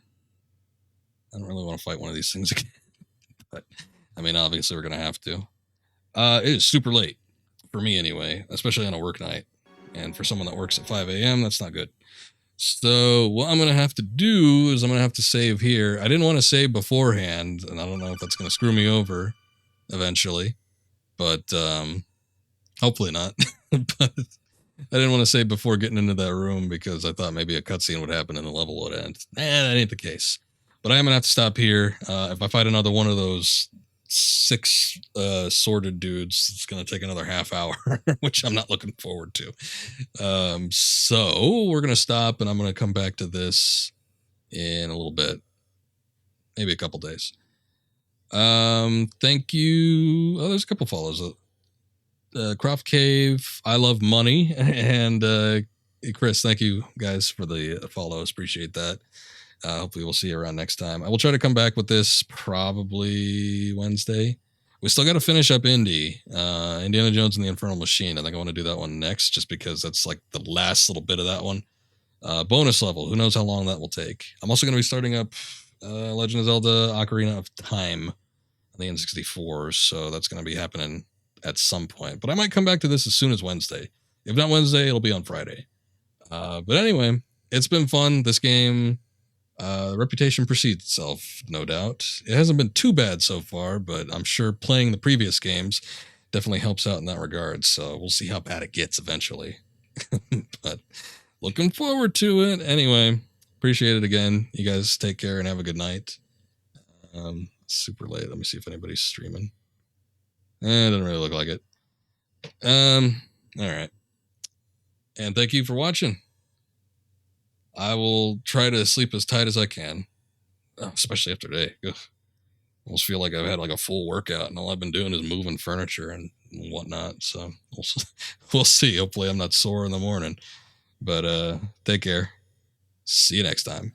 I don't really want to fight one of these things again. But I mean, obviously we're gonna have to. It is super late for me anyway, especially on a work night, and for someone that works at 5 a.m., that's not good. So what I'm gonna have to do is I'm gonna have to save here. I didn't want to save beforehand, and I don't know if that's gonna screw me over eventually, but hopefully not. But I didn't want to save before getting into that room because I thought maybe a cutscene would happen and the level would end. That ain't the case. But I am gonna have to stop here. If I fight another one of those 6 sorted dudes, it's gonna take another half hour, which I'm not looking forward to. So we're gonna stop, and I'm gonna come back to this in a little bit, maybe a couple days. Thank you. Oh, there's a couple follows. Croft Cave, I love money, and Chris, thank you guys for the follows. Appreciate that. Hopefully we'll see you around next time. I will try to come back with this probably Wednesday. We still got to finish up Indiana Jones and the Infernal Machine. I think I want to do that one next, just because that's like the last little bit of that one. Bonus level, who knows how long that will take. I'm also going to be starting up Legend of Zelda Ocarina of Time on the N64, so that's going to be happening at some point. But I might come back to this as soon as Wednesday. If not Wednesday, it'll be on Friday. But anyway, it's been fun. This game, the reputation precedes itself, no doubt. It hasn't been too bad so far, but I'm sure playing the previous games definitely helps out in that regard. So we'll see how bad it gets eventually. But looking forward to it. Anyway, appreciate it again. You guys take care and have a good night. Super late. Let me see if anybody's streaming. It doesn't really look like it. All right. And thank you for watching. I will try to sleep as tight as I can, especially after today. Ugh. I almost feel like I've had like a full workout, and all I've been doing is moving furniture and whatnot. So we'll see. Hopefully I'm not sore in the morning. But take care. See you next time.